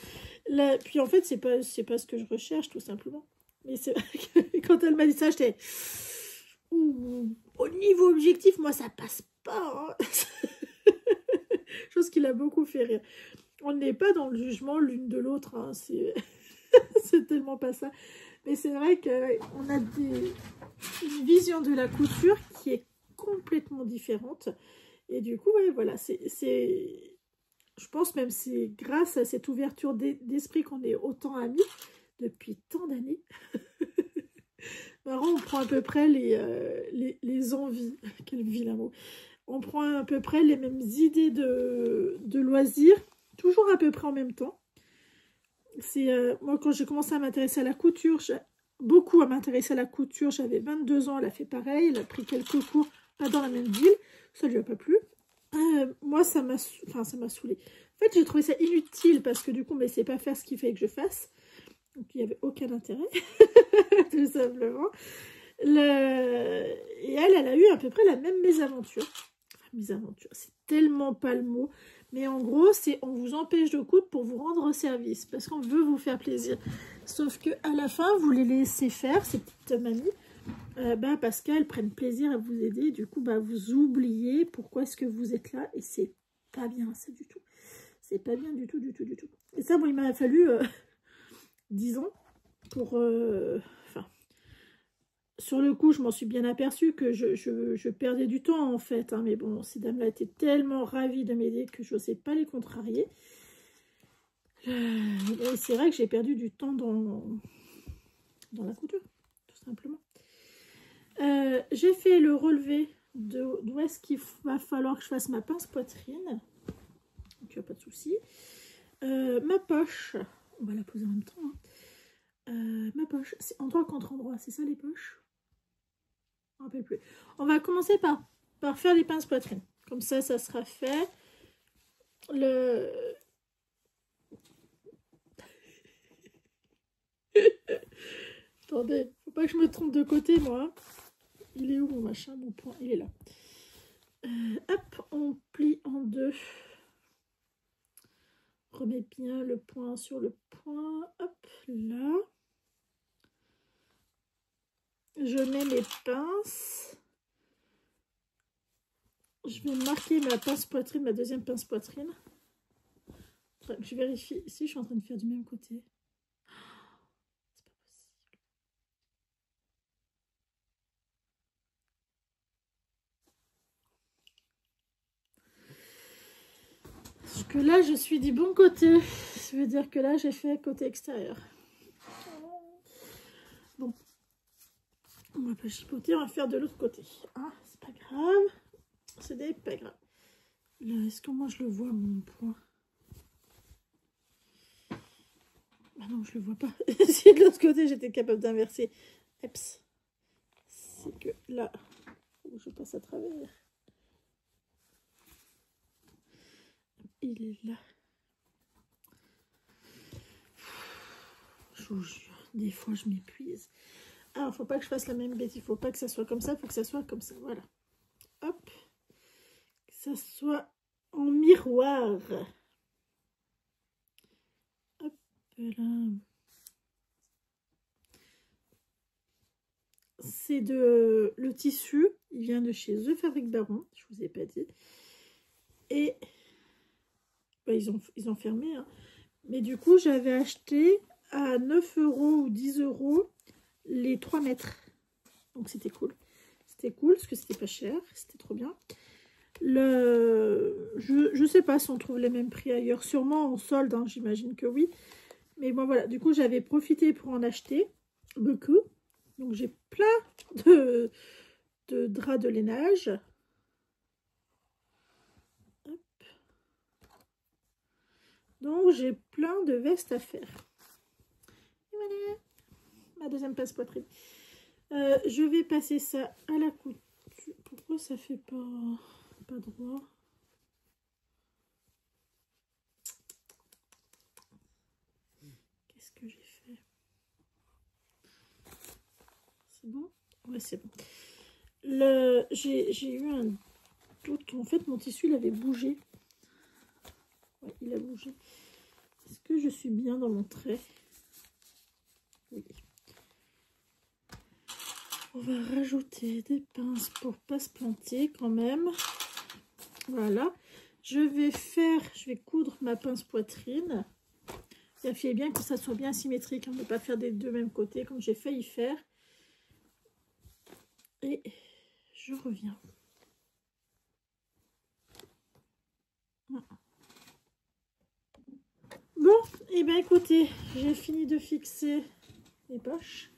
S1: Puis en fait, c'est pas ce que je recherche, tout simplement. Mais c'est vrai que quand elle m'a dit ça, j'étais... Au niveau objectif, moi, ça passe pas. Hein. Chose qui l'a beaucoup fait rire. On n'est pas dans le jugement l'une de l'autre. Hein. C'est tellement pas ça. Mais c'est vrai qu'on a une vision de la couture qui est complètement différente. Et du coup, ouais, voilà, je pense même c'est grâce à cette ouverture d'esprit qu'on est autant amis depuis tant d'années. Marrant, on prend à peu près les envies, quel vilain mot. On prend à peu près les mêmes idées de loisirs, toujours à peu près en même temps. Moi, quand j'ai commencé à m'intéresser à la couture, beaucoup à m'intéresser à la couture, j'avais 22 ans, elle a fait pareil, elle a pris quelques cours, pas dans la même ville, ça lui a pas plu. Moi, ça m'a saoulée. En fait, j'ai trouvé ça inutile parce que du coup, mais c'est pas faire ce qu'il fallait que je fasse. Donc, il n'y avait aucun intérêt, tout simplement. Et elle a eu à peu près la même mésaventure. Enfin, mésaventure, c'est tellement pas le mot. Mais en gros, c'est on vous empêche de coudre pour vous rendre service. Parce qu'on veut vous faire plaisir. Sauf qu'à la fin, vous les laissez faire, ces petites mamies. Parce qu'elles prennent plaisir à vous aider. Du coup, vous oubliez pourquoi est-ce que vous êtes là. Et c'est pas bien, ça du tout. C'est pas bien du tout. Et ça, bon, il m'a fallu 10 ans pour... sur le coup, je m'en suis bien aperçue que je perdais du temps, en fait. Hein, mais bon, ces dames-là étaient tellement ravies de m'aider que je n'osais pas les contrarier. Et c'est vrai que j'ai perdu du temps dans la couture, tout simplement. J'ai fait le relevé d'où est-ce qu'il va falloir que je fasse ma pince poitrine. Donc, il n'y a pas de souci. Ma poche, on va la poser en même temps. Hein. Ma poche, c'est endroit contre endroit, c'est ça les poches? Je ne me rappelle plus. On va commencer par faire les pinces poitrine. Comme ça sera fait. Attendez, faut pas que je me trompe de côté, moi. Il est où mon machin, mon point? Il est là. Hop, on plie en deux. Remets bien le point sur le point. Hop, là. Je mets mes pinces. Je vais marquer ma pince poitrine, ma deuxième pince poitrine. Je vérifie. Si je suis en train de faire du même côté. que là, je suis du bon côté. Ça veut dire que là, j'ai fait côté extérieur. Bon. On va pas chipoter, on va faire de l'autre côté. Ah, c'est pas grave. C'est pas grave. Là, est-ce que moi, je le vois, mon point? Ah non, je le vois pas. Si de l'autre côté, j'étais capable d'inverser. Eps. C'est que là, je passe à travers. Il est là. Je vous jure, des fois, je m'épuise. Alors, faut pas que je fasse la même bêtise. Il faut pas que ça soit comme ça. Il faut que ça soit comme ça. Voilà. Hop. Que ça soit en miroir. Hop là. C'est de le tissu. Il vient de chez The Fabric Baron. Je vous ai pas dit. Et bah, ils ont fermé. Hein. Mais du coup, j'avais acheté à 9 € ou 10 € les 3 mètres. Donc c'était cool. C'était cool parce que c'était pas cher. C'était trop bien. Je sais pas si on trouve les mêmes prix ailleurs. Sûrement en solde, hein, j'imagine que oui. Mais bon voilà, du coup j'avais profité pour en acheter beaucoup. Donc j'ai plein de draps de lainage. Hop. Donc j'ai plein de vestes à faire. Et voilà, ma deuxième passe-poitrine. Je vais passer ça à la couture. Pourquoi ça fait pas droit? Qu'est-ce que j'ai fait? C'est bon? Ouais, c'est bon. J'ai eu un doute. En fait, mon tissu, il avait bougé. Ouais, il a bougé. Est-ce que je suis bien dans mon trait? Oui. On va rajouter des pinces pour pas se planter quand même. Voilà. Je vais coudre ma pince poitrine. Vérifiez bien que ça soit bien symétrique. On ne va pas faire des deux mêmes côtés comme j'ai failli faire. Et je reviens. Bon, et bien écoutez, j'ai fini de fixer les poches.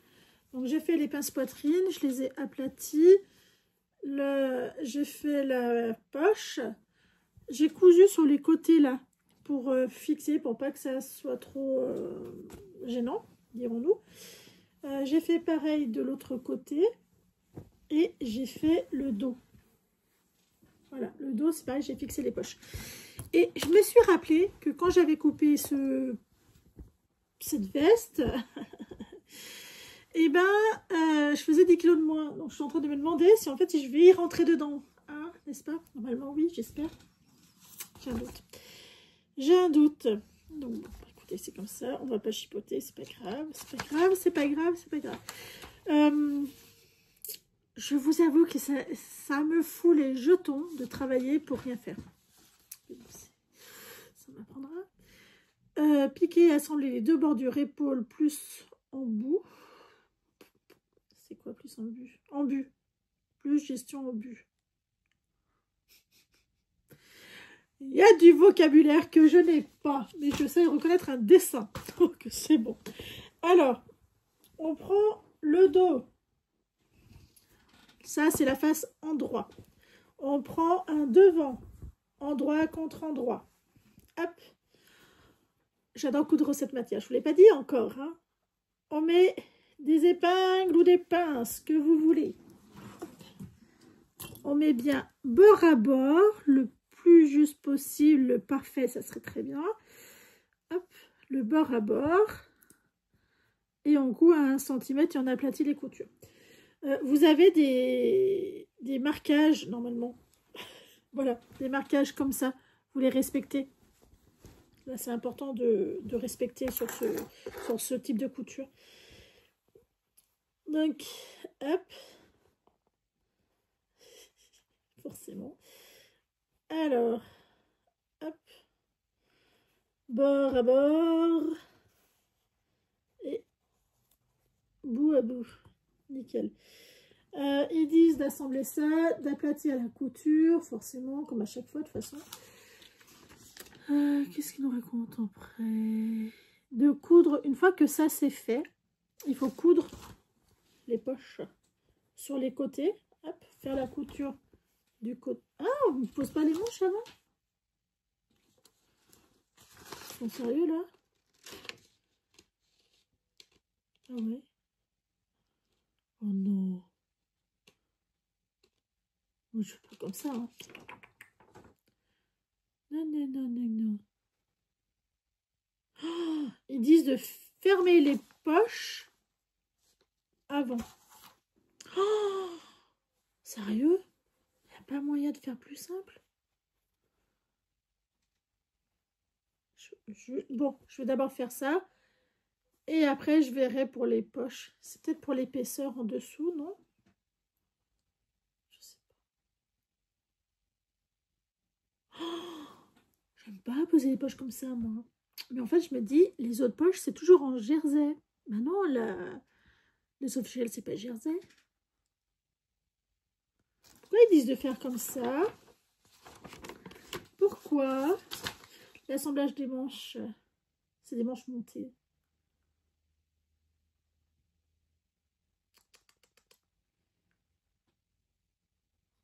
S1: Donc j'ai fait les pinces poitrine, je les ai aplaties. J'ai fait la poche. J'ai cousu sur les côtés là pour fixer, pour pas que ça soit trop gênant, dirons-nous. J'ai fait pareil de l'autre côté et j'ai fait le dos. Voilà, le dos c'est pareil, j'ai fixé les poches. Et je me suis rappelé que quand j'avais coupé cette veste, et ben je faisais 10 kilos de moins. Donc je suis en train de me demander si en fait si je vais y rentrer dedans. Hein, n'est-ce pas? Normalement oui, j'espère. J'ai un doute. J'ai un doute. Donc bon, écoutez, c'est comme ça. On va pas chipoter, c'est pas grave. C'est pas grave, c'est pas grave, c'est pas grave. Je vous avoue que ça me fout les jetons de travailler pour rien faire. Ça m'apprendra. Piquer, assembler les deux bordures épaules plus en bout. C'est quoi plus en but? En but. Plus gestion au but. Il y a du vocabulaire que je n'ai pas, mais je sais reconnaître un dessin. Donc c'est bon. Alors, on prend le dos. Ça, c'est la face endroit. On prend un devant. Endroit contre endroit. Hop. J'adore coudre cette matière. Je ne vous l'ai pas dit encore. Hein. On met des épingles ou des pinces, que vous voulez. On met bien bord à bord, le plus juste possible, le parfait, ça serait très bien. Hop, le bord à bord. Et on coud à 1 cm et on aplatit les coutures. Vous avez des marquages, normalement. Voilà, des marquages comme ça. Vous les respectez. Là, c'est important de respecter sur ce type de couture. Donc, hop. Forcément. Alors, hop. Bord à bord. Et bout à bout. Nickel. Ils disent d'assembler ça, d'aplatir la couture, forcément, comme à chaque fois, de toute façon. Qu'est-ce qu'il nous raconte après? De coudre, une fois que ça c'est fait, il faut coudre les poches sur les côtés. Hop, faire la couture du côté. Ah, on ne pose pas les manches avant? Ils sont sérieux là? Ah ouais. Oh non. Moi je fais pas comme ça. Hein. Non, non, non, non, non. Oh, ils disent de fermer les poches avant. Oh, sérieux? Il n'y a pas moyen de faire plus simple? Bon, je vais d'abord faire ça. Et après, je verrai pour les poches. C'est peut-être pour l'épaisseur en dessous, non? Je sais pas. Oh, j'aime pas poser les poches comme ça, moi. Mais en fait, je me dis, les autres poches, c'est toujours en jersey. Ben non, le soft shell, c'est pas jersey. Pourquoi ils disent de faire comme ça? Pourquoi? L'assemblage des manches, c'est des manches montées.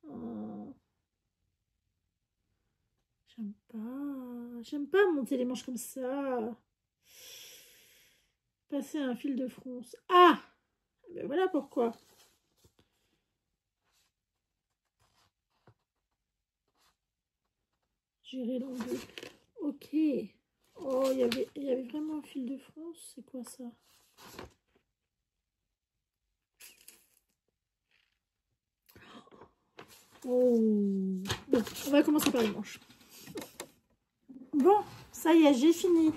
S1: Oh. J'aime pas monter les manches comme ça. Passer un fil de fronce. Ah! Ben voilà pourquoi. Gérer l'angle. Ok. Oh, il y avait vraiment un fil de fronce. C'est quoi ça? Oh. Bon, on va commencer par les manches. Bon, ça y est, j'ai fini.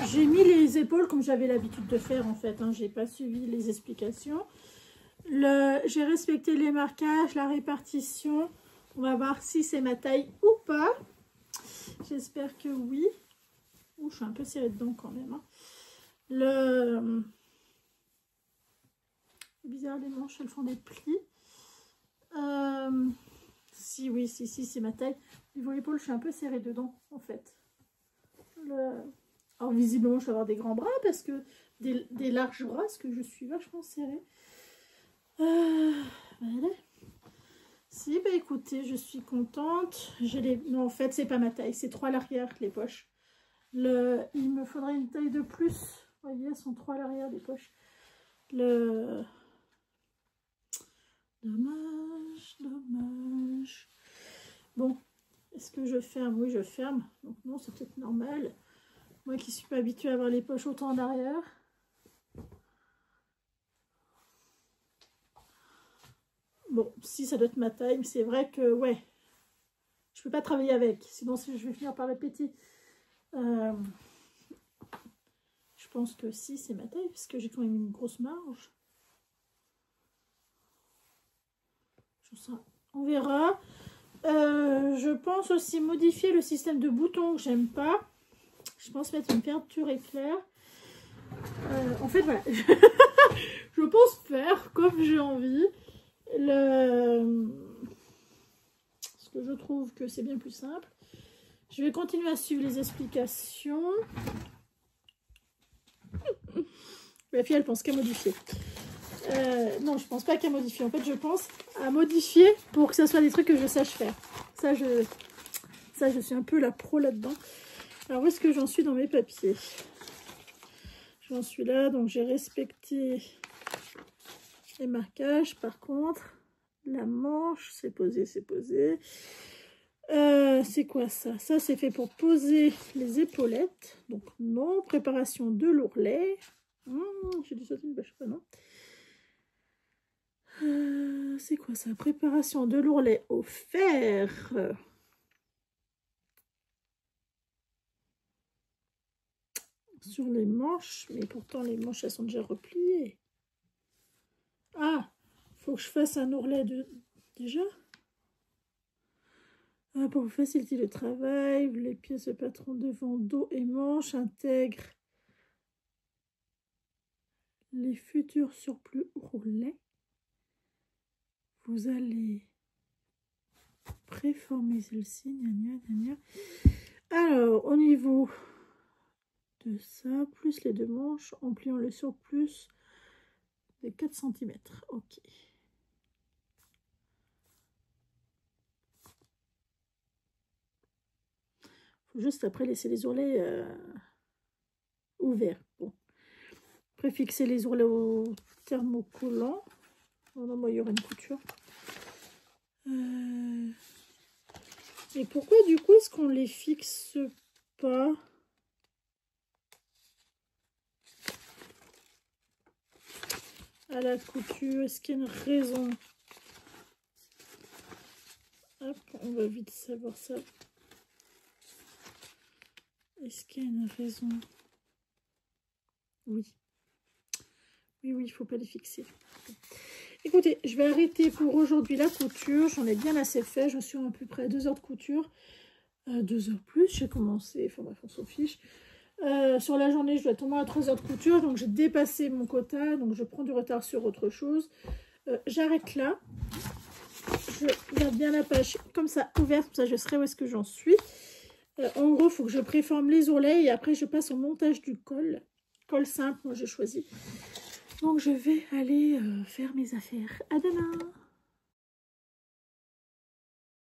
S1: J'ai mis les épaules comme j'avais l'habitude de faire en fait. Hein. J'ai pas suivi les explications. J'ai respecté les marquages, la répartition. On va voir si c'est ma taille ou pas. J'espère que oui. Ouh, je suis un peu serrée dedans quand même. Hein. C'est bizarre, les manches, elles font des plis. Si, oui, si, c'est ma taille. Niveau épaule, je suis un peu serrée dedans, en fait. Alors, visiblement, je vais avoir des grands bras parce que des larges bras, parce que je suis vachement serrée. Voilà. Si, bah écoutez, je suis contente. Non, en fait, c'est pas ma taille, c'est trop à l'arrière, les poches. Il me faudrait une taille de plus. Vous voyez, elles sont trop à l'arrière, les poches. Dommage, dommage. Bon, est-ce que je ferme? Oui, je ferme. Donc non, c'est peut-être normal. Moi qui suis pas habituée à avoir les poches autant en arrière. Bon, si ça doit être ma taille, mais c'est vrai que, ouais, je peux pas travailler avec. Sinon, je vais finir par répéter. Je pense que si, c'est ma taille, parce que j'ai quand même une grosse marge. On verra. Je pense aussi modifier le système de boutons que j'aime pas. Je pense mettre une fermeture éclair. En fait, voilà. Je pense faire comme j'ai envie. Parce que je trouve que c'est bien plus simple. Je vais continuer à suivre les explications. La fille, elle pense qu'à modifier. Non, je pense pas qu'à modifier. En fait, je pense à modifier pour que ça soit des trucs que je sache faire. Ça, je suis un peu la pro là-dedans. Alors, où est-ce que j'en suis dans mes papiers? J'en suis là, donc j'ai respecté les marquages. Par contre, la manche, c'est posé, c'est posé. C'est quoi ça? Ça, c'est fait pour poser les épaulettes. Donc, non. Préparation de l'ourlet. J'ai dû sauter une bâche, non? C'est quoi ça? Préparation de l'ourlet au fer. Sur les manches, mais pourtant les manches elles sont déjà repliées. Ah, faut que je fasse un ourlet déjà. Ah, pour faciliter le travail, les pièces de patron devant, dos et manches intègrent les futurs surplus ourlets. Vous allez préformer celle-ci. Alors, au niveau de ça, plus les deux manches, en pliant le surplus de 4 cm. Ok. Faut juste après laisser les ourlets ouverts. Bon. Préfixer les ourlets au thermocollant. Oh non, moi, il y aura une couture. Et pourquoi, du coup, est-ce qu'on les fixe pas? À la couture, est-ce qu'il y a une raison? Hop, on va vite savoir ça. Est-ce qu'il y a une raison? Oui. Oui, il ne faut pas les fixer. Écoutez, je vais arrêter pour aujourd'hui la couture. J'en ai bien assez fait. Je suis à peu près à 2 heures de couture. 2 heures plus, j'ai commencé. Enfin bref, on s'en fiche. Sur la journée, je dois tomber à 3 heures de couture. Donc j'ai dépassé mon quota. Donc je prends du retard sur autre chose. J'arrête là. Je garde bien la page comme ça ouverte. Comme ça, je saurai où est-ce que j'en suis. En gros, il faut que je préforme les ourlets. Et après, je passe au montage du col. Col simple, moi j'ai choisi. Donc je vais aller faire mes affaires. À demain!